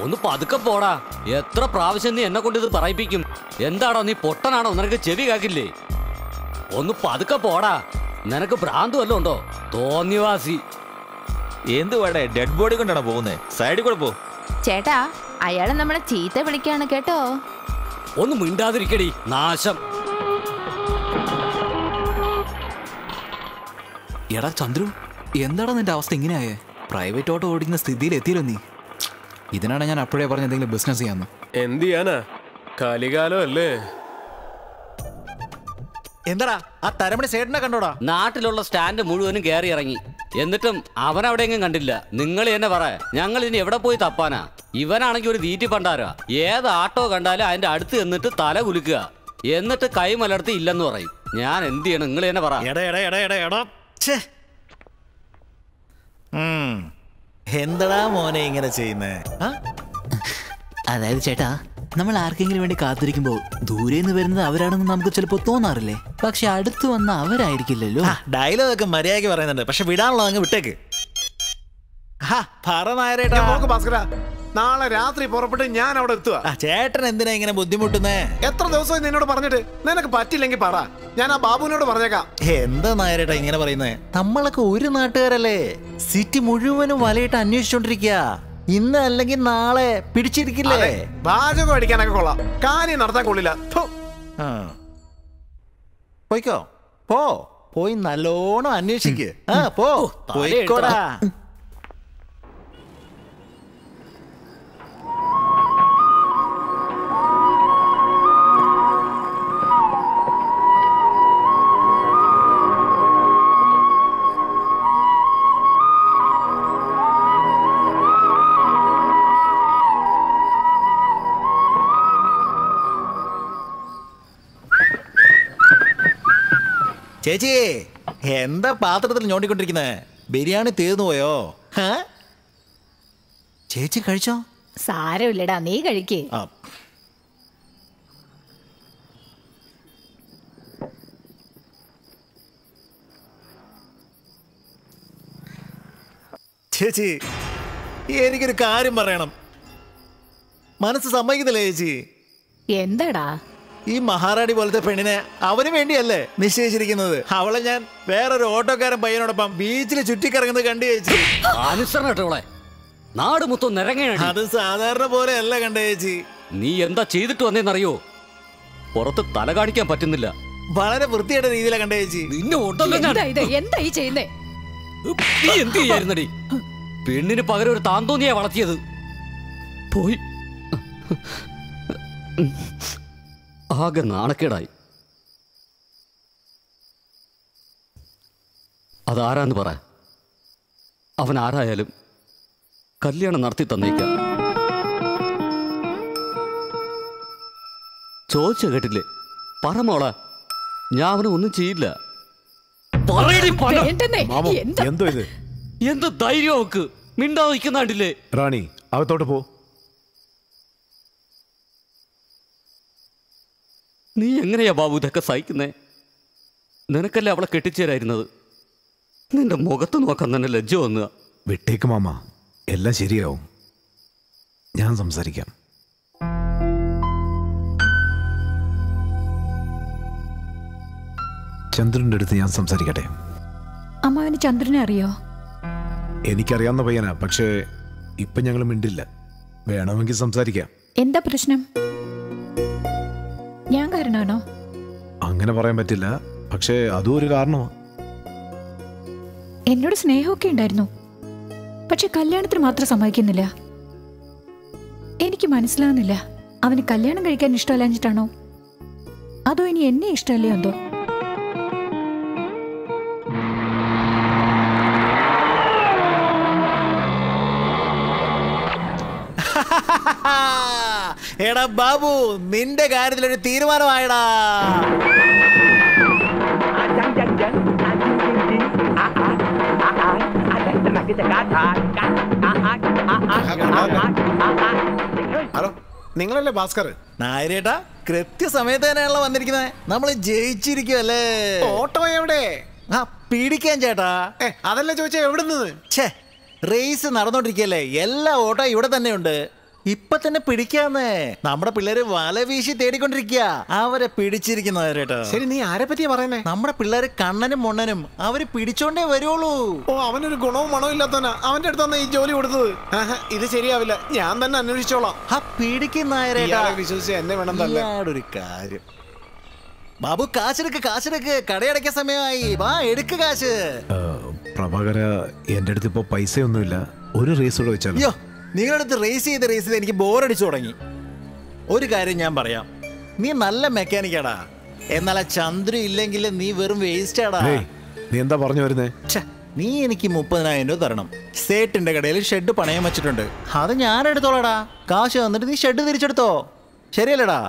ഒന്ന് പതുക്കെ പോടാ. എത്ര പ്രാവശ്യം നീ എന്നെ കൊണ്ട് ഇത് പറയിപ്പിക്കും? എന്താടാ നീ പൊട്ടനാണോ? നിനക്ക് ചെവി കേക്കില്ലേ? ഒന്ന് പതുക്കെ പോടാ. നിനക്ക് ഭ്രാന്ത് വല്ലതും ഉണ്ടോ? തോന്നിവാസി. എന്തുവാടേ ഡെഡ് ബോഡി കൊണ്ടാണോ പോകുന്നത്? സൈഡിൽ കൂടെ പോ. ചേട്ടാ, അയാളെ നമ്മളെ ചീത്ത വിളിക്കാണ് കേട്ടോ. ഒന്ന് മിണ്ടാതിരിക്കടി, നാശം. എടാ ചന്ദ്രു, എന്താടാ നിന്റെ അവസ്ഥ ഇങ്ങനെയായേ? പ്രൈവറ്റ് ഓട്ടോ ഓടിക്കുന്ന സ്ഥിതിയിൽ എത്തിയല്ലോ നീ. ഇതിനാണ് ഞാൻ അപ്പോഴേ പറഞ്ഞ എന്തെങ്കിലും ബിസിനസ് ചെയ്യാന്ന്. എന്ത് ചെയ്യാനാ, കലികാലം അല്ലേ. എന്താടാ ആ തരമണി സേട്ടനെ കണ്ടോടാ? നാട്ടിലുള്ള സ്റ്റാൻഡ് മുഴുവനും കയറി ഇറങ്ങി. എന്നിട്ടും അവൻ അവിടെയെങ്കിലും കണ്ടില്ല. നിങ്ങൾ തന്നെ പറ, ഞങ്ങൾ ഇനി എവിടെ പോയി തപ്പാനാ? ഇവനാണെങ്കിൽ ഒരു വീറ്റി പണ്ടാരാ. ഏത് ആട്ടോ കണ്ടാലും അതിന്റെ അടുത്ത് എന്നിട്ട് തല കുലുക്കുക, എന്നിട്ട് കൈ മലർത്തി ഇല്ലെന്ന് പറയും. ഞാൻ എന്ത് ചെയ്യണം? നിങ്ങൾ തന്നെ പറ. എന്താടാ മോനെ ഇങ്ങനെ ചെയ്യുന്നേ? അതായത് ചേട്ടാ, നമ്മൾ ആർക്കെങ്കിലും വേണ്ടി കാത്തിരിക്കുമ്പോൾ ദൂരെ നിന്ന് വരുന്നത് അവരാണെന്ന് നമുക്ക് ചിലപ്പോൾ തോന്നാറില്ലേ? പക്ഷെ അടുത്ത് വന്ന അവരായിരിക്കില്ലല്ലോ. ഡയലോഗ് ഒക്കെ മര്യാദയ്ക്ക് പറയുന്നുണ്ട്, പക്ഷെ വിടാനുള്ള അങ്ങ് വിട്ടേക്ക്. നാളെ രാത്രി പുറപ്പെട്ട് ഞാൻ അവിടെ എത്തുക. ചേട്ടൻ എന്തിനാ ഇങ്ങനെ ബുദ്ധിമുട്ടുന്നേ? എത്ര ദിവസമായി നിന്നോട് പറഞ്ഞിട്ട്? നിനക്ക് പറ്റില്ലെങ്കിൽ പറ, ഞാൻ ആ ബാബുവിനോട് പറഞ്ഞേക്കാം. എന്താ നായരേട്ടാ ഇങ്ങനെ പറയുന്നേ? നമ്മളൊക്കെ ഒരു നാട്ടുകാരല്ലേ? സിറ്റി മുഴുവനും വലയിട്ട് അന്വേഷിച്ചോണ്ടിരിക്കുക. ഇന്ന് അല്ലെങ്കിൽ നാളെ പിടിച്ചിരിക്കില്ലേ? പാചകം അടിക്കാനൊക്കെ കൊള്ളാം, കാര്യം നടത്താൻ കൊള്ളില്ല. പോയിക്കോ, പോയി നല്ലോണം അന്വേഷിക്ക്. പോയിക്കോടാ. ചേച്ചി, എന്താ പാത്രത്തിൽ ഞോണ്ടിക്കൊണ്ടിരിക്കുന്നേ? ബിരിയാണി തീർന്നു പോയോ? ചേച്ചി കഴിച്ചോ? സാരമില്ലടാ, നീ കഴിക്കേ. ചേച്ചി, എനിക്കൊരു കാര്യം പറയണം. മനസ്സ് സമ്മതിക്കുന്നില്ല ചേച്ചി. എന്താടാ? ഈ മഹാറാണി പോലത്തെ പെണ്ണിനെ അവന് വേണ്ടിയല്ലേ നിശ്ചയിച്ചിരിക്കുന്നത്? അവളെ ഞാൻ വേറൊരു ഓട്ടോക്കാരൻ പയ്യനോടൊപ്പം ബീച്ചിൽ ചുറ്റിക്കറങ്ങുന്നത് കണ്ടു ചേച്ചി. നാട് മൊത്തം നിറങ്ങയാണ്. അത് സാധാരണ പോലെ അല്ല കണ്ട ചേച്ചി. നീ എന്താ ചെയ്തിട്ട് വന്നേന്നറിയോ? പുറത്ത് തല കാണിക്കാൻ പറ്റുന്നില്ല. വളരെ വൃത്തിയായിട്ട രീതിയിലാണ് കണ്ട ചേച്ചി. എന്തായി ചെയ്യുന്നേ? നീ എന്ത് ചെയ്യായിരുന്നടി? പെണ്ണിന് പകരം ഒരു താന്തോന്നിയാ വളർത്തിയത്. പോയി ആകെ നാണക്കേടായി. അതാരാന്ന് പറ. അവൻ ആരായാലും കല്യാണം നടത്തി തന്നേക്കാം. ചോദിച്ച കേട്ടില്ലേ? പറ മോളെ, ഞാൻ അവനെ ഒന്നും ചെയ്യില്ല. എന്തോ ഇത്? എന്ത് ധൈര്യം നോക്ക്, മിണ്ടാ നിൽക്കുന്നാണ്ടില്ലേ? റാണി, അകത്തോട്ട് പോ. നീ എങ്ങനെയാ ബാബു ഇതൊക്കെ സഹിക്കുന്നേ? നിനക്കല്ലേ അവളെ കെട്ടിച്ചേരായിരുന്നത്. നിന്റെ മുഖത്ത് നോക്കാൻ തന്നെ ലജ്ജ വന്നുക. വിട്ടേക്ക് മാമ, എല്ലാം ശരിയാവും. ഞാൻ സംസാരിക്കാം. ചന്ദ്രന്റെ അടുത്ത് ഞാൻ സംസാരിക്കട്ടെ? അമ്മാവന് ചന്ദ്രനെ അറിയോ? എനിക്കറിയാവുന്ന പയ്യനാ, പക്ഷേ ഇപ്പൊ ഞങ്ങൾ മിണ്ടില്ല. വേണമെങ്കിൽ സംസാരിക്കാം. എന്താ പ്രശ്നം? ഞാൻ കാരണമാണോ? അങ്ങനെ പറയാൻ പറ്റില്ല, പക്ഷേ അതും ഒരു കാരണമാണ്. എന്നോട് സ്നേഹമൊക്കെ ഉണ്ടായിരുന്നു, പക്ഷെ കല്യാണത്തിന് മാത്രം സമ്മതിക്കുന്നില്ല. എനിക്ക് മനസ്സിലാവുന്നില്ല, അവന് കല്യാണം കഴിക്കാൻ ഇഷ്ടമല്ലാഞ്ഞിട്ടാണോ അതോ ഇനി എന്നെ ഇഷ്ടമല്ലേ എന്തോ? എടാ ബാബു, നിന്റെ കാര്യത്തിലൊരു തീരുമാനമായടാ. ഹലോ, നിങ്ങളല്ലേ ഭാസ്കർ? നായരേട്ടാ, കൃത്യസമയത്ത് തന്നെയാണല്ലോ വന്നിരിക്കുന്നത്. നമ്മൾ ജയിച്ചിരിക്കുവല്ലേ. ഓട്ടോ എവിടെ? ആ, പിടിക്കാൻ ചേട്ടാ. അതല്ലേ ചോദിച്ചാ എവിടുന്ന്? ഛേ, റേസ് നടന്നോണ്ടിരിക്കല്ലേ, എല്ലാ ഓട്ടോ ഇവിടെ തന്നെ ഉണ്ട്. ഇപ്പൊ തന്നെ പിടിക്കാന്നേ. നമ്മുടെ പിള്ളേര് വല വീശി തേടിക്കൊണ്ടിരിക്കുക. അവരെ പിടിച്ചിരിക്കുന്നവരേട്ടോ. ശരി, നീ ആരെ പറ്റിയാ പറയുന്നേ? നമ്മുടെ പിള്ളേര് കണ്ണനും മൊണ്ണനും അവര് പിടിച്ചോണ്ടേ വരുള്ളൂ. ഓ, അവനൊരു ഗുണവും മണവും ഇല്ലാത്തവനാ. അവന്റെ അടുത്താണ് ഈ ജോലി കൊടുത്തത്. ഇത് ശരിയാവില്ല, ഞാൻ തന്നെ അന്വേഷിച്ചോളാം. ആ പിടിക്കുന്നവരേട്ടാ. വിശ്വസിച്ച് എന്നെ വേണം തന്നെ. ഒരു കാര്യം ബാബു, കാശെടുക്ക്. കടയടയ്ക്കാൻ സമയമായി. വാ, എടുക്ക് കാശ്. പ്രഭാകര, എന്റെ അടുത്ത് ഇപ്പൊ പൈസയൊന്നുമില്ല. ഒരു റേസ് കൂടെ വെച്ചാലോ? അയ്യോ, നിങ്ങളടുത്ത് റേസ് ചെയ്ത് എനിക്ക് ബോറടിച്ചു തുടങ്ങി. ഒരു കാര്യം ഞാൻ പറയാം, നീ നല്ല മെക്കാനിക്കാടാ. എന്നാൽ ആ ചന്ദ്രു ഇല്ലെങ്കിൽ നീ വെറും വേസ്റ്റാടാ. നീ എന്താ പറഞ്ഞു വരുന്നേ? നീ എനിക്ക് 30,000 രൂപ തരണം. സേട്ടിന്റെ കടയിൽ ഷെഡ് പണയം വെച്ചിട്ടുണ്ട്, അത് ഞാൻ എടുത്തോളാടാ. കാശ് തന്നിട്ട് നീ ഷെഡ് തിരിച്ചെടുത്തോ. ശരിയല്ലടാ?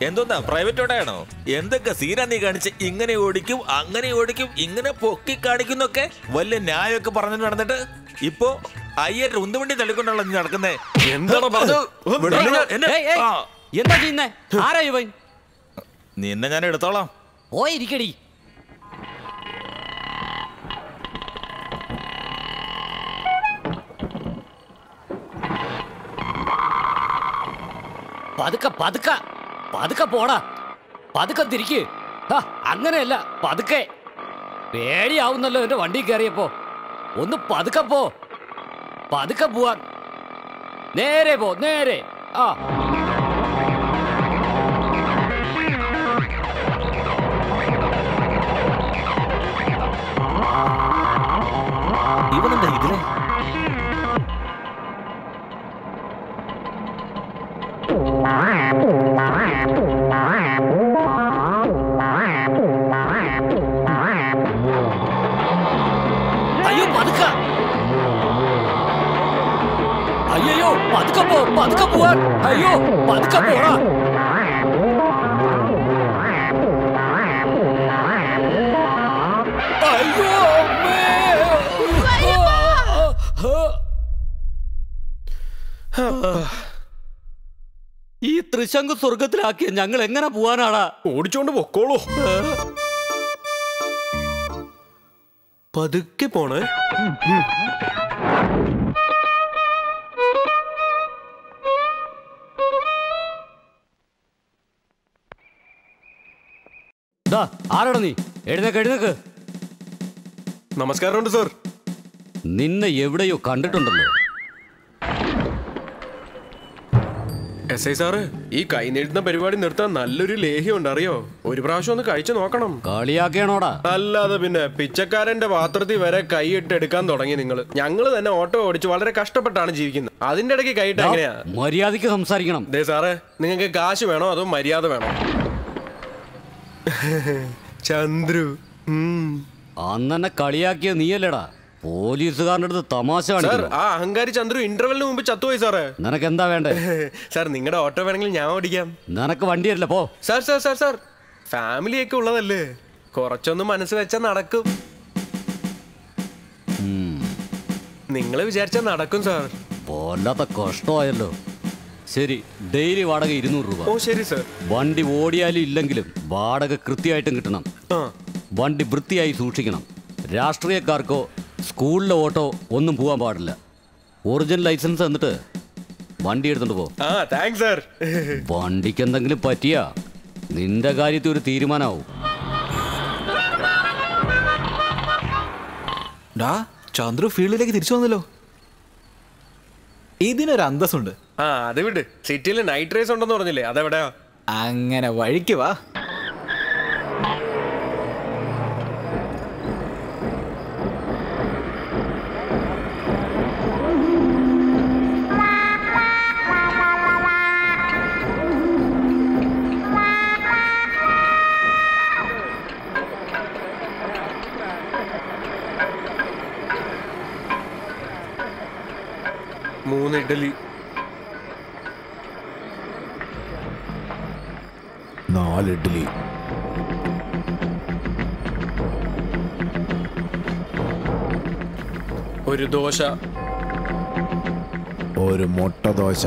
എന്തോന്നാ, പ്രൈവറ്റ് ഓടാണോ? എന്തൊക്കെ സീനാ നീ കാണിച്ച്? ഇങ്ങനെ ഓടിക്കും, അങ്ങനെ ഓടിക്കും, ഇങ്ങനെ പൊക്കി കാണിക്കുന്നൊക്കെ വല്ല ന്യായമൊക്കെ പറഞ്ഞു നടന്നിട്ട് ഇപ്പോ 5,000 ഉന്തുവണ്ടി തള്ളിക്കൊണ്ടാണല്ലോ നീ നടക്കുന്നേ. എന്താ ചെയ്യുന്നേ? ആരാ ഇവൻ? നിന്നെ ഞാൻ എടുത്തോളാം. പോയിരിക്കടി. പതുക്കെ പോടാ. പതുക്കെ തിരിക്ക്. അങ്ങനെയല്ല, പതുക്കെ. പേടിയാവുന്നല്ലോ എന്റെ വണ്ടി കയറിയപ്പോ. ഒന്ന് പതുക്കെ പോ. പതുക്കെ പോവാൻ. നേരെ പോ, നേരെ. ആ, ഇവനെന്താ ഇതിലെ? അയ്യോ, പതുക്കെ. അയ്യോ, പതുക്കെ പോ. പതുക്കെ പോവാൻ. അയ്യോ, പതുക്കെ പോടാ. അയ്യോ, ഈ ത്രിശങ്കു സ്വർഗത്തിലാക്കിയ ഞങ്ങൾ എങ്ങനെ പോവാനാടാ? ഓടിച്ചോണ്ട് പൊക്കോളൂ. പതുക്കെ പോണേ. ആരാടാ നീ? എഴുന്നേക്ക്. നമസ്കാരമുണ്ട് സാർ. നിന്നെ എവിടെയോ കണ്ടിട്ടുണ്ടല്ലോ. SI സാറ്, ഈ കൈ നീട്ടുന്ന പരിപാടി നിർത്താൻ നല്ലൊരു ലേഹ്യമുണ്ട്, അറിയോ? ഒരു പ്രാവശ്യം ഒന്ന് കഴിച്ചു നോക്കണം. കളിയാക്കണോടാ? അല്ലാതെ പിന്നെ പിച്ചക്കാരന്റെ പാത്രത്തിൽ വരെ കൈയിട്ട് എടുക്കാൻ തുടങ്ങി നിങ്ങൾ. ഞങ്ങള് തന്നെ ഓട്ടോ ഓടിച്ച് വളരെ കഷ്ടപ്പെട്ടാണ് ജീവിക്കുന്നത്. അതിന്റെ ഇടയ്ക്ക് കൈയിട്ട് എങ്ങനെയാ? മര്യാദയ്ക്ക് സംസാരിക്കണം. ദേ സാറേ, നിങ്ങൾക്ക് കാശ് വേണോ അതോ മര്യാദ വേണോ? ചന്ദ്രു, അന്നെ കളിയാക്കിയ നീയല്ലേടാ? പോലീസുകാരൻ്റെ അടുത്ത് തമാശ സാർ കാണിക്കുന്നു. ആ അഹങ്കാരി ചന്ദ്രു ഇന്റർവെല്ലിന് മുമ്പ് ചത്തുപോയി സാറേ. നിനക്ക് എന്താ വേണ്ടേ? സാർ നിങ്ങളുടെ ഓട്ടോ വേണമെങ്കിൽ ഞാൻ ഓടിക്കാം. നിനക്ക് വണ്ടി തരില്ല, പോ. സാർ സാർ സാർ സാർ ഫാമിലിയൊക്കെ ഉള്ളതല്ലേ, കുറച്ചൊന്നും മനസ്സ് വെച്ചാൽ നടക്കും. നിങ്ങൾ വിചാരിച്ചാൽ നടക്കും സാർ. പോലാത്ത കഷ്ടമായല്ലോ. ശരി, ഡെയിലി വാടക 200 രൂപ. ഓ ശരി സാർ. വണ്ടി ഓടിയാലും ഇല്ലെങ്കിലും വാടക കൃത്യമായിട്ടും കിട്ടണം. വണ്ടി വൃത്തിയായി സൂക്ഷിക്കണം. രാഷ്ട്രീയക്കാർക്കോ സ്കൂളിലെ ഓട്ടോ ഒന്നും പോകാൻ പാടില്ല. ഒറിജിനൽ ലൈസൻസ് തന്നിട്ട് വണ്ടി എടുത്തോണ്ട് പോ. Thanks sir. വണ്ടിക്ക് എന്തെങ്കിലും പറ്റിയാ നിന്റെ കാര്യത്തിൽ ഒരു തീരുമാനമാവും. ഡാ ചന്ദ്രു ഫീൽഡിലേക്ക് തിരിച്ചു വന്നല്ലോ. ഇതിനൊരു അന്തസ്സുണ്ട്. അത് വിട്. സിറ്റിയിൽ നൈറ്റ് റേസ് ഉണ്ടെന്ന് പറഞ്ഞില്ലേ, അതെവിടെയാ? അങ്ങനെ വഴിക്ക് വാ. മൂന്ന് ഇഡ്ഡലി, 4 ഇഡ്ഡലി, ഒരു ദോശ, ഒരു മുട്ട ദോശ,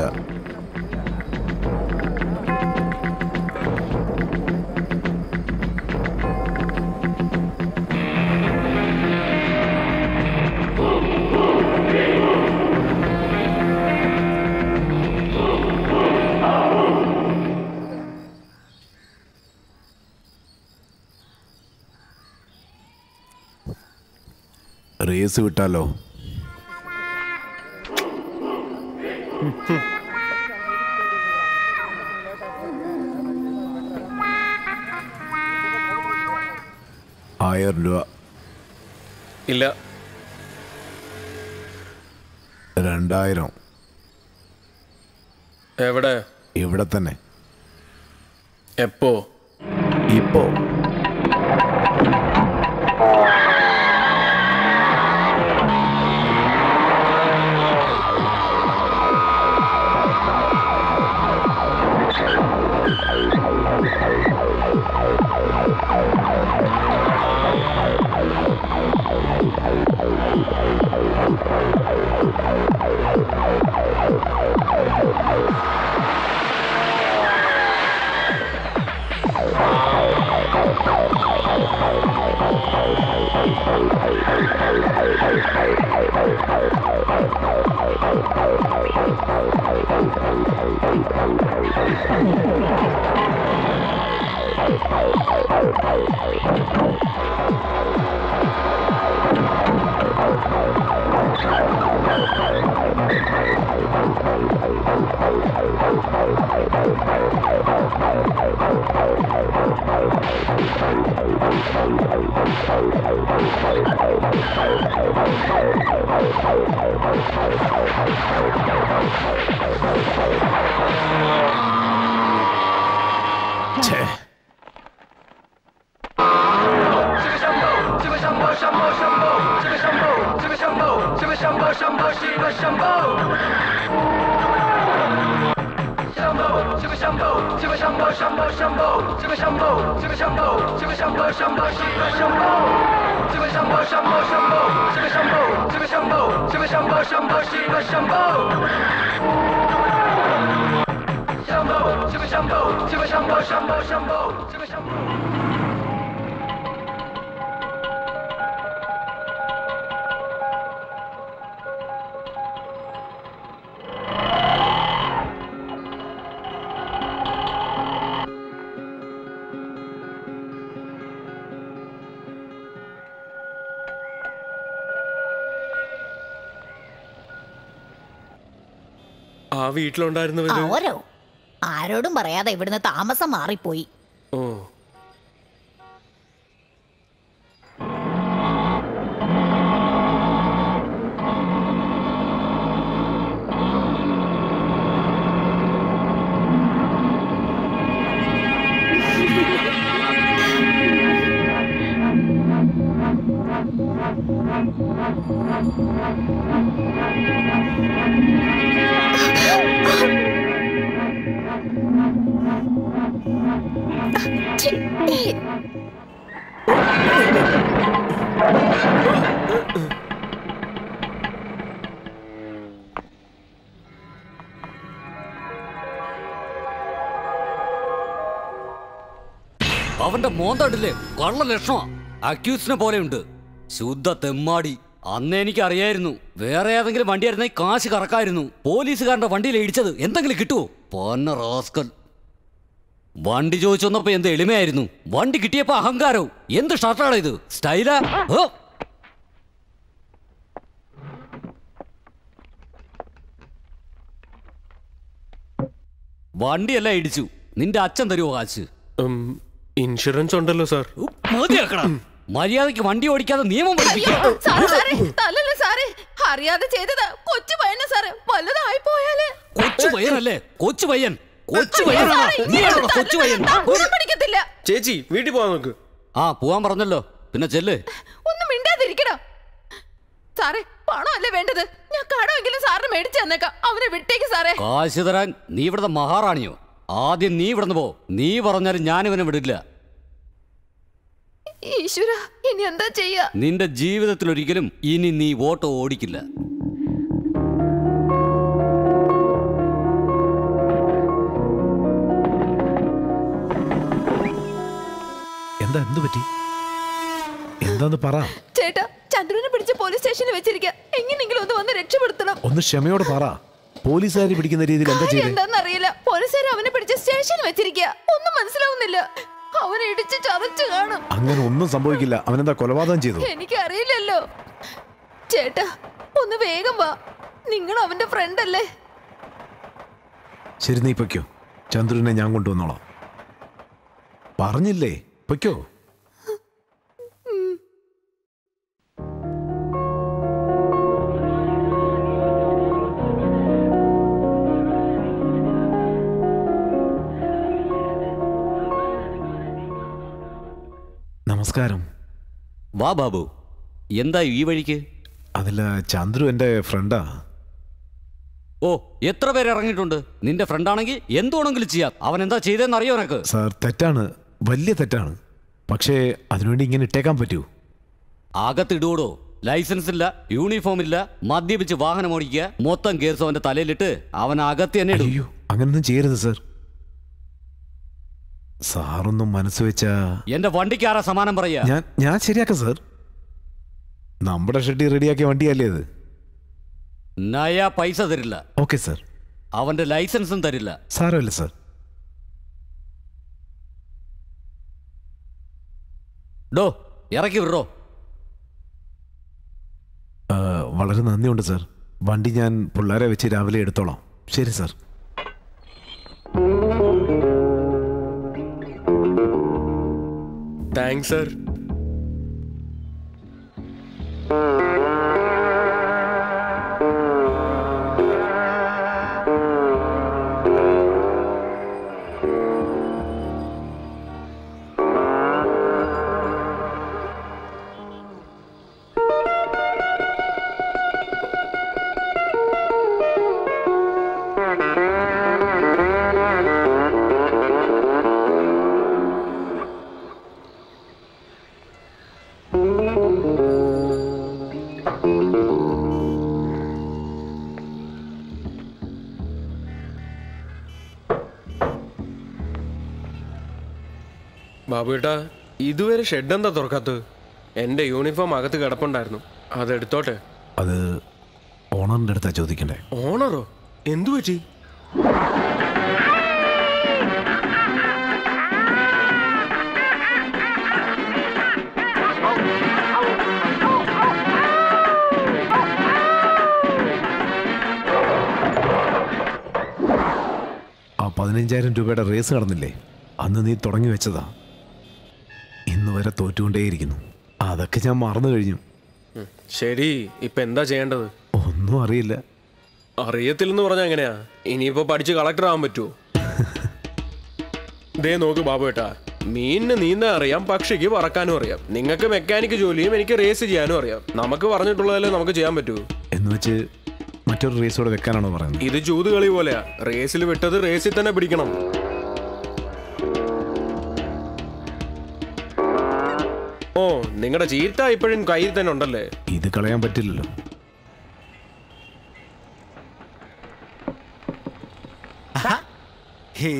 റേസ് വിട്ടാലോ? $1000. ഇല്ല. 2000. എവിടെ? ഇവിടെ തന്നെ. എപ്പോ? ഇപ്പോ. ആ വീട്ടിലുണ്ടായിരുന്നവര് ഓരോ ആരോടും പറയാതെ ഇവിടുന്ന് താമസം മാറിപ്പോയി. ഓ അവന്റെ മോന്തണ്ടില്ലേ കള്ള ലക്ഷണമാ. അക്യൂസിനെ പോലെയുണ്ട്. ശുദ്ധ തെമ്മാടി. അന്ന് എനിക്ക് അറിയായിരുന്നു വേറെ ഏതെങ്കിലും വണ്ടിയായിരുന്നെ കാശ് കറക്കായിരുന്നു. പോലീസുകാരന്റെ വണ്ടിയിൽ ഇടിച്ചത് എന്തെങ്കിലും കിട്ടുമോ? പൊന്ന റാസ്കൽ. വണ്ടി ചോദിച്ചു വന്നപ്പോ എന്ത് എളിമയായിരുന്നു. വണ്ടി കിട്ടിയപ്പോ അഹങ്കാരവും. എന്ത് ഷർട്ടാണ് ഇത്? സ്റ്റൈലാ? വണ്ടിയെല്ലാം ഇടിച്ചു. നിന്റെ അച്ഛൻ തരുമോ കാശ്? ഇൻഷുറൻസ് ഉണ്ടല്ലോ സാർ. മര്യാദയ്ക്ക് വണ്ടി ഓടിക്കാതെ നിയമം അറിയാതെ ചെയ്തതാ. കൊച്ചു പയ്യനെ സാറേ, വല്ലതായി പോയാല്. കൊച്ചു പയ്യനല്ലേ? കൊച്ചു പയ്യൻ. കൊച്ചു പയ്യനാണ്. കൊച്ചു പയ്യൻ. പിടിക്കത്തില്ല. ചേച്ചി വീട്ടിൽ പോവാൻ നോക്ക്. ആ പോവാൻ പറഞ്ഞല്ലോ, പിന്നെ ചെല്ല്. ഒന്നും മിണ്ടാതിരിക്കണം സാറേ. പണമല്ലേ വേണ്ടത്? ഞാൻ കടമെങ്കിലും സാറിന് മേടിച്ചു തന്നേക്കാം. അവനെ വിട്ടേക്ക് സാറേ. കാശ് തരാൻ നീ ഇവിടുത്തെ മഹാറാണിയോ? ആദ്യം നീ ഇവിടുന്ന് പോ. നീ പറഞ്ഞാലും ഞാനിവനെ വിടില്ല. ഈശ്വര, ഇനി എന്താ ചെയ്യാ? നിന്റെ ജീവിതത്തിൽ ഒരിക്കലും ഇനി നീ ഓട്ടോ ഓടിക്കില്ല. എന്താ? എന്ത് പറ്റി? എന്താന്ന് പറ. ചേട്ടാ, ചന്ദ്രനെ പിടിച്ച് പോലീസ് സ്റ്റേഷനിൽ വെച്ചിരിക്കുക. എങ്ങനെയെങ്കിലും ഒന്ന് വന്ന് രക്ഷപ്പെടുത്തണം. ഒന്ന് ക്ഷമയോട് പറ. പോലീസുകാർ പിടിക്കുന്ന രീതിയിൽ എന്താ ചെയ്തത്? എന്താന്നറിയില്ല. പോലീസുകാർ അവനെ പിടിച്ച് സ്റ്റേഷനിൽ വെച്ചിരിക്കുക. ഒന്നും മനസ്സിലാവുന്നില്ല. അവനെ ഇടിച്ച് ചതച്ചു കാണും. അങ്ങനെ ഒന്നും സംഭവിക്കില്ല. അവനെന്താ കൊലപാതകം ചെയ്തു? എനിക്കറിയില്ലല്ലോ. ചേട്ടാ, ഒന്ന് വേഗം വാ. നിങ്ങൾ അവന്റെ ഫ്രണ്ട് അല്ലേ? ശരി, നീ പൊയ്ക്കോ. ചന്ദ്രനെ ഞാൻ കൊണ്ടുവന്നോളാം. പറഞ്ഞില്ലേ, പൊയ്ക്കോ. നമസ്കാരം. വാ ബാബു. എന്താ ഈ വഴിക്ക്? അതില്ല, ചന്ദ്രു എന്റെ ഫ്രണ്ടാ. ഓ, എത്ര പേര് ഇറങ്ങിയിട്ടുണ്ട്. നിന്റെ ഫ്രണ്ടാണെങ്കിൽ എന്തുവാണെങ്കിലും ചെയ്യാം. അവൻ എന്താ ചെയ്തതെന്ന് അറിയോ നിനക്ക്? സാർ, തെറ്റാണ്, വലിയ തെറ്റാണ്. പക്ഷേ അതിനുവേണ്ടി ഇങ്ങനെ ഇട്ടേക്കാൻ പറ്റൂ? അകത്തിടുവോടോ. ലൈസൻസ് ഇല്ല, യൂണിഫോം ഇല്ല, മദ്യപിച്ച് വാഹനം ഓടിക്കുക. മൊത്തം കേസ് അവന്റെ തലയിലിട്ട് അവൻ അകത്ത് തന്നെ ഇടും. അയ്യോ, അങ്ങനൊന്നും ചെയ്യരുത് സാർ. സാറൊന്നും മനസ്സ് വെച്ചാ എന്റെ വണ്ടിക്ക് ആരാ സമാനം പറയാ? ഞാൻ ശരിയാക്കാം സാർ. നമ്മുടെ ഷെട്ടി റെഡിയാക്കിയ വണ്ടിയല്ലേ അത്. നയാ പൈസ തരില്ല. Okay sir. അവന്റെ ലൈസൻസും തരില്ല. സാരമില്ല സാർ. ഡോ, ഇറക്കി വിടോ. വളരെ നന്ദിയുണ്ട് സാർ. വണ്ടി ഞാൻ പിള്ളേരെ വെച്ച് രാവിലെ എടുത്തോളാം. ശരി സാർ. Thanks sir. ബാബുവേട്ടാ, ഇതുവരെ ഷെഡ് എന്താ തുറക്കാത്തത്? എൻ്റെ യൂണിഫോം അകത്ത് കിടപ്പുണ്ടായിരുന്നു, അതെടുത്തോട്ടെ. അത് ഓണറിൻ്റെ അടുത്താ ചോദിക്കണ്ടേ. ഓണറോ? എന്തു പറ്റി? ആ 15,000 രൂപയുടെ റേസ് നടന്നില്ലേ, അന്ന് നീ തുടങ്ങി വെച്ചതാ. ഇന്ന് വരെ തോറ്റുകൊണ്ടേയിരിക്കുന്നു. അതൊക്കെ ഞാൻ മറന്നു കഴിഞ്ഞു. ശരി, ഇപ്പൊ എന്താ ചെയ്യേണ്ടത്? ഒന്നും അറിയില്ല. അറിയത്തില്ലെന്ന് പറഞ്ഞാൽ എങ്ങനെയാ? ഇനിയിപ്പോ പഠിച്ച് കളക്ടർ ആവാൻ പറ്റുമോ? ദേ നോക്ക് ബാബുവേട്ടാ, മീനിന് നീന്താൻ അറിയാം, പക്ഷിക്ക് പറക്കാനും അറിയാം. നിങ്ങൾക്ക് മെക്കാനിക് ജോലിയും എനിക്ക് റേസ് ചെയ്യാനും അറിയാം. നമുക്ക് പറഞ്ഞിട്ടുള്ളതല്ലേ നമുക്ക് ചെയ്യാൻ പറ്റൂ. എന്ന് വെച്ച് മറ്റൊരു റേസോടെ വെക്കാനാണോ പറയുന്നത്? ഇത് ജൂത് കളി പോലെയാ. റേസിൽ വിട്ടത് റേസിൽ തന്നെ പിടിക്കണം. ഓ, നിങ്ങളുടെ ചീറ്റ ഇപ്പോഴും കയ്യിൽ തന്നെ ഉണ്ടല്ലേ? ഇത് കളയാൻ പറ്റില്ലല്ലോ.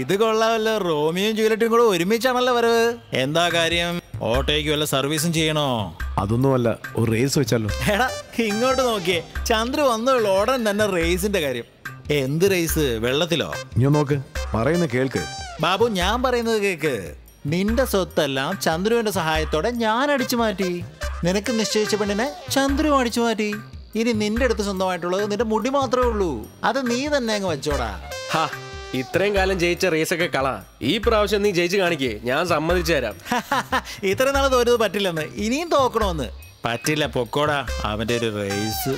ഇത് കൊള്ളാമല്ലോ. റോമിയും ജൂലിയറ്റും കൂടെ ഒരുമിച്ചാണല്ലോ വരവ്. എന്താ കാര്യം? ഓട്ടോയ്ക്ക് വല്ല സർവീസും ചെയ്യണോ? അതൊന്നുമല്ല, ഒരു റേസ് വെച്ചാലോ? എടാ ഇങ്ങോട്ട് നോക്കിയേ, ചന്ദ്ര വന്നുള്ള ഉടൻ തന്നെ റേസിന്റെ കാര്യം. എന്ത് റേസ്? വെള്ളത്തിലോ? ഞാൻ നോക്ക്, പറയുന്ന കേൾക്ക്. ബാബു, ഞാൻ പറയുന്നത് കേക്ക്. നിന്റെ സ്വത്തെല്ലാം ചന്ദ്രുവിന്റെ സഹായത്തോടെ ഞാൻ അടിച്ചു മാറ്റി. നിനക്ക് നിശ്ചയിച്ച പെണ്ണിനെ ചന്ദ്രു അടിച്ചു മാറ്റി. ഇനി നിന്റെ അടുത്ത് സ്വന്തമായിട്ടുള്ളത് നിന്റെ മുടി മാത്രമേ ഉള്ളൂ. അത് നീ തന്നെ അങ്ങ് വെച്ചോടാ. ഇത്രയും കാലം ജയിച്ച റേസൊക്കെ കള. ഈ പ്രാവശ്യം നീ ജയിച്ച് കാണിക്കേ, ഞാൻ സമ്മതിച്ചു തരാം. ഇത്രയും നാളെ തോറ്റത് പറ്റില്ലെന്ന്, ഇനിയും തോക്കണമെന്ന്. പറ്റില്ല, പൊക്കോടാ അവന്റെ ഒരു റേസ്.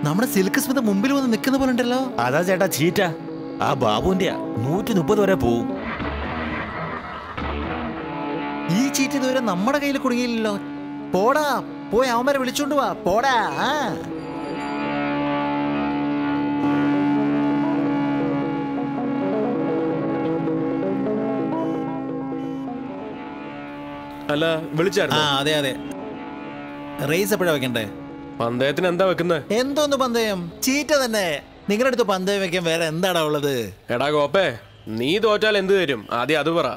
നമ്മുടെ സിൽക്ക് സ്മിത മുമ്പിൽ വന്ന് നിൽക്കുന്ന പോലെ ഉണ്ടല്ലോ. അതാ ചേട്ടാ ചീറ്റ. ആ ബാബുവിന്റെ 130 വരെ പോവും. ഈ ചീറ്റ് ഇതുവരെ നമ്മുടെ കയ്യിൽ കുടുങ്ങിയില്ലല്ലോ. പോടാ, പോയി അവന്മാരെ വിളിച്ചോണ്ട് വാ. പോടാ. അല്ല, വിളിച്ചായിരുന്നു? അതെ അതെ. റേസ് എപ്പോഴാ വെക്കണ്ടേ? പന്തയത്തിന് എന്താ വെക്കുന്നത്? എന്തോന്ന് പന്തയം? ചീറ്റ തന്നെ. നിങ്ങളുടെ അടുത്ത് പന്തയം വെക്കാൻ വേറെ എന്താടാ ഉള്ളത്? എടാ ഗോപ്പേ, നീ തോറ്റാൽ എന്ത് തരും? ആദ്യം അത് പറ.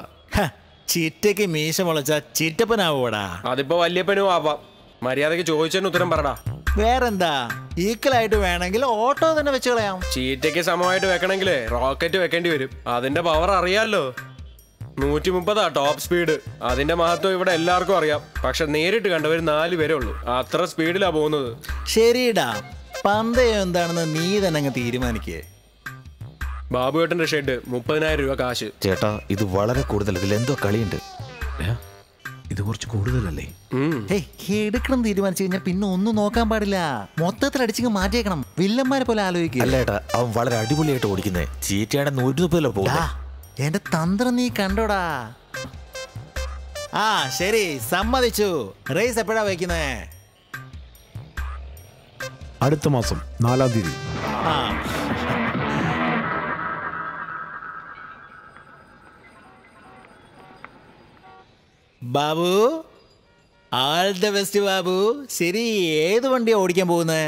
ചിറ്റയ്ക്ക് മീശ മുളച്ച ചിറ്റപ്പനാവൂടാ. അതിപ്പോ വല്യപ്പനും ആവാം. മര്യാദക്ക് ചോദിച്ചതിന് ഉത്തരം പറടാ. വേറെന്താ? ഈക്വലായിട്ട് വേണമെങ്കിൽ ഓട്ടോ തന്നെ വെച്ച് കളയാം. ചീറ്റയ്ക്ക് സമമായിട്ട് വെക്കണമെങ്കിലേ റോക്കറ്റ് വെക്കേണ്ടി വരും. അതിന്റെ പവർ അറിയാലോ. 130 ടോപ്പ് സ്പീഡ്. അതിന്റെ മഹത്വം ഇവിടെ എല്ലാവർക്കും അറിയാം. പക്ഷെ നേരിട്ട് കണ്ടവർ 4 പേരേ ഉള്ളൂ. അത്ര സ്പീഡിലാ പോകുന്നത്. ശരിടാ, പന്തയം എന്താണെന്ന് നീ തന്നെ അങ്ങ് തീരുമാനിക്കേ. ബാബുവേട്ടന്റെ ഷെഡ് 30,000 രൂപ കാശ്. ചേട്ടാ, ഇത് വളരെ കൂടുതൽ. ഇതിലെന്തോ കളിയുണ്ട്. ഇത് കുറച്ച് കൂടുതലല്ലേ? എടുക്കണം തീരുമാനിച്ചു കഴിഞ്ഞാൽ പിന്നെ ഒന്നും നോക്കാൻ പാടില്ല. മൊത്തത്തിൽ അടിച്ചിങ്ങ് മാറ്റിയേക്കണം. വില്ലന്മാരെ പോലെ ആലോചിക്കുക. അല്ല ഏട്ടാ, അവൻ വളരെ അടിപൊളിയായിട്ട് ഓടിക്കുന്നേ. ചീറ്റയാണ് 130 പോകും. എന്റെ തന്ത്രം നീ കണ്ടോടാ. ശരി, സമ്മതിച്ചു. റേസ് എപ്പോഴാ വയ്ക്കുന്നേ? അടുത്ത മാസം 4-ാം തീയതി. Babu, all the best Babu. ശരി, ഏത് വണ്ടിയാ ഓടിക്കാൻ പോകുന്നേ?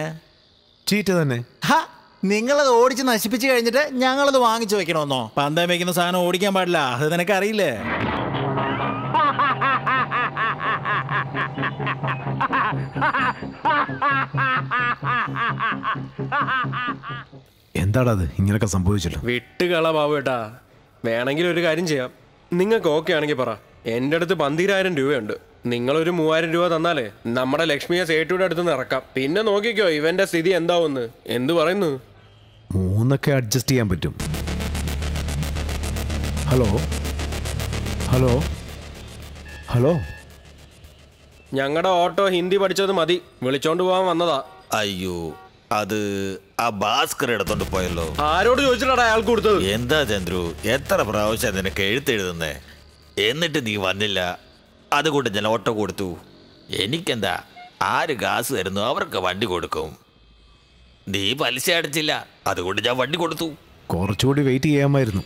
ചീറ്റ തന്നെ. നിങ്ങളത് ഓടിച്ച് നശിപ്പിച്ച് കഴിഞ്ഞിട്ട് ഞങ്ങളത് വാങ്ങിച്ചു വെക്കണമെന്നോ? പന്തയം വയ്ക്കുന്ന സാധനം ഓടിക്കാൻ പാടില്ല. അത് നിനക്കറിയില്ലേ? എന്താടാ അത് ഇങ്ങനൊക്കെ സംഭവിച്ചല്ലോ? വിട്ടുകള ബാബുവേട്ടാ. വേണമെങ്കിൽ ഒരു കാര്യം ചെയ്യാം. നിങ്ങൾക്ക് ഓക്കെ ആണെങ്കിൽ പറ. എൻ്റെ അടുത്ത് 12,000 രൂപയുണ്ട്. നിങ്ങളൊരു 3,000 രൂപ തന്നാലേ നമ്മുടെ ലക്ഷ്മിയെ സേട്ടുയുടെ അടുത്ത് നിന്ന് ഇറക്കാം. പിന്നെ നോക്കിക്കോ ഇവന്റെ സ്ഥിതി എന്താവുന്ന്. എന്ത് പറയുന്നു? 3 അഡ്ജസ്റ്റ് ചെയ്യാൻ പറ്റും. ഹലോ ഹലോ ഹലോ, ഞങ്ങളുടെ ഓട്ടോ ഹിന്ദി പഠിച്ചത് മതി. വിളിച്ചോണ്ട് പോകാൻ വന്നതാ. അയ്യോ, അത് ആ ഭാസ്കർ എടുത്തോണ്ട് പോയല്ലോ. ആരോട് ചോദിച്ചിട്ടാ അയാൾക്ക് കൊടുത്തത്? എന്താ ചന്ദ്രു, എത്ര പ്രാവശ്യം നിനക്ക് എഴുത്തെഴുതുന്നേ? എന്നിട്ട് നീ വന്നില്ല. അതുകൊണ്ട് ഞാൻ ഓട്ടോ കൊടുത്തു. എനിക്കെന്താ, ആര് കാശ് തരുന്നു അവർക്ക് വണ്ടി കൊടുക്കും. നീ പലിശ അടച്ചില്ല, അതുകൊണ്ട് ഞാൻ വണ്ടി കൊടുത്തു. കുറച്ചുകൂടി വെയിറ്റ് ചെയ്യാമായിരുന്നു.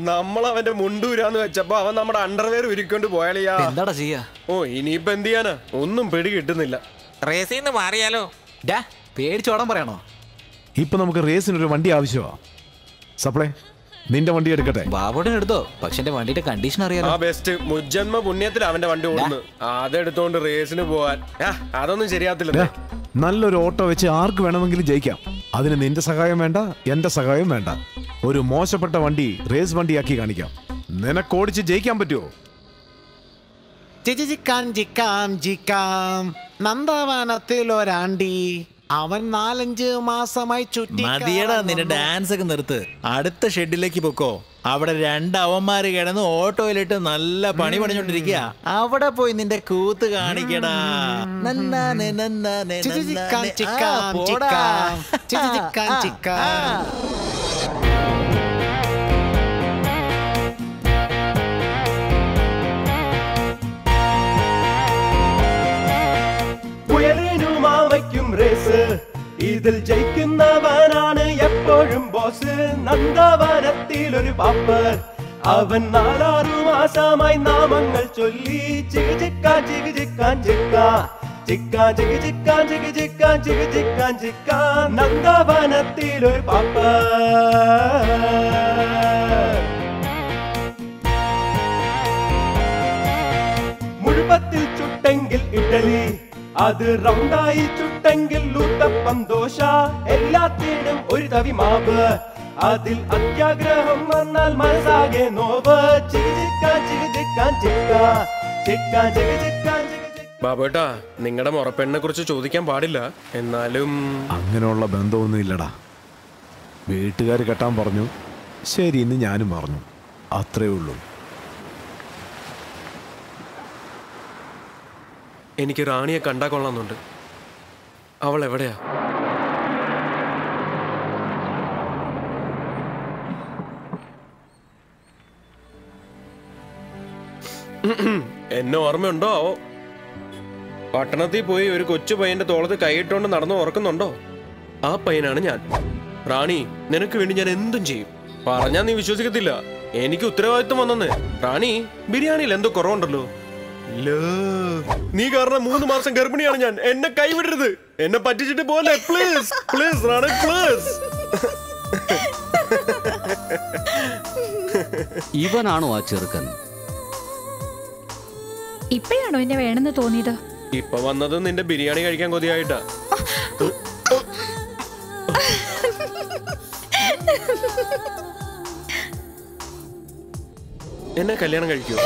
നമ്മളവന്റെ മുണ്ടൂരാന്ന് വെച്ചപ്പോ അവൻ നമ്മുടെ അണ്ടർവെയർ ഉരുക്കൊണ്ട് പോയാളിയാ. എന്താടാ ചെയ്യാ? ഇനിയിപ്പോ എന്ത് ചെയ്യാനാ? ഒന്നും പിടി കിട്ടുന്നില്ല. റേസിന്ന് മാറിയാലോ? പേടിച്ചോടാൻ പറയണോ? ഇപ്പൊ നമുക്ക് റേസിനൊരു വണ്ടി ആവശ്യമാ. സപ്ലൈ, നിന്റെ വണ്ടി എടുക്കട്ടെ. ബാബോടെ എടുത്തോ, പക്ഷെ എന്റെ വണ്ടിയുടെ കണ്ടീഷൻ അറിയാലോ. ബെസ്റ്റ്. മുജ്ജന്മ പുണ്യത്തിൽ അവന്റെ വണ്ടി ഓടുന്നു. അതെടുത്തോണ്ട് റേസിന് പോവാൻ അതൊന്നും ശരിയാത്തില്ല. നല്ലൊരു ഓട്ടോ വെച്ച് ആർക്ക് വേണമെങ്കിലും ജയിക്കാം. അതിന് നിന്റെ സഹായം വേണ്ട, എന്റെ സഹായം വേണ്ട. ഒരു മോശപ്പെട്ട വണ്ടി റേസ് വണ്ടിയാക്കി കാണിക്കാം. നിനക്ക് ഓടിച്ച് ജയിക്കാൻ പറ്റുമോ? നന്ദവനത്തിൽ ഒരാണ്ടി, അവൻ 4-5 മാസമായി ചുറ്റി. മതിയടാ നിന്റെ ഡാൻസ് ഒക്കെ നിർത്ത്. അടുത്ത ഷെഡിലേക്ക് പൊക്കോ. അവിടെ 2 അവന്മാര് കിടന്ന് ഓട്ടോയിലിട്ട് നല്ല പണി പണിഞ്ഞോണ്ടിരിക്കുക. അവിടെ പോയി നിന്റെ കൂത്ത് കാണിക്കടാ. മാമയ്ക്കും റേസ്, ഇതിൽ ജയിക്കുന്നവനാണ് എപ്പോഴും ബോസ്. നന്ദവനത്തിൽ ഒരു പാപ്പർ, അവൻ 4-6 മാസമായി നാമങ്ങൾ ചൊല്ലി. ചികിചിക്കാൻ ചികിചിക്കാൻ ചിക്കാ, ചിക്കാൻ ചികിചിക്കാൻ ചികിചിക്കാൻ ചികിചിക്കാൻ ചിക്കാ. നന്ദവനത്തിൽ ഒരു പാപ്പർ. മുഴുവത്തിൽ ചുട്ടെങ്കിൽ ഇഡലി, അത് റൗണ്ടായി ചുട്ടെങ്കിൽ ഊത്തപ്പം ദോശ. എല്ലാത്തിനും ഒരു തവി മാവ്, അതിൽ അത്യാഗ്രഹം വന്നാൽ മനസ്സാകെ നോവ്. ചികിചിക്കാൻ ചികിചിക്കാൻ ചിക്കാ, ചിക്കാൻ ചികിചിക്കാൻ ചികിചിക്കാൻ. ബാബുട്ടാ, നിങ്ങളുടെ മുറപ്പെണ്ണിനെ കുറിച്ച് ചോദിക്കാൻ പാടില്ല, എന്നാലും അങ്ങനെയുള്ള ബന്ധമൊന്നും ഇല്ലടാ. വീട്ടുകാർ കെട്ടാൻ പറഞ്ഞു, ശരി ഇന്ന് ഞാനും പറഞ്ഞു, അത്രേ ഉള്ളൂ. എനിക്ക് റാണിയെ കണ്ടാ കൊള്ളാന്നുണ്ട്. അവൾ എവിടെയാ? എന്നെ ഓർമ്മയുണ്ടോ? പട്ടണത്തിൽ പോയി ഒരു കൊച്ചു പയ്യന്റെ തോളത്ത് കൈയിട്ടോണ്ട് നടന്ന് ഓർക്കുന്നുണ്ടോ? ആ പയ്യനാണ് ഞാൻ. റാണി, നിനക്ക് വേണ്ടി ഞാൻ എന്തും ചെയ്യും. പറഞ്ഞാ നീ വിശ്വസിക്കത്തില്ല. എനിക്ക് ഉത്തരവാദിത്വം വന്നെന്ന്. റാണി, ബിരിയാണിയിൽ എന്തോ കുറവുണ്ടല്ലോ. നീ കാരണം 3 മാസം ഗർഭിണിയാണ് ഞാൻ. എന്നെ കൈവിടരുത്. എന്നെ പറ്റിച്ചിട്ട് പോലെ പ്ലീസ് പ്ലീസ് റാണി പ്ലീസ്. ഇവനാണോ ആ ചെറുക്കൻ? ഇപ്പഴാണോ എന്നെ വേണമെന്ന് തോന്നിയത്? ഇപ്പൊ വന്നത് നിന്റെ ബിരിയാണി കഴിക്കാൻ കൊതിയായിട്ടാ. എന്നെ കല്യാണം കഴിക്കുമോ?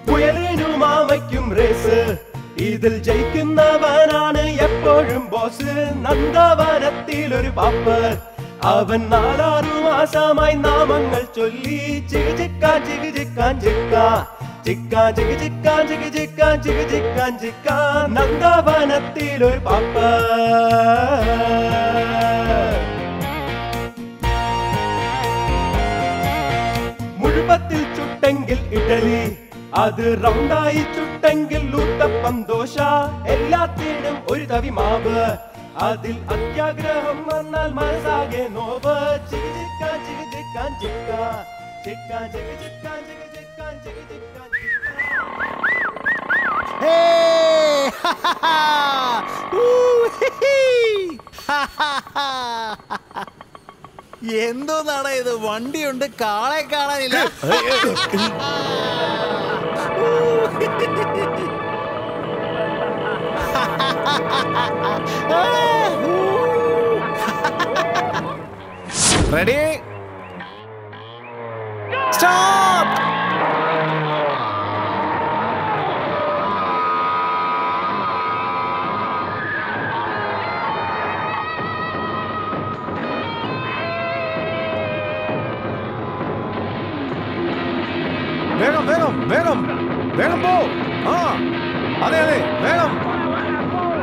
കുയലിനും മാമയ്ക്കും റേസ്, ഇതിൽ ജയിക്കുന്നവനാണ് എപ്പോഴും ബോസ്. നന്ദവനത്തിൽ ഒരു പാപ്പർ, അവൻ 4-6 മാസമായി നാമങ്ങൾ ചൊല്ലി. ചികിചിക്കാൻ ചികിചിക്കാൻ ചിക്കാ, ചിക്കാൻ ചികിചിക്കാൻ ചികിചിക്കാൻ ചികിചിക്കാൻ ചിക്കാ. നന്ദവനത്തിൽ ഒരു പാപ്പർ. മുഴുവത്തിൽ ചുട്ടെങ്കിൽ ഇഡലി, അത് റൗണ്ടായി ചുട്ടെങ്കിൽ ഊത്തപ്പം ദോശ. എല്ലാത്തിനും ഒരു തവി മാവ്, അതിൽ അത്യാഗ്രഹം വന്നാൽ മനസ്സാകെ നോവ്. ചികിചിക്കാൻ ചികിചിക്കാൻ ചിക്കാ, ചിക്കാൻ ചികിചിക്കാൻ ചികിചിക്കാൻ ചികിചിക്കാൻ. എന്തോന്നാണ് ഇത്? വണ്ടിയുണ്ട്, കാളെ കാണാനില്ല. Ready, start. വേഗം വേഗം വേഗം വേഗം പോ. ആ അതെ അതെ വേഗം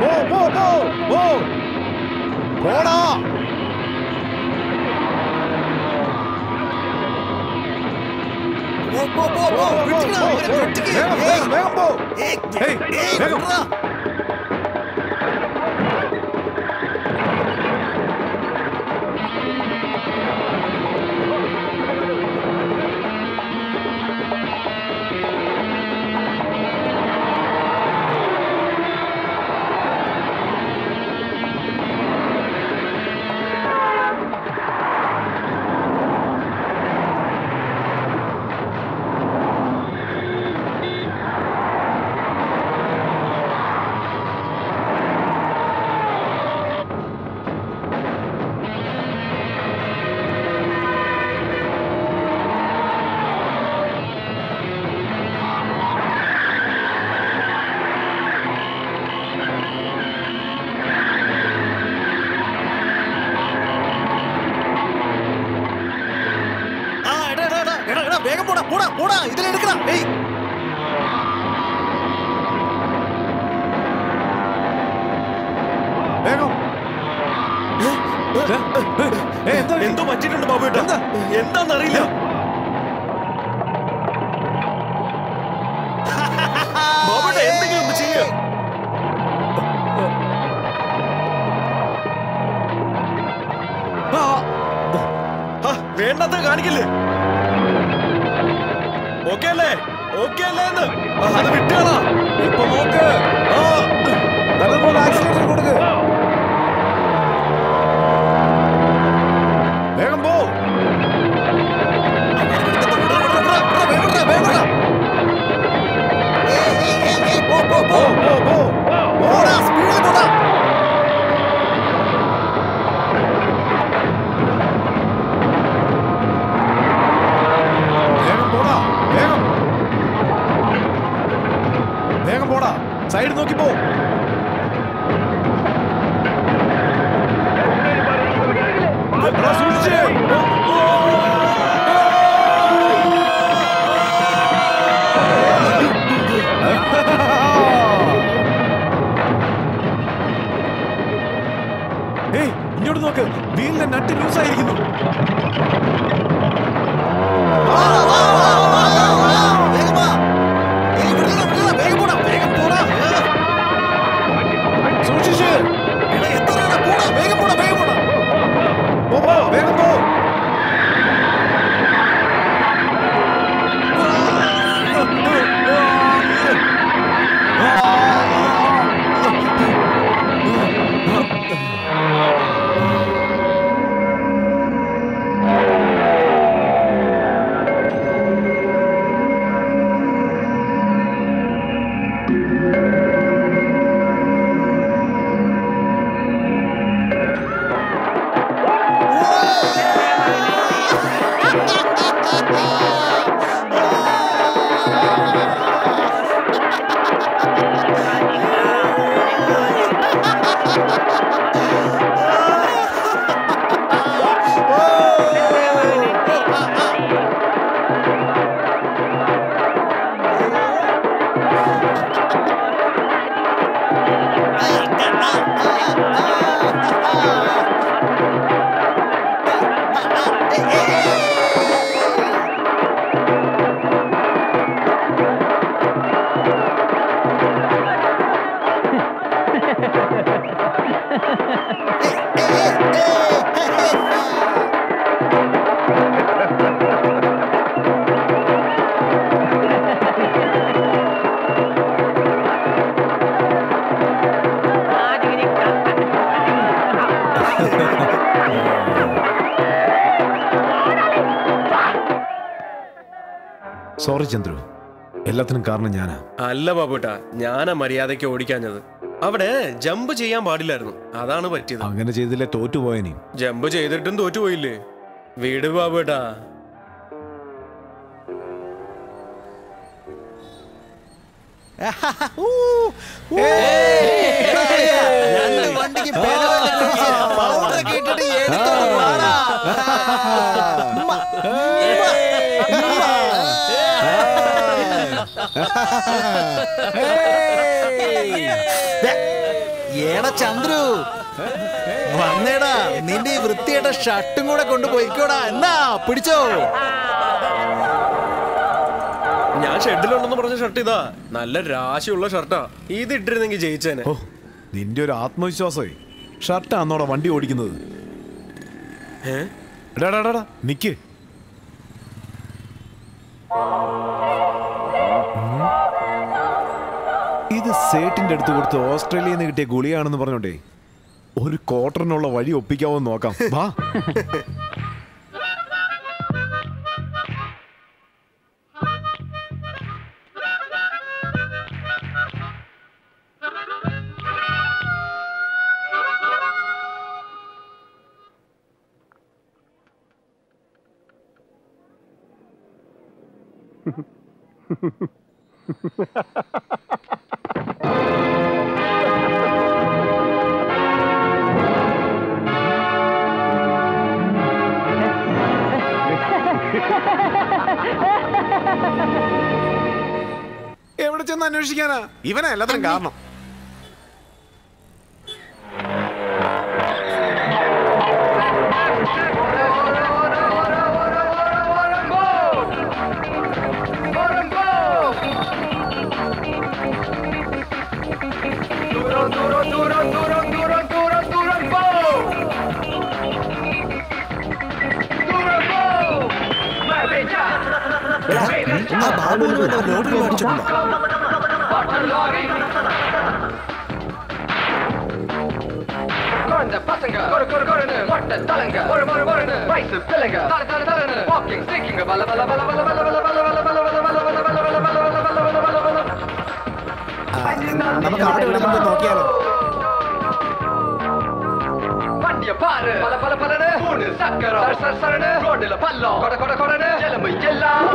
പോ പോ പോ പോ പോടാ. വേഗം വേഗം വേഗം പോ. വേഗം. വേഗം പോടാ പോടാ പോടാ ഇതിലെടുക്കണം. എന്തോ പറ്റിയിട്ടുണ്ട് ബാബുട്ട. എന്താന്നറിയില്ല. ബാബുട്ട എന്തെങ്കിലും ഒന്ന് ചെയ്യ. വേണ്ടത് കാണിക്കില്ലേ? ഓക്കെ അല്ലേ? ഓക്കെ അല്ലേ എന്ന് അത് വിട്ടാണോ ഇപ്പൊ നോക്ക്. ആക്സിലേറ്റർ കൊടുക്ക്. വേഗം പോ. വേഗം പോടാ. സൈഡ് നോക്കി പോ. ഇങ്ങോട്ട് നോക്ക്. വീലിന്റെ നട്ട് ലൂസായിരിക്കുന്നു. സൂക്ഷിച്ച്. വേഗം പോടാ വേഗം പോടാ. വേഗം പോ. സോറി ചന്ദ്രു, എല്ലാത്തിനും കാരണം ഞാനാ. അല്ല ബാബുട്ടാ, ഞാനാ മര്യാദയ്ക്ക് ഓടിക്കാഞ്ഞത്. അവിടെ ജമ്പ് ചെയ്യാൻ പാടില്ലായിരുന്നു, അതാണ് പറ്റിയത്. അങ്ങനെ ചെയ്തില്ലേ തോറ്റുപോയനി. ജമ്പ് ചെയ്തിട്ടും തോറ്റുപോയില്ലേ? വീട് ബാബുട്ടാ. ഏടാ ചന്ദ്രു, വന്നേടാ. നിന്റെ ഈ വൃത്തിയുടെ ഷർട്ടും കൂടെ കൊണ്ടുപോയിക്കോടാ. എന്നാ പിടിച്ചോ. ഞാൻ ഷെഡിലുണ്ടെന്ന് പറഞ്ഞ ഷർട്ട് ഇതാ, നല്ല രാശിയുള്ള ഷർട്ടാ. ഇത് ഇട്ടിരുന്നെങ്കിൽ ജയിച്ചേനെ. നിന്റെ ഒരു ആത്മവിശ്വാസമേ. ഷർട്ടാന്നോടാ വണ്ടി ഓടിക്കുന്നത്. നിക്ക്. ഇത് സേട്ടിന്റെ അടുത്ത് കൊടുത്ത് ഓസ്ട്രേലിയയിൽ നിന്ന് കിട്ടിയ ഗുളിയാണെന്ന് പറഞ്ഞോണ്ടേ ഒരു ക്വാർട്ടറിനുള്ള വഴി ഒപ്പിക്കാവോ നോക്കാം. വാ. എവിടെ ചെന്ന് അന്വേഷിക്കാനാ? ഇവനാ എല്ലാത്തിനും കാരണം. ലോട്ടറി മേടിച്ചിട്ടുണ്ടോ? பசங்க மொட்டை தலைங்க வயசு பிள்ளைங்க வாக்கிங் ஸ்டிக்கிங் பல பல பல பல பல பல பல பல பல നമുക്ക് അവിടെ ഇവിടെ നോക്കിയാലോ? வண்டிய பாரு பல பல பலனு மூணு சக்கரம் சரசரனு ரோட்ல பள்ளம் கொட கொட கொடனு எலும்பு எல்லாம்